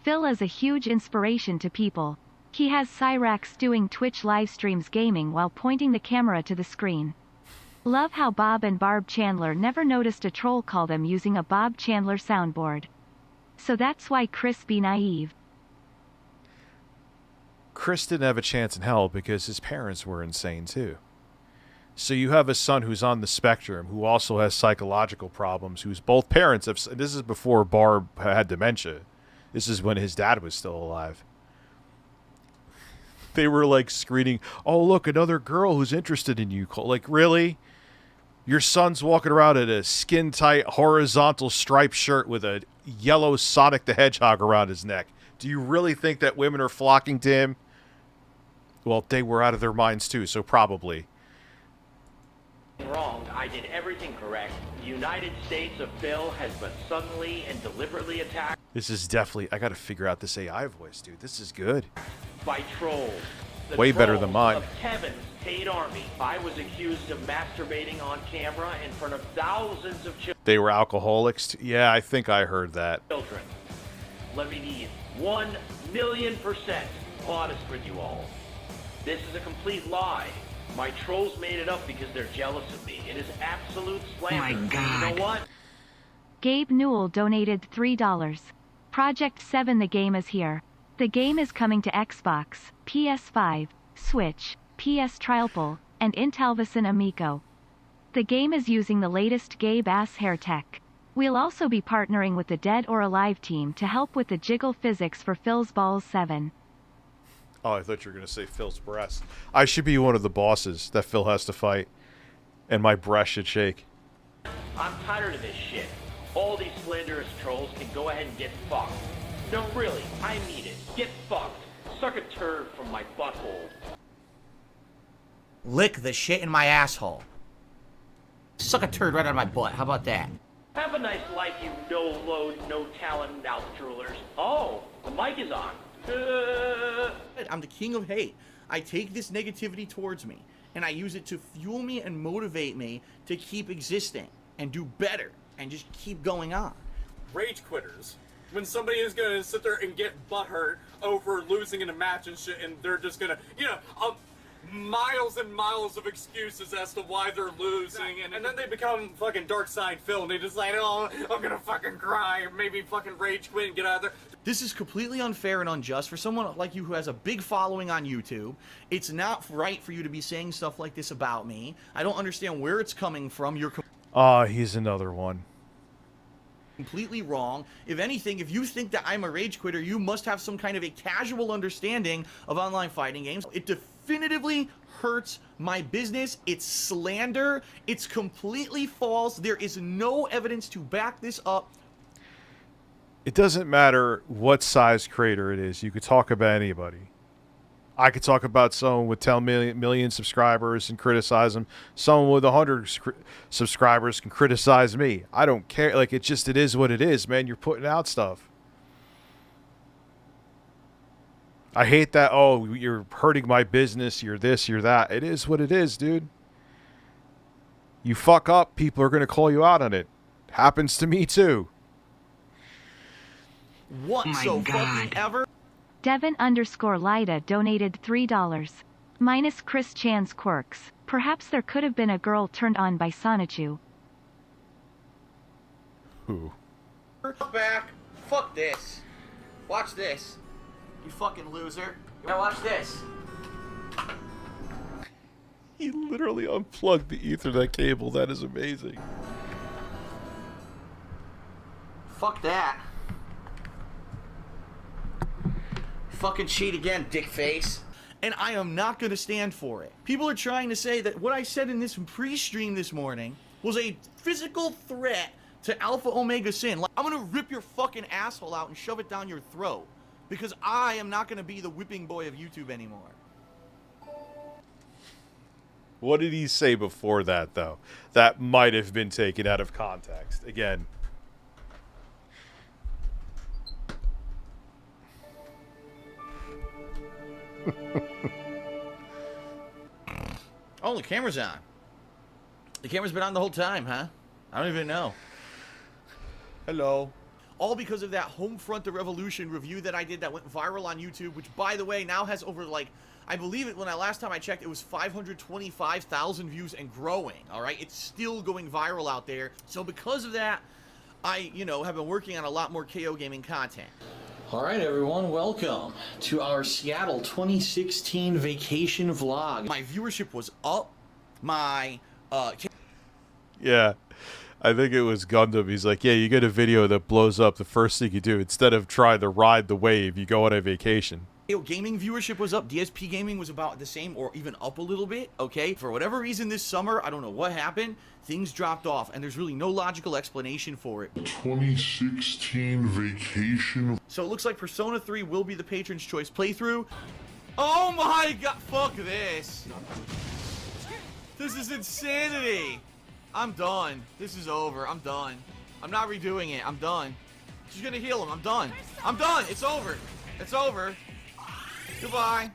Phil is a huge inspiration to people. He has Cyrax doing Twitch live streams gaming while pointing the camera to the screen. Love how Bob and Barb Chandler never noticed a troll call them using a Bob Chandler soundboard. So that's why Chris be naive. Chris didn't have a chance in hell because his parents were insane too. So you have a son who's on the spectrum, who also has psychological problems, whose both parents have... This is before Barb had dementia. This is when his dad was still alive. They were like screaming, oh, look, another girl who's interested in you. Like, really? Your son's walking around in a skin-tight, horizontal striped shirt with a yellow Sonic the Hedgehog around his neck. Do you really think that women are flocking to him? Well, they were out of their minds too, so probably. Wrong. I did everything correct. The United States of Phil has been suddenly and deliberately attacked. This is definitely... I gotta figure out this AI voice, dude. This is good. By trolls. The Way better than trolls mine. Of Kevin's paid army. I was accused of masturbating on camera in front of thousands of They were alcoholics? Yeah, I think I heard that. children. Let me be 1,000,000% honest with you all. This is a complete lie. My trolls made it up because they're jealous of me. It is absolute slander. Oh my God. You know what? Gabe Newell donated $3. Project 7 The game is here. The game is coming to Xbox, PS5, Switch, PS Trialpal, and Intelvison Amico. The game is using the latest Gabe ass hair tech. We'll also be partnering with the Dead or Alive team to help with the jiggle physics for Phil's Balls 7. Oh, I thought you were going to say Phil's breast. I should be one of the bosses that Phil has to fight, and my breast should shake. I'm tired of this shit. All these slanderous trolls can go ahead and get fucked. No, really, I mean it. Get fucked. Suck a turd from my butthole. Lick the shit in my asshole. Suck a turd right out of my butt. How about that? Have a nice life, you no-load, no-talent mouth droolers. Oh, the mic is on. I'm the king of hate. I take this negativity towards me, and I use it to fuel me and motivate me to keep existing and do better. and just keep going on. Rage quitters. When somebody is going to sit there and get butthurt over losing in a match and shit, and they're just going to, you know, miles and miles of excuses as to why they're losing, and then they become fucking Dark Side Phil, and they just like, oh, I'm going to fucking cry, or maybe fucking rage quit and get out of there. This is completely unfair and unjust for someone like you who has a big following on YouTube. It's not right for you to be saying stuff like this about me. I don't understand where it's coming from. You're He's another one. completely wrong. If anything, if you think that I'm a rage quitter, you must have some kind of a casual understanding of online fighting games. It definitively hurts my business. It's slander. It's completely false. There is no evidence to back this up. It doesn't matter what size creator it is. You could talk about anybody. I could talk about someone with 10 million subscribers and criticize them. Someone with 100 subscribers can criticize me. I don't care. Like, it is what it is, man. You're putting out stuff. I hate that, oh, you're hurting my business, you're this, you're that. It is what it is, dude. You fuck up, people are going to call you out on it. Happens to me, too. What fucking ever? Devin_Lida donated $3. Minus Chris Chan's quirks. Perhaps there could have been a girl turned on by Sonichu. Who? Back. Fuck this. Watch this. You fucking loser. Now watch this. He literally unplugged the Ethernet cable. That is amazing. Fuck that. Fucking cheat again, dick face. And I am not going to stand for it. People are trying to say that what I said in this pre-stream this morning was a physical threat to Alpha Omega Sin. Like, I'm going to rip your fucking asshole out and shove it down your throat. Because I am not going to be the whipping boy of YouTube anymore. What did he say before that, though? That might have been taken out of context. Again. Oh, the camera's on. The camera's been on the whole time, huh? I don't even know. Hello. All because of that Homefront the Revolution review that I did that went viral on YouTube, which, by the way, now has over, like, I believe it, last time I checked, it was 525,000 views and growing, all right? It's still going viral out there. So because of that, I, have been working on a lot more KO gaming content. All right, everyone, welcome to our Seattle 2016 vacation vlog. My viewership was up. My, Yeah. I think it was Gundam. He's like, yeah, you get a video that blows up. The first thing you do, instead of trying to ride the wave, you go on a vacation. Gaming viewership was up. DSP gaming was about the same or even up a little bit, okay? For whatever reason this summer, I don't know what happened, things dropped off, and there's really no logical explanation for it. 2016 vacation. So it looks like Persona 3 will be the patron's choice playthrough. Oh my god, fuck this. This is insanity. I'm done. This is over. I'm done. I'm not redoing it. I'm done. She's gonna heal him. I'm done. I'm done. It's over. It's over. Goodbye.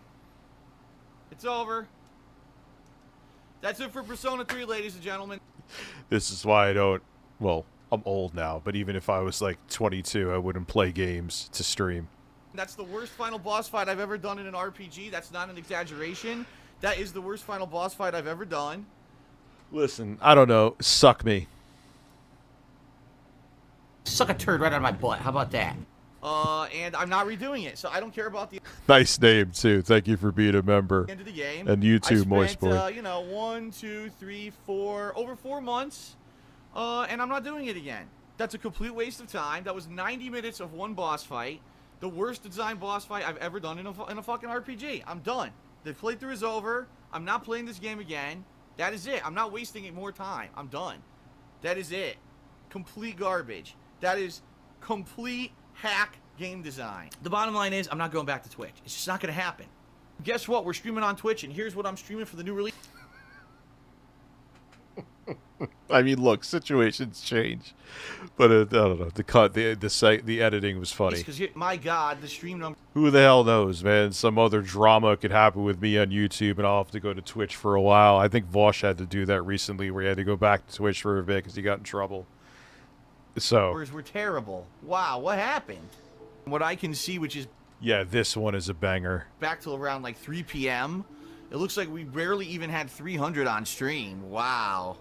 It's over. That's it for Persona 3, ladies and gentlemen. This is why I don't... Well, I'm old now, but even if I was like 22, I wouldn't play games to stream. That's the worst final boss fight I've ever done in an RPG. That's not an exaggeration. That is the worst final boss fight I've ever done. Listen, I don't know. Suck me. Suck a turd right out of my butt. How about that? And I'm not redoing it, so I don't care about the Nice name, too. Thank you for being a member. end of the game. And you too, Moist Boy. I spent, 1, 2, 3, 4, over 4 months, and I'm not doing it again. That's a complete waste of time. That was 90 minutes of one boss fight. The worst designed boss fight I've ever done in a fucking RPG. I'm done. The playthrough is over. I'm not playing this game again. That is it. I'm not wasting any more time. I'm done. That is it. Complete garbage. That is complete hack game design. The bottom line is, I'm not going back to Twitch. It's just not going to happen. Guess what? We're streaming on Twitch, and here's what I'm streaming for the new release. I mean, look, situations change, but I don't know. The editing was funny. Because my God, the stream number. Who the hell knows, man? Some other drama could happen with me on YouTube, and I'll have to go to Twitch for a while. I think Vosh had to do that recently, where he had to go back to Twitch for a bit because he got in trouble. So Were terrible. Wow, what happened? What I can see, which is yeah, this one is a banger. back till around like 3 p.m., it looks like we barely even had 300 on stream. Wow.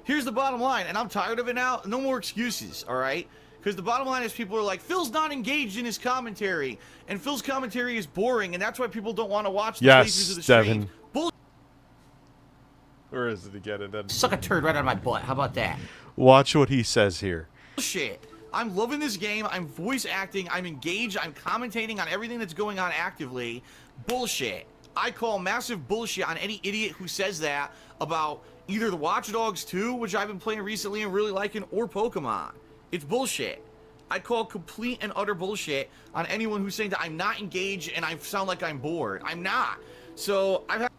Here's the bottom line, and I'm tired of it now. No more excuses, all right? Because the bottom line is people are like, Phil's not engaged in his commentary, and Phil's commentary is boring, and that's why people don't want to watch the phases of the stream. Devin. Where is it again? And then Suck a turd right out of my butt. How about that? watch what he says here. Bullshit. I'm loving this game. I'm voice acting. I'm engaged. I'm commentating on everything that's going on actively. Bullshit. I call massive bullshit on any idiot who says that about either the Watch Dogs 2, which I've been playing recently and really liking, or Pokemon. It's bullshit. I call complete and utter bullshit on anyone who's saying that I'm not engaged and I sound like I'm bored. I'm not. So I've had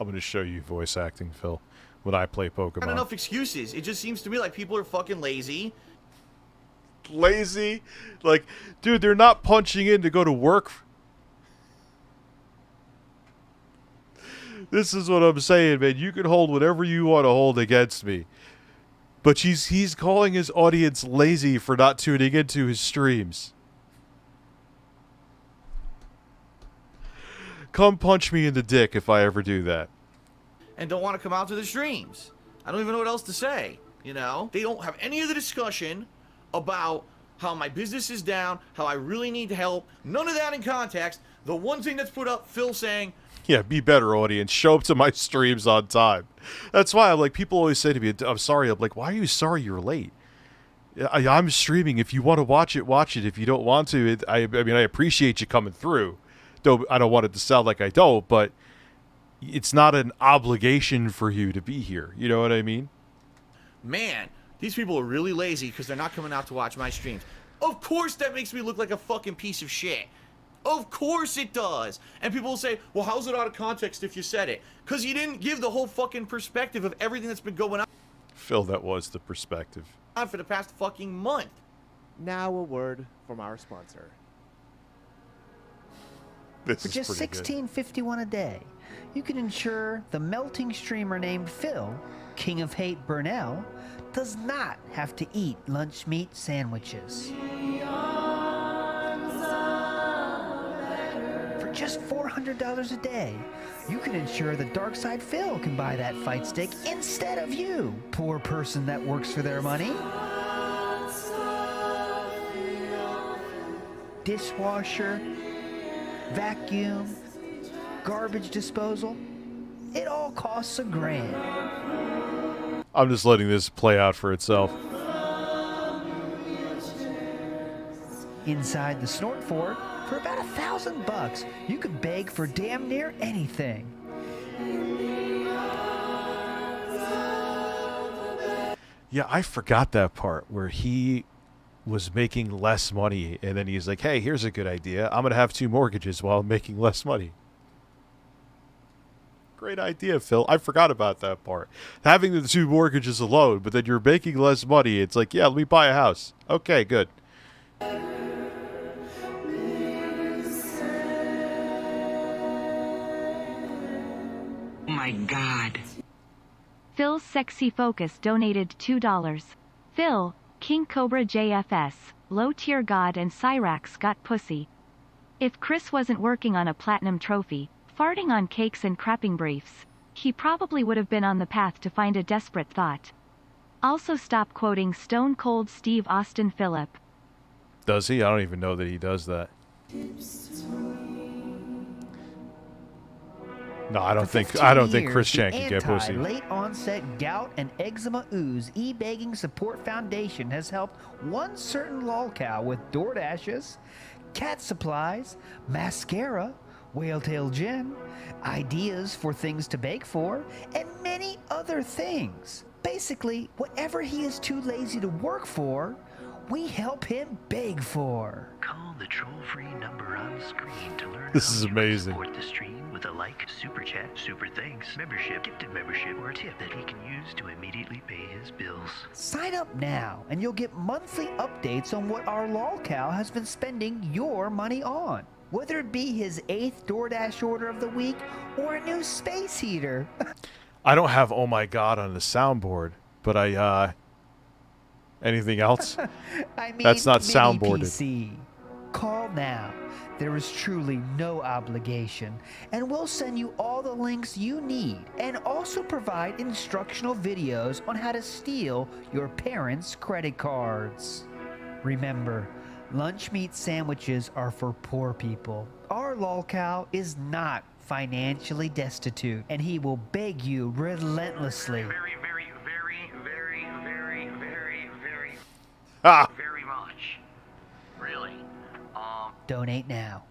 I'm going to show you voice acting, Phil, when I play Pokemon. enough excuses. It just seems to me like people are fucking lazy. Lazy? Like, dude, they're not punching in to go to work. This is what I'm saying, man. You can hold whatever you want to hold against me. But he's calling his audience lazy for not tuning into his streams. Come punch me in the dick if I ever do that. And don't want to come out to the streams. I don't even know what else to say, you know? They don't have any of the discussion about how my business is down, how I really need help. None of that in context. The one thing that's put up, Phil saying, yeah, be better, audience. Show up to my streams on time. That's why I'm like, people always say to me, I'm sorry. I'm like, why are you sorry you're late? I'm streaming. If you want to watch it, watch it. If you don't want to, I mean, I appreciate you coming through. Though I don't want it to sound like I don't, but it's not an obligation for you to be here. You know what I mean? man, these people are really lazy because they're not coming out to watch my streams. Of course that makes me look like a fucking piece of shit. Of course it does. And people will say, well, how's it out of context if you said it? Because you didn't give the whole fucking perspective of everything that's been going on. Phil, that was the perspective. For the past fucking month. Now a word from our sponsor. This For is just pretty good. $16.51 a day, you can ensure the melting streamer named Phil, King of Hate Burnell, does not have to eat lunch meat sandwiches. For just $400 a day, you can ensure the Dark Side Phil can buy that fight stick instead of you, poor person that works for their money. Dishwasher, vacuum, garbage disposal, it all costs $1,000. I'm just letting this play out for itself. Inside the Snort Fort, for about $1,000, you could beg for damn near anything. Yeah, I forgot that part where he was making less money, and then he's like, hey, here's a good idea. I'm going to have 2 mortgages while I'm making less money. Great idea, Phil. I forgot about that part. Having the 2 mortgages alone, but then you're making less money. It's like, yeah, let me buy a house. Okay, good. Oh my God. Phil's Sexy Focus donated $2. Phil, King Cobra JFS, Low Tier God and Cyrax got pussy. If Chris wasn't working on a platinum trophy, farting on cakes and crapping briefs, he probably would have been on the path to find a desperate thought. Also stop quoting Stone Cold Steve Austin Phillip. Does he? I don't even know that he does that. No, I don't think Chris Chan can get pussy. Late onset gout and eczema ooze e-begging support foundation has helped one certain lolcow with DoorDashes, cat supplies, mascara, whale tail gin, ideas for things to bake for, and many other things. Basically, whatever he is too lazy to work for, we help him beg for. Call the troll-free number on screen to learn This how is you amazing. Support the stream with a like, super chat, super thanks, membership, gifted membership, or a tip that he can use to immediately pay his bills. Sign up now, and you'll get monthly updates on what our lolcow has been spending your money on. Whether it be his 8th DoorDash order of the week or a new space heater. I don't have Oh My God on the soundboard, but Anything else? I mean, That's not mini soundboarded. PC. Call now. There is truly no obligation, and we'll send you all the links you need and also provide instructional videos on how to steal your parents' credit cards. Remember, lunch meat sandwiches are for poor people. Our lolcow is not financially destitute, and he will beg you relentlessly. Ah! Very much. Really. Donate now.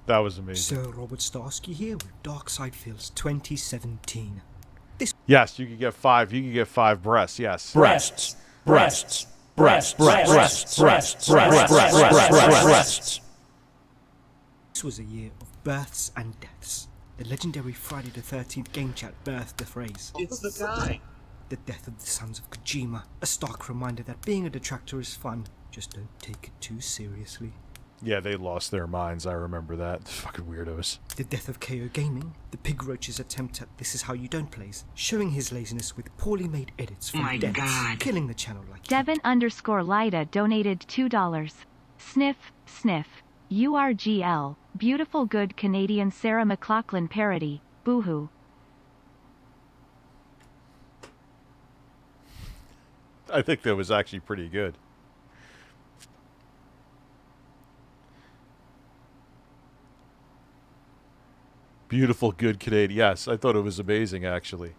That was amazing. Sir Robert Starsky here with Darkside Fields 2017. Yes, you could get 5. You could get 5 breasts. Yes. Breasts. Breasts. Breasts. Breasts. Breasts. Breasts. This was a year of births and deaths. The legendary Friday the 13th game chat birthed the phrase. It's the guy. The death of the sons of Kojima, a stark reminder that being a detractor is fun, just don't take it too seriously. Yeah, they lost their minds. I remember that. Fucking weirdos. The death of KO Gaming, the Pig Roach's attempt at This Is How You Don't Plays, showing his laziness with poorly made edits from deaths, killing the channel like Devin_Lida donated $2. Sniff, sniff. URGL. Beautiful good Canadian Sarah McLachlan parody. Boohoo. I think that was actually pretty good. Beautiful, good Canadian. Yes, I thought it was amazing, actually.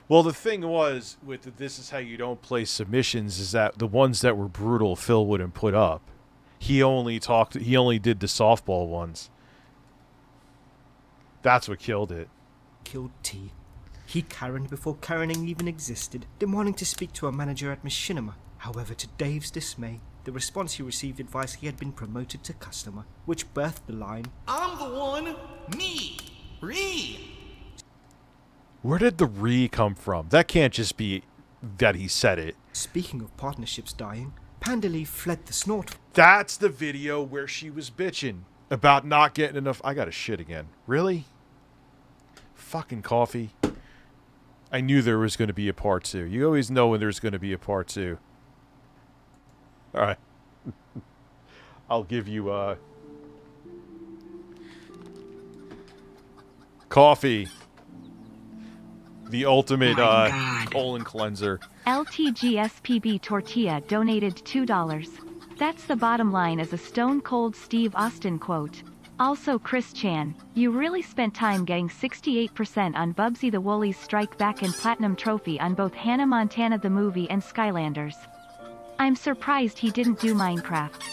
Well, the thing was, with the This Is How You Don't Play submissions, is that the ones that were brutal, Phil wouldn't put up. He only did the softball ones. That's what killed it. killed T. He Karened before Karening even existed, demanding to speak to a manager at Machinima. However, to Dave's dismay, the response he received advised he had been promoted to customer, which birthed the line, I'm the one, me, Ree. Where did the "re" come from? That can't just be that he said it. Speaking of partnerships dying, Pandaley fled the snort. That's the video where she was bitching about not getting enough. I gotta shit again. Really? Fucking coffee. I knew there was going to be a part 2. You always know when there's going to be a part 2. All right. I'll give you coffee. The ultimate colon cleanser. LTGSPB Tortilla donated $2. That's the bottom line as a Stone Cold Steve Austin quote. Also Chris Chan, you really spent time getting 68% on Bubsy the Woolly's Strike Back and Platinum Trophy on both Hannah Montana the movie and Skylanders. I'm surprised he didn't do Minecraft.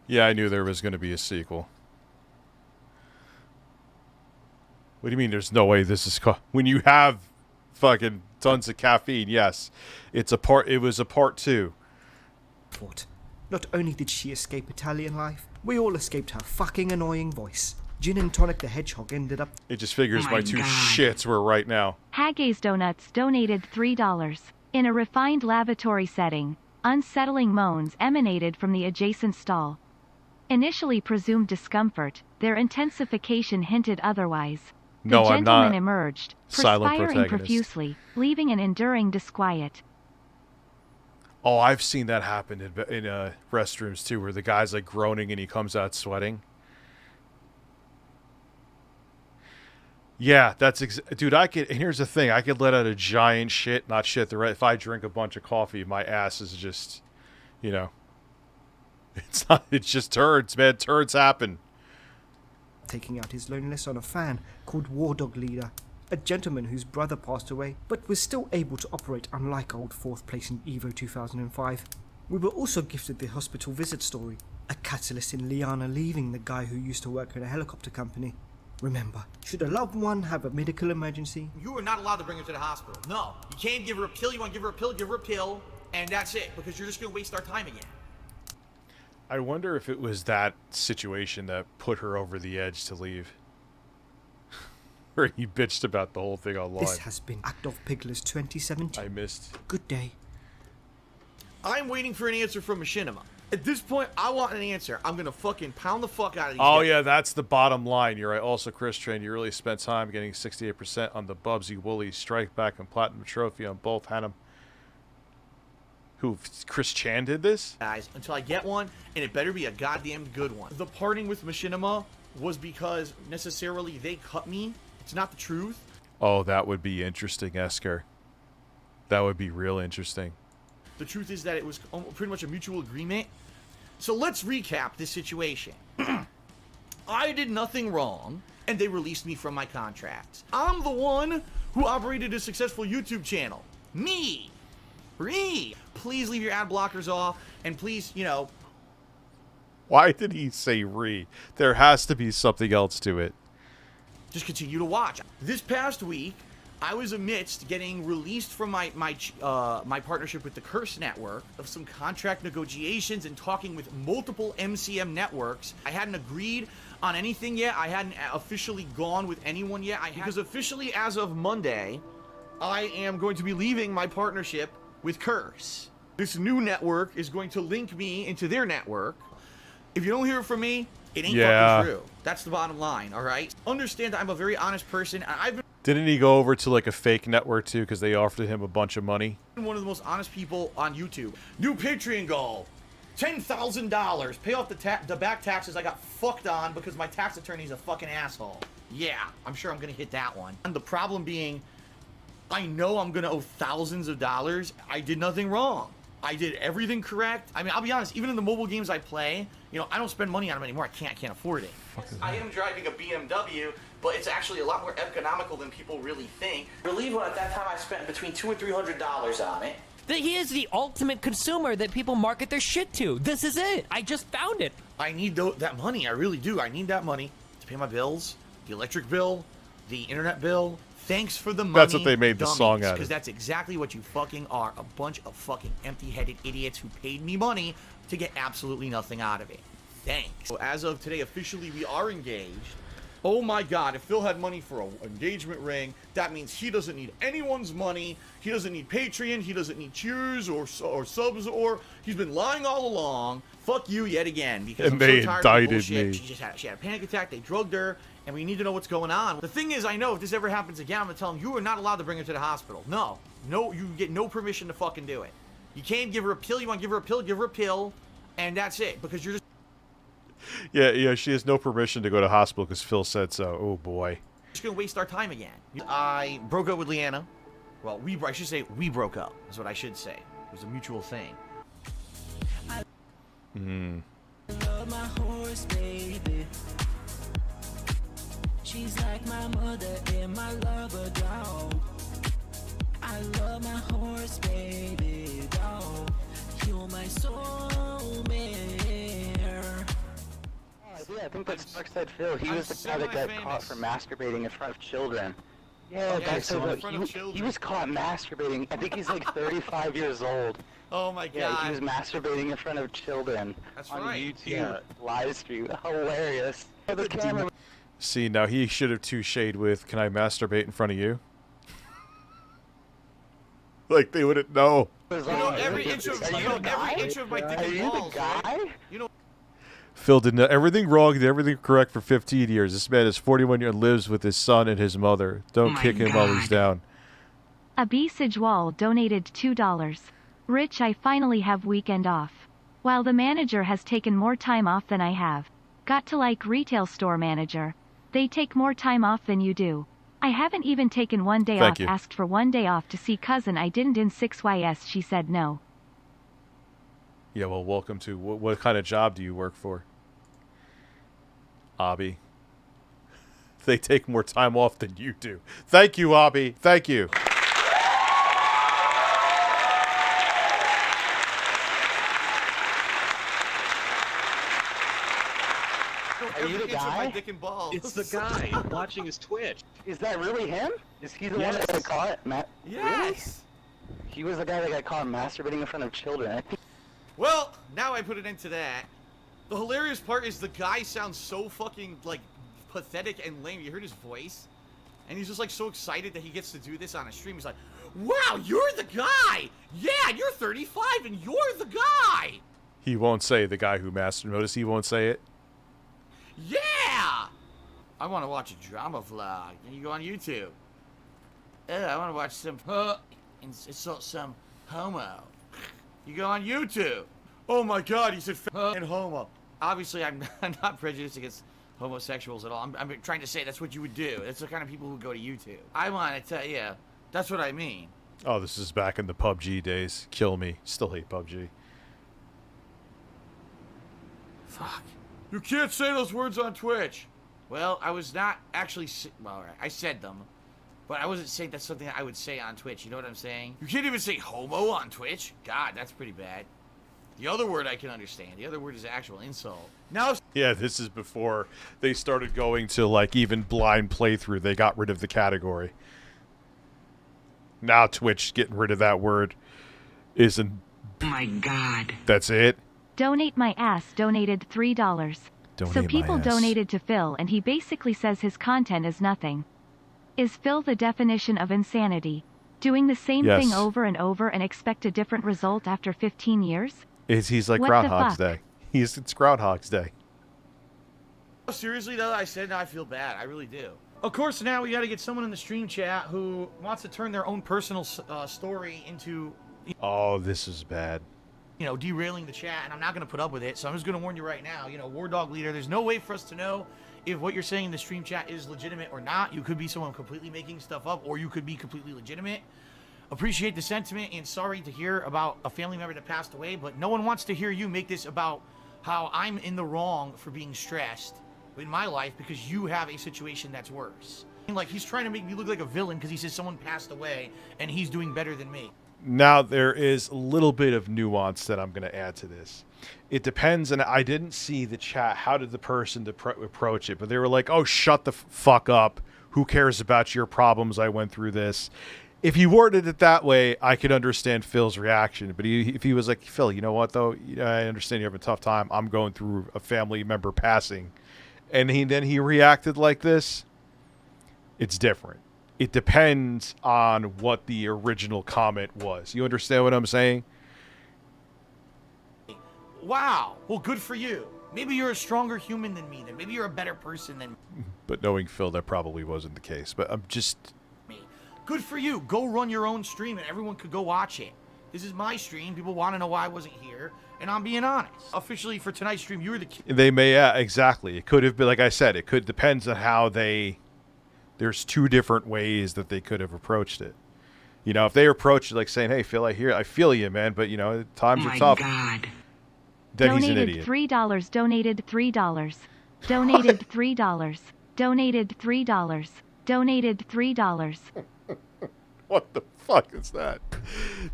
Yeah, I knew there was going to be a sequel. What do you mean there's no way this is... When you have fucking tons of caffeine, yes. It was a part 2. Not only did she escape Italian life, we all escaped her fucking annoying voice. Gin and Tonic the Hedgehog ended up... It just figures my two shits were right now. Haggay's Donuts donated $3. In a refined lavatory setting, unsettling moans emanated from the adjacent stall. Initially presumed discomfort, their intensification hinted otherwise. No, the I'm not. gentleman emerged, Silent perspiring protagonist. profusely, leaving an enduring disquiet. Oh, I've seen that happen in restrooms too, where the guy's like groaning and he comes out sweating. Yeah, that's dude. And here's the thing: I could let out a giant shit, not shit. If I drink a bunch of coffee, my ass is just, you know, it's not. It's just turds, man. Turds happen. Taking out his loneliness on a fan called War Dog Leader, a gentleman whose brother passed away, but was still able to operate unlike old 4th place in EVO 2005. We were also gifted the hospital visit story, a catalyst in Liana leaving the guy who used to work at a helicopter company. Remember, should a loved one have a medical emergency? You are not allowed to bring her to the hospital. No. You can't give her a pill. You want to give her a pill, give her a pill, and that's it, because you're just going to waste our time again. I wonder if it was that situation that put her over the edge to leave. Where he bitched about the whole thing online. This has been Act of Piglet 2017. I missed. Good day. I'm waiting for an answer from Machinima. At this point, I want an answer. I'm going to fucking pound the fuck out of these guys. Yeah, that's the bottom line. You're right. Also, Chris Train, you really spent time getting 68% on the Bubsy Woolly Strike Back and Platinum Trophy on both Hannum. Who, Chris Chan did this? Guys, until I get one, and it better be a goddamn good one. The parting with Machinima was because necessarily they cut me. It's not the truth. Oh, that would be interesting, Esker. That would be real interesting. The truth is that it was pretty much a mutual agreement. So let's recap this situation. I did nothing wrong, and they released me from my contracts. I'm the one who operated a successful YouTube channel. Me. Please leave your ad blockers off, and please, you know... Why did he say re? There has to be something else to it. Just continue to watch. This past week, I was amidst getting released from my partnership with the Curse Network of some contract negotiations and talking with multiple MCM networks. I hadn't agreed on anything yet. I hadn't officially gone with anyone yet. Because officially, as of Monday, I am going to be leaving my partnership with Curse. This new network is going to link me into their network. If you don't hear it from me, it ain't fucking true. That's the bottom line, all right? Understand that I'm a very honest person, and I've been... Didn't he go over to like a fake network too because they offered him a bunch of money? One of the most honest people on YouTube. New Patreon goal. $10,000. Pay off the back taxes I got fucked on because my tax attorney's a fucking asshole. Yeah, I'm sure I'm going to hit that one. And the problem being, I know I'm going to owe thousands of dollars. I did nothing wrong. I did everything correct. I mean, I'll be honest, even in the mobile games I play, you know, I don't spend money on them anymore. I can't afford it. I am driving a BMW, but it's actually a lot more economical than people really think. Believe what, at that time I spent between $200 and $300 on it. He is the ultimate consumer that people market their shit to. This is it. I just found it. I need that money. I really do. I need that money to pay my bills, the electric bill, the internet bill. Thanks for the money. That's what they made the song out of. Because that's exactly what you fucking are. A bunch of fucking empty-headed idiots who paid me money to get absolutely nothing out of it. Thanks. So as of today, officially, we are engaged. Oh my God, if Phil had money for an engagement ring, that means he doesn't need anyone's money. He doesn't need Patreon. He doesn't need cheers or subs, or he's been lying all along. Fuck you yet again, because I'm so tired of the bullshit. She had a panic attack. They drugged her, and we need to know what's going on. The thing is, I know if this ever happens again, I'm gonna tell him you are not allowed to bring her to the hospital. No, you get no permission to fucking do it. You can't give her a pill. You want to give her a pill? Give her a pill, and that's it. Because you're just... Yeah, she has no permission to go to hospital because Phil said so. Oh, boy. Just gonna waste our time again. I broke up with Leanna. Well, I should say we broke up, is what I should say. It was a mutual thing. She's like my mother and my lover dog. I love my horse, baby dog. You're my soulmate. Yeah, I think that's Darkseid Phil. He was the guy that got caught for masturbating in front of children. Yeah, he was caught masturbating. I think he's like 35 years old. Oh my god. Yeah, he was masturbating in front of children on YouTube live stream. Hilarious. The camera. See, now he should have touche'd with, "Can I masturbate in front of you?" Like they wouldn't know. You know, every inch of my dick and balls, right? You know. Phil did everything wrong, did everything correct for 15 years. This man is 41 years and lives with his son and his mother. Don't kick him while he's down. Abi Sijwal donated $2. Rich, I finally have weekend off. While the manager has taken more time off than I have. Got to like retail store manager. They take more time off than you do. I haven't even taken one day off. Asked for one day off to see cousin. I didn't in 6ys. She said no. Yeah, well, welcome to... What kind of job do you work for? Abi. They take more time off than you do. Thank you, Abi. Thank you. Are you the guy? My dick and balls. It's the guy. I'm watching his Twitch. Is that really him? Is he the one that got caught? Yes. Really? He was the guy that got caught masturbating in front of children. Well, now I put it into that. The hilarious part is the guy sounds so fucking, like, pathetic and lame. You heard his voice? And he's just, like, so excited that he gets to do this on a stream. He's like, wow, you're the guy! Yeah, you're 35 and you're the guy! He won't say the guy who mastered. Notice he won't say it. Yeah! I want to watch a drama vlog. And you go on YouTube. I want to watch some insult some homo. You go on YouTube. Oh my god, he said and homo. Obviously, I'm not prejudiced against homosexuals at all. I'm trying to say that's what you would do. That's the kind of people who go to YouTube. I want to tell you, that's what I mean. Oh, this is back in the PUBG days. Kill me. Still hate PUBG. Fuck. You can't say those words on Twitch. Well, I was not actually... Well, I said them. But I wasn't saying that's something that I would say on Twitch. You know what I'm saying? You can't even say homo on Twitch? God, that's pretty bad. The other word I can understand. The other word is actual insult. Now... Yeah, this is before they started going to, like, even blind playthrough. They got rid of the category. Now Twitch getting rid of that word isn't... Oh my god. That's it? Donate My Ass donated $3. So people donated to Phil and he basically says his content is nothing. Is Phil the definition of insanity? Doing the same thing over and over and expect a different result after 15 years? He's like What Groundhog's the fuck? Day. It's Groundhog's Day. Seriously, though, I said I feel bad. I really do. Of course, now we got to get someone in the stream chat who wants to turn their own personal story into... Oh, this is bad. You know, derailing the chat, and I'm not going to put up with it, so I'm just going to warn you right now. You know, War Dog Leader, there's no way for us to know if what you're saying in the stream chat is legitimate or not. You could be someone completely making stuff up, or you could be completely legitimate. Appreciate the sentiment, and sorry to hear about a family member that passed away, but no one wants to hear you make this about how I'm in the wrong for being stressed in my life because you have a situation that's worse. Like, he's trying to make me look like a villain because he says someone passed away, and he's doing better than me. Now, there is a little bit of nuance that I'm going to add to this. It depends, and I didn't see the chat. How did the person approach it? But they were like, oh, shut the fuck up. Who cares about your problems? I went through this. If he worded it that way, I could understand Phil's reaction. But if he was like, Phil, you know what, though? I understand you have a tough time. I'm going through a family member passing. And then he reacted like this. It's different. It depends on what the original comment was. You understand what I'm saying? Wow. Well, good for you. Maybe you're a stronger human than me. Then maybe you're a better person than me. But knowing Phil, that probably wasn't the case. But I'm just... Good for you. Go run your own stream and everyone could go watch it. This is my stream. People want to know why I wasn't here. And I'm being honest. Officially, for tonight's stream, you were the kid. They may, yeah, exactly. It could have been, like I said, it could depends on how they... There's two different ways that they could have approached it. You know, if they approached it like saying, hey, Phil, I feel you, man, but, you know, times are tough. God. Then donated he's an idiot. $3, donated $3. Donated $3. Donated $3. Donated $3. What the fuck is that?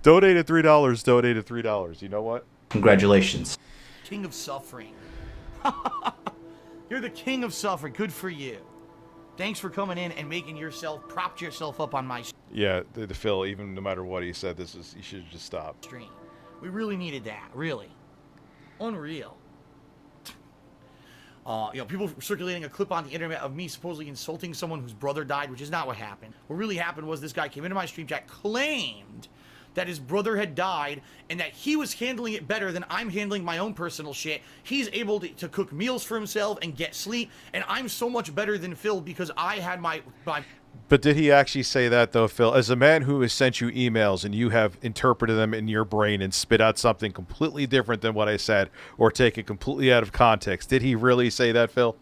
Donated $3. Donated $3. You know what? Congratulations. King of suffering. You're the king of suffering. Good for you. Thanks for coming in and making yourself, propped yourself up on my Yeah, the Phil, even no matter what he said, you should just stop. stream. We really needed that. Really. Unreal. People circulating a clip on the internet of me supposedly insulting someone whose brother died, which is not what happened. What really happened was this guy came into my stream chat, claimed that his brother had died, and that he was handling it better than I'm handling my own personal shit. He's able to cook meals for himself and get sleep, and I'm so much better than Phil because I had my But did he actually say that, though, Phil? As a man who has sent you emails and you have interpreted them in your brain and spit out something completely different than what I said or take it completely out of context, did he really say that, Phil?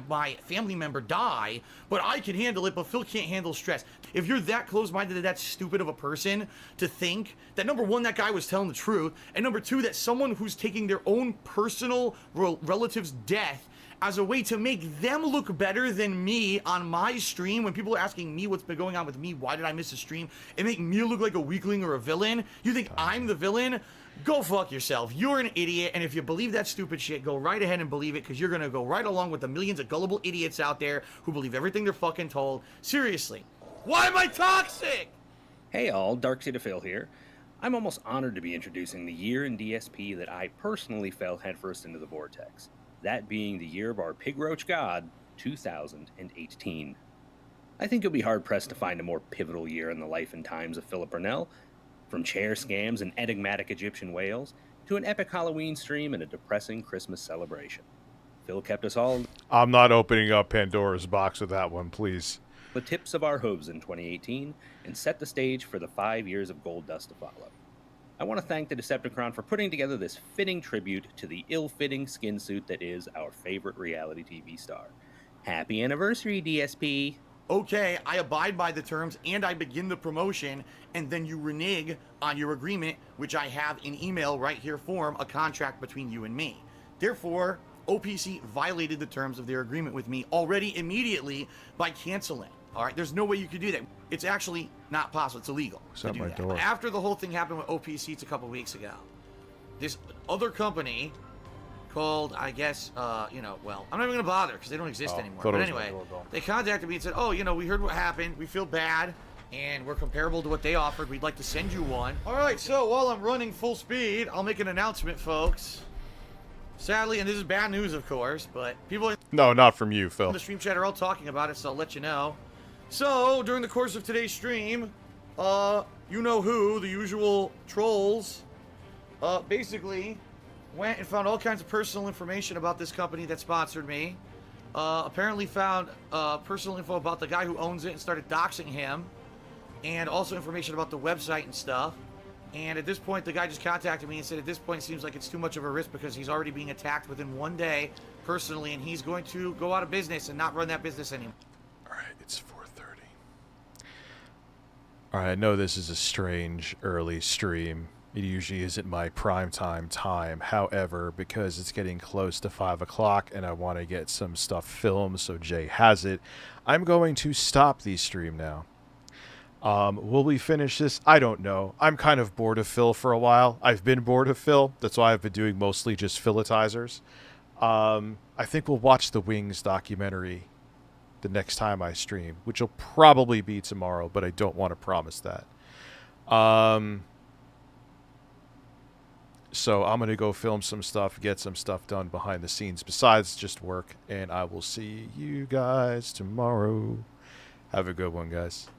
my family member die, but I can handle it, but Phil can't handle stress. If you're that close-minded and that stupid of a person to think that, number one, that guy was telling the truth, and number two, that someone who's taking their own personal relative's death as a way to make them look better than me on my stream, when people are asking me what's been going on with me, why did I miss a stream, and make me look like a weakling or a villain, you think I'm the villain? Go fuck yourself. You're an idiot, and if you believe that stupid shit, go right ahead and believe it, because you're gonna go right along with the millions of gullible idiots out there who believe everything they're fucking told. Seriously. Why am I toxic? Hey all, Darkseid Phil here. I'm almost honored to be introducing the year in DSP that I personally fell headfirst into the vortex. That being the year of our pig roach god, 2018. I think you'll be hard-pressed to find a more pivotal year in the life and times of Philip Burnell. From chair scams and enigmatic Egyptian whales, to an epic Halloween stream and a depressing Christmas celebration. Phil kept us all... I'm not opening up Pandora's box with that one, please. ...the tips of our hooves in 2018, and set the stage for the 5 years of gold dust to follow. I want to thank the Decepticron for putting together this fitting tribute to the ill-fitting skin suit that is our favorite reality TV star. Happy anniversary, DSP! Okay, I abide by the terms and I begin the promotion, and then you renege on your agreement, which I have in email right here form, a contract between you and me. Therefore, OPC violated the terms of their agreement with me already immediately by canceling. All right, there's no way you could do that. It's actually not possible. It's illegal to do that. After the whole thing happened with OPC a couple weeks ago, this other company called, I guess, well, I'm not even going to bother because they don't exist anymore. But anyway, they contacted me and said, oh, we heard what happened. We feel bad, and we're comparable to what they offered. We'd like to send you one. All right, so while I'm running full speed, I'll make an announcement, folks. Sadly, and this is bad news, of course, but people... No, not from you, Phil. ...in the stream chat are all talking about it, so I'll let you know. So, during the course of today's stream, you know who, the usual trolls, basically went and found all kinds of personal information about this company that sponsored me. Apparently found personal info about the guy who owns it and started doxing him. And also information about the website and stuff. And at this point, the guy just contacted me and said, at this point, it seems like it's too much of a risk because he's already being attacked within 1 day personally, and he's going to go out of business and not run that business anymore. All right, it's 4:30. All right, I know this is a strange early stream. It usually isn't my primetime time. However, because it's getting close to 5 o'clock and I want to get some stuff filmed so Jay has it, I'm going to stop the stream now. Will we finish this? I don't know. I'm kind of bored of Phil for a while. I've been bored of Phil. That's why I've been doing mostly just Philitizers. I think we'll watch the Wings documentary the next time I stream, which will probably be tomorrow, but I don't want to promise that. So I'm going to go film some stuff, get some stuff done behind the scenes besides just work, and I will see you guys tomorrow. Have a good one, guys.